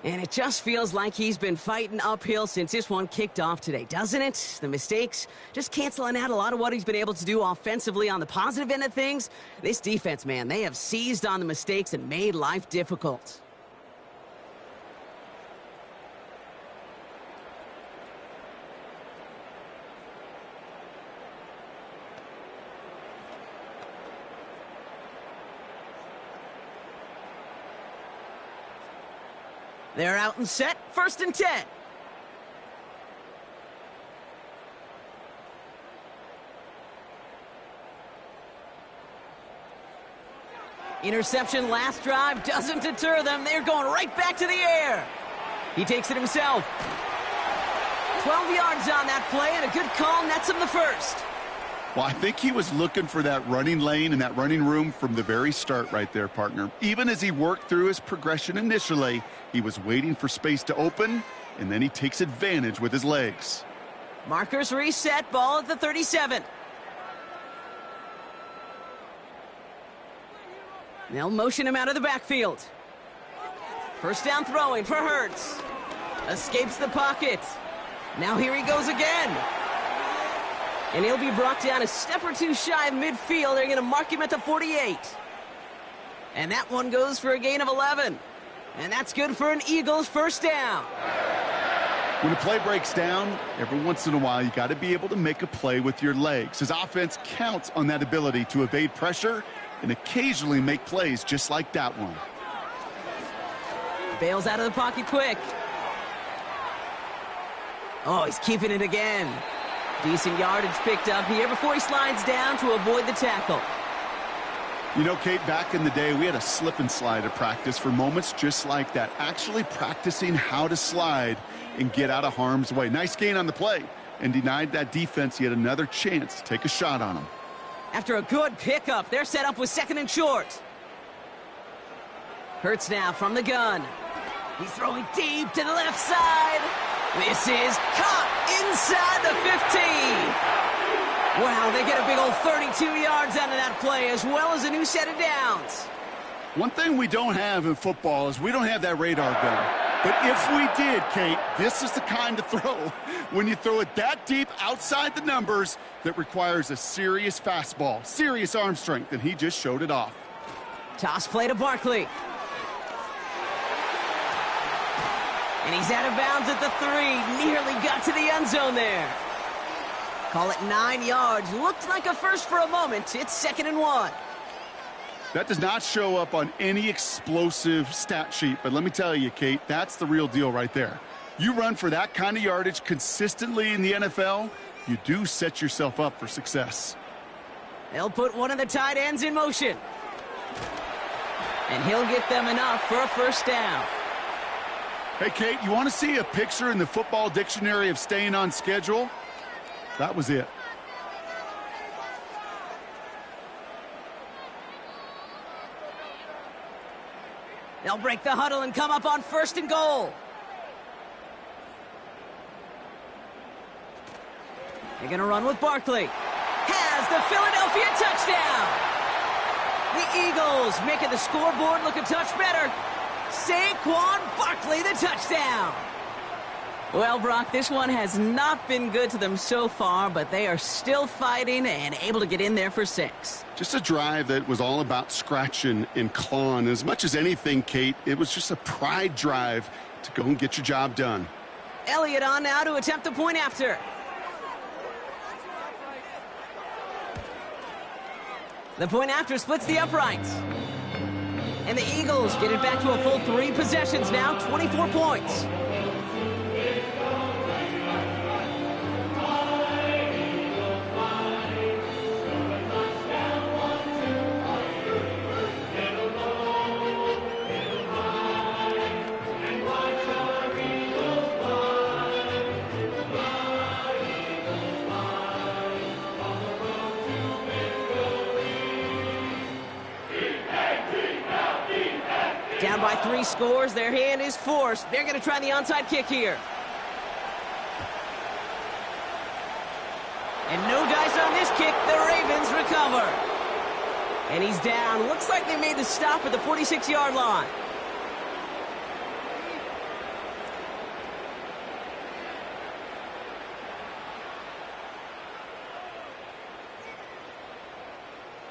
And it just feels like he's been fighting uphill since this one kicked off today, doesn't it? The mistakes just canceling out a lot of what he's been able to do offensively on the positive end of things. This defense, man, they have seized on the mistakes and made life difficult. They're out and set, 1st and 10. Interception last drive doesn't deter them. They're going right back to the air. He takes it himself. 12 yards on that play, and a good call nets him the 1st. Well, I think he was looking for that running lane and that running room from the very start right there, partner. Even as he worked through his progression initially, he was waiting for space to open, and then he takes advantage with his legs. Markers reset, ball at the 37. They'll motion him out of the backfield. 1st down throwing for Hurts. Escapes the pocket. Now here he goes again. And he'll be brought down a step or two shy of midfield. They're going to mark him at the 48. And that one goes for a gain of 11. And that's good for an Eagles 1st down. When a play breaks down, every once in a while, you got to be able to make a play with your legs. His offense counts on that ability to evade pressure and occasionally make plays just like that one. Bails out of the pocket quick. Oh, he's keeping it again. Decent yardage picked up here before he slides down to avoid the tackle. You know, Kate, back in the day, we had a slip and slide at practice for moments just like that. Actually practicing how to slide and get out of harm's way. Nice gain on the play and denied that defense yet another chance to take a shot on him. After a good pickup, they're set up with 2nd and short. Hurts now from the gun. He's throwing deep to the left side. This is caught inside the 15. Wow, they get a big old 32 yards out of that play, as well as a new set of downs. One thing we don't have in football is we don't have that radar gun. But if we did, Kate, this is the kind of throw, when you throw it that deep outside the numbers, that requires a serious fastball, serious arm strength, and he just showed it off. Toss play to Barkley. And he's out of bounds at the 3. Nearly got to the end zone there. Call it 9 yards. Looked like a first for a moment. It's 2nd and 1. That does not show up on any explosive stat sheet, but let me tell you, Kate, that's the real deal right there. You run for that kind of yardage consistently in the NFL, you do set yourself up for success. They'll put one of the tight ends in motion. And he'll get them enough for a first down. Hey, Kate, you want to see a picture in the football dictionary of staying on schedule? That was it. They'll break the huddle and come up on 1st and goal. They're going to run with Barkley. Has the Philadelphia touchdown. The Eagles making the scoreboard look a touch better. Saquon Barkley, the touchdown. Well, Brock, this one has not been good to them so far, but they are still fighting and able to get in there for 6. Just a drive that was all about scratching and clawing. As much as anything, Kate, it was just a pride drive to go and get your job done. Elliott on now to attempt the point after. The point after splits the uprights. And the Eagles get it back to a full 3 possessions now, 24 points. Down by 3 scores, their hand is forced. They're going to try the onside kick here. And no dice on this kick. The Ravens recover. And he's down. Looks like they made the stop at the 46-yard line.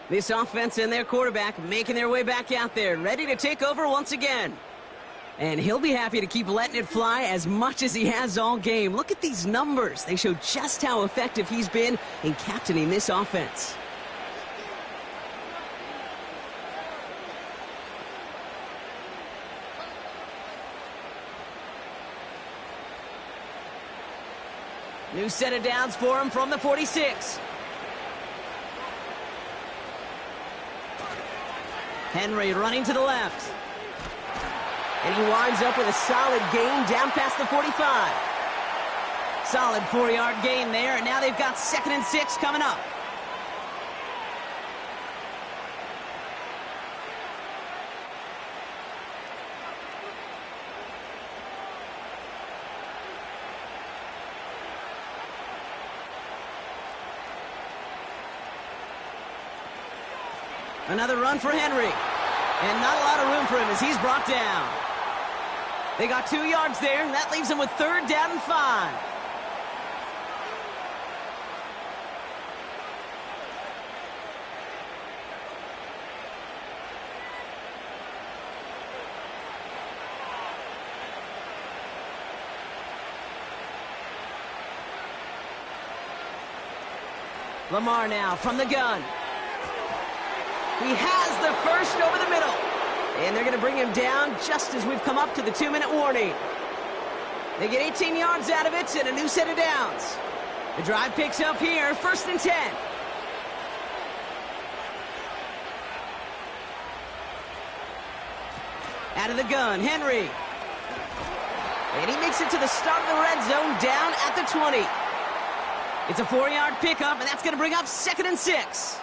This offense and their quarterback making their way back out there, ready to take over once again. And he'll be happy to keep letting it fly as much as he has all game. Look at these numbers. They show just how effective he's been in captaining this offense. New set of downs for him from the 46. Henry running to the left. And he winds up with a solid gain down past the 45. Solid 4-yard gain there, and now they've got 2nd and 6 coming up. Another run for Henry. And not a lot of room for him as he's brought down. They got 2 yards there, and that leaves them with 3rd down and 5. Lamar now from the gun. He has the first over the middle. And they're going to bring him down just as we've come up to the 2-minute warning. They get 18 yards out of it and a new set of downs. The drive picks up here, 1st and 10. Out of the gun, Henry. And he makes it to the start of the red zone, down at the 20. It's a 4-yard pickup, and that's going to bring up 2nd and 6.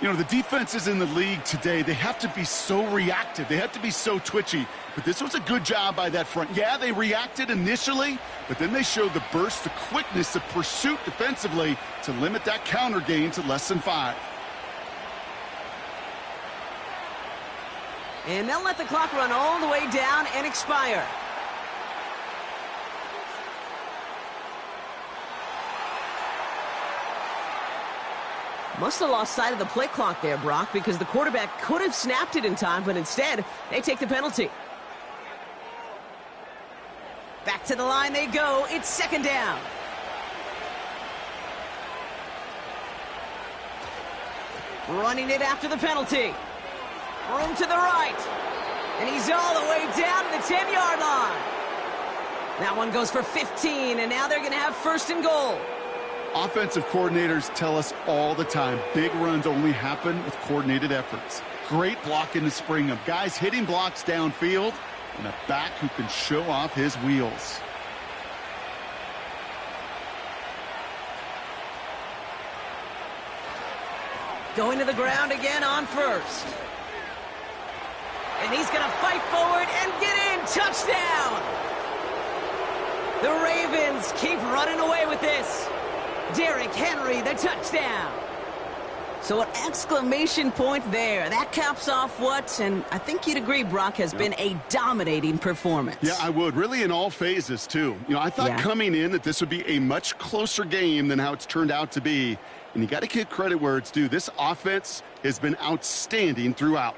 You know, the defenses in the league today, they have to be so reactive. They have to be so twitchy. But this was a good job by that front. Yeah, they reacted initially, but then they showed the burst, the quickness, the pursuit defensively to limit that counter gain to less than 5. And they'll let the clock run all the way down and expire. Must have lost sight of the play clock there, Brock, because the quarterback could have snapped it in time, but instead, they take the penalty. Back to the line they go. It's 2nd down. Running it after the penalty. Room to the right. And he's all the way down to the 10-yard line. That one goes for 15, and now they're going to have 1st and goal. Offensive coordinators tell us all the time, big runs only happen with coordinated efforts. Great blocking to spring them. Guys hitting blocks downfield, and a back who can show off his wheels. Going to the ground again on 1st. And he's going to fight forward and get in. Touchdown! The Ravens keep running away with this. Derrick Henry, the touchdown. So an exclamation point there. That caps off what, and I think you'd agree, Brock, has been a dominating performance. Yeah, I would. Really in all phases, too. You know, I thought coming in that this would be a much closer game than how it's turned out to be. And you got to give credit where it's due. This offense has been outstanding throughout.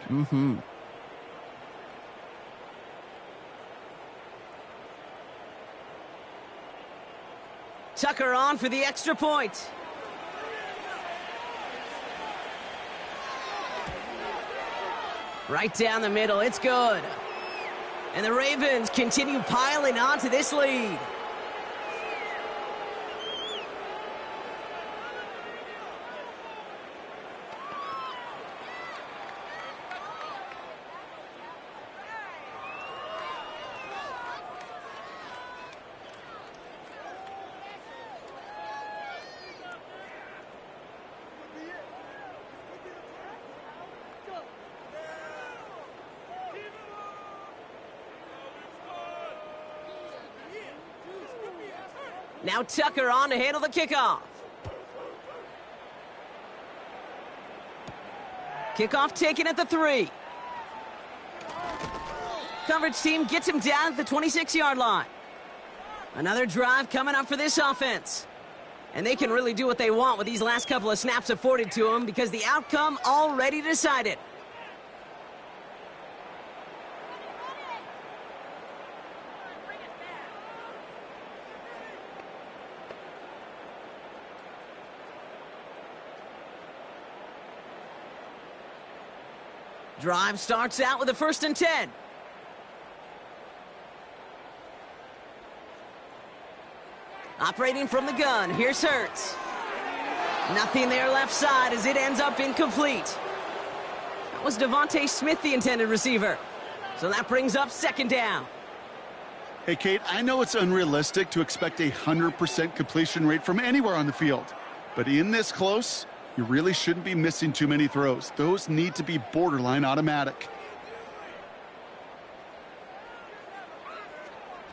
Tucker on for the extra point. Right down the middle, it's good. And the Ravens continue piling on to this lead. Now Tucker on to handle the kickoff. Kickoff taken at the 3. Coverage team gets him down at the 26-yard line. Another drive coming up for this offense. And they can really do what they want with these last couple of snaps afforded to them because the outcome already decided. Drive starts out with a 1st and 10. Operating from the gun, here's Hurts. Nothing there left side as it ends up incomplete. That was Devontae Smith, the intended receiver. So that brings up 2nd down. Hey, Kate, I know it's unrealistic to expect a 100% completion rate from anywhere on the field. But in this close, you really shouldn't be missing too many throws. Those need to be borderline automatic.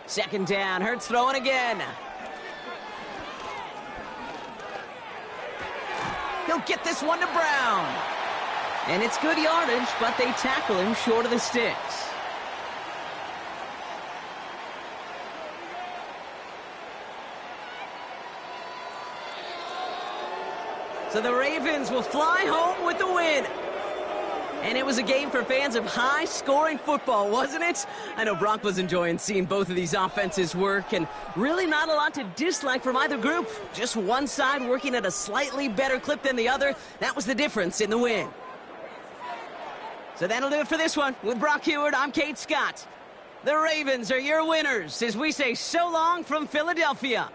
2nd down, Hurts throwing again. He'll get this one to Brown. And it's good yardage, but they tackle him short of the sticks. So the Ravens will fly home with the win. And it was a game for fans of high-scoring football, wasn't it? I know Brock was enjoying seeing both of these offenses work, and really not a lot to dislike from either group. Just one side working at a slightly better clip than the other. That was the difference in the win. So that'll do it for this one. With Brock Heward, I'm Kate Scott. The Ravens are your winners as we say so long from Philadelphia.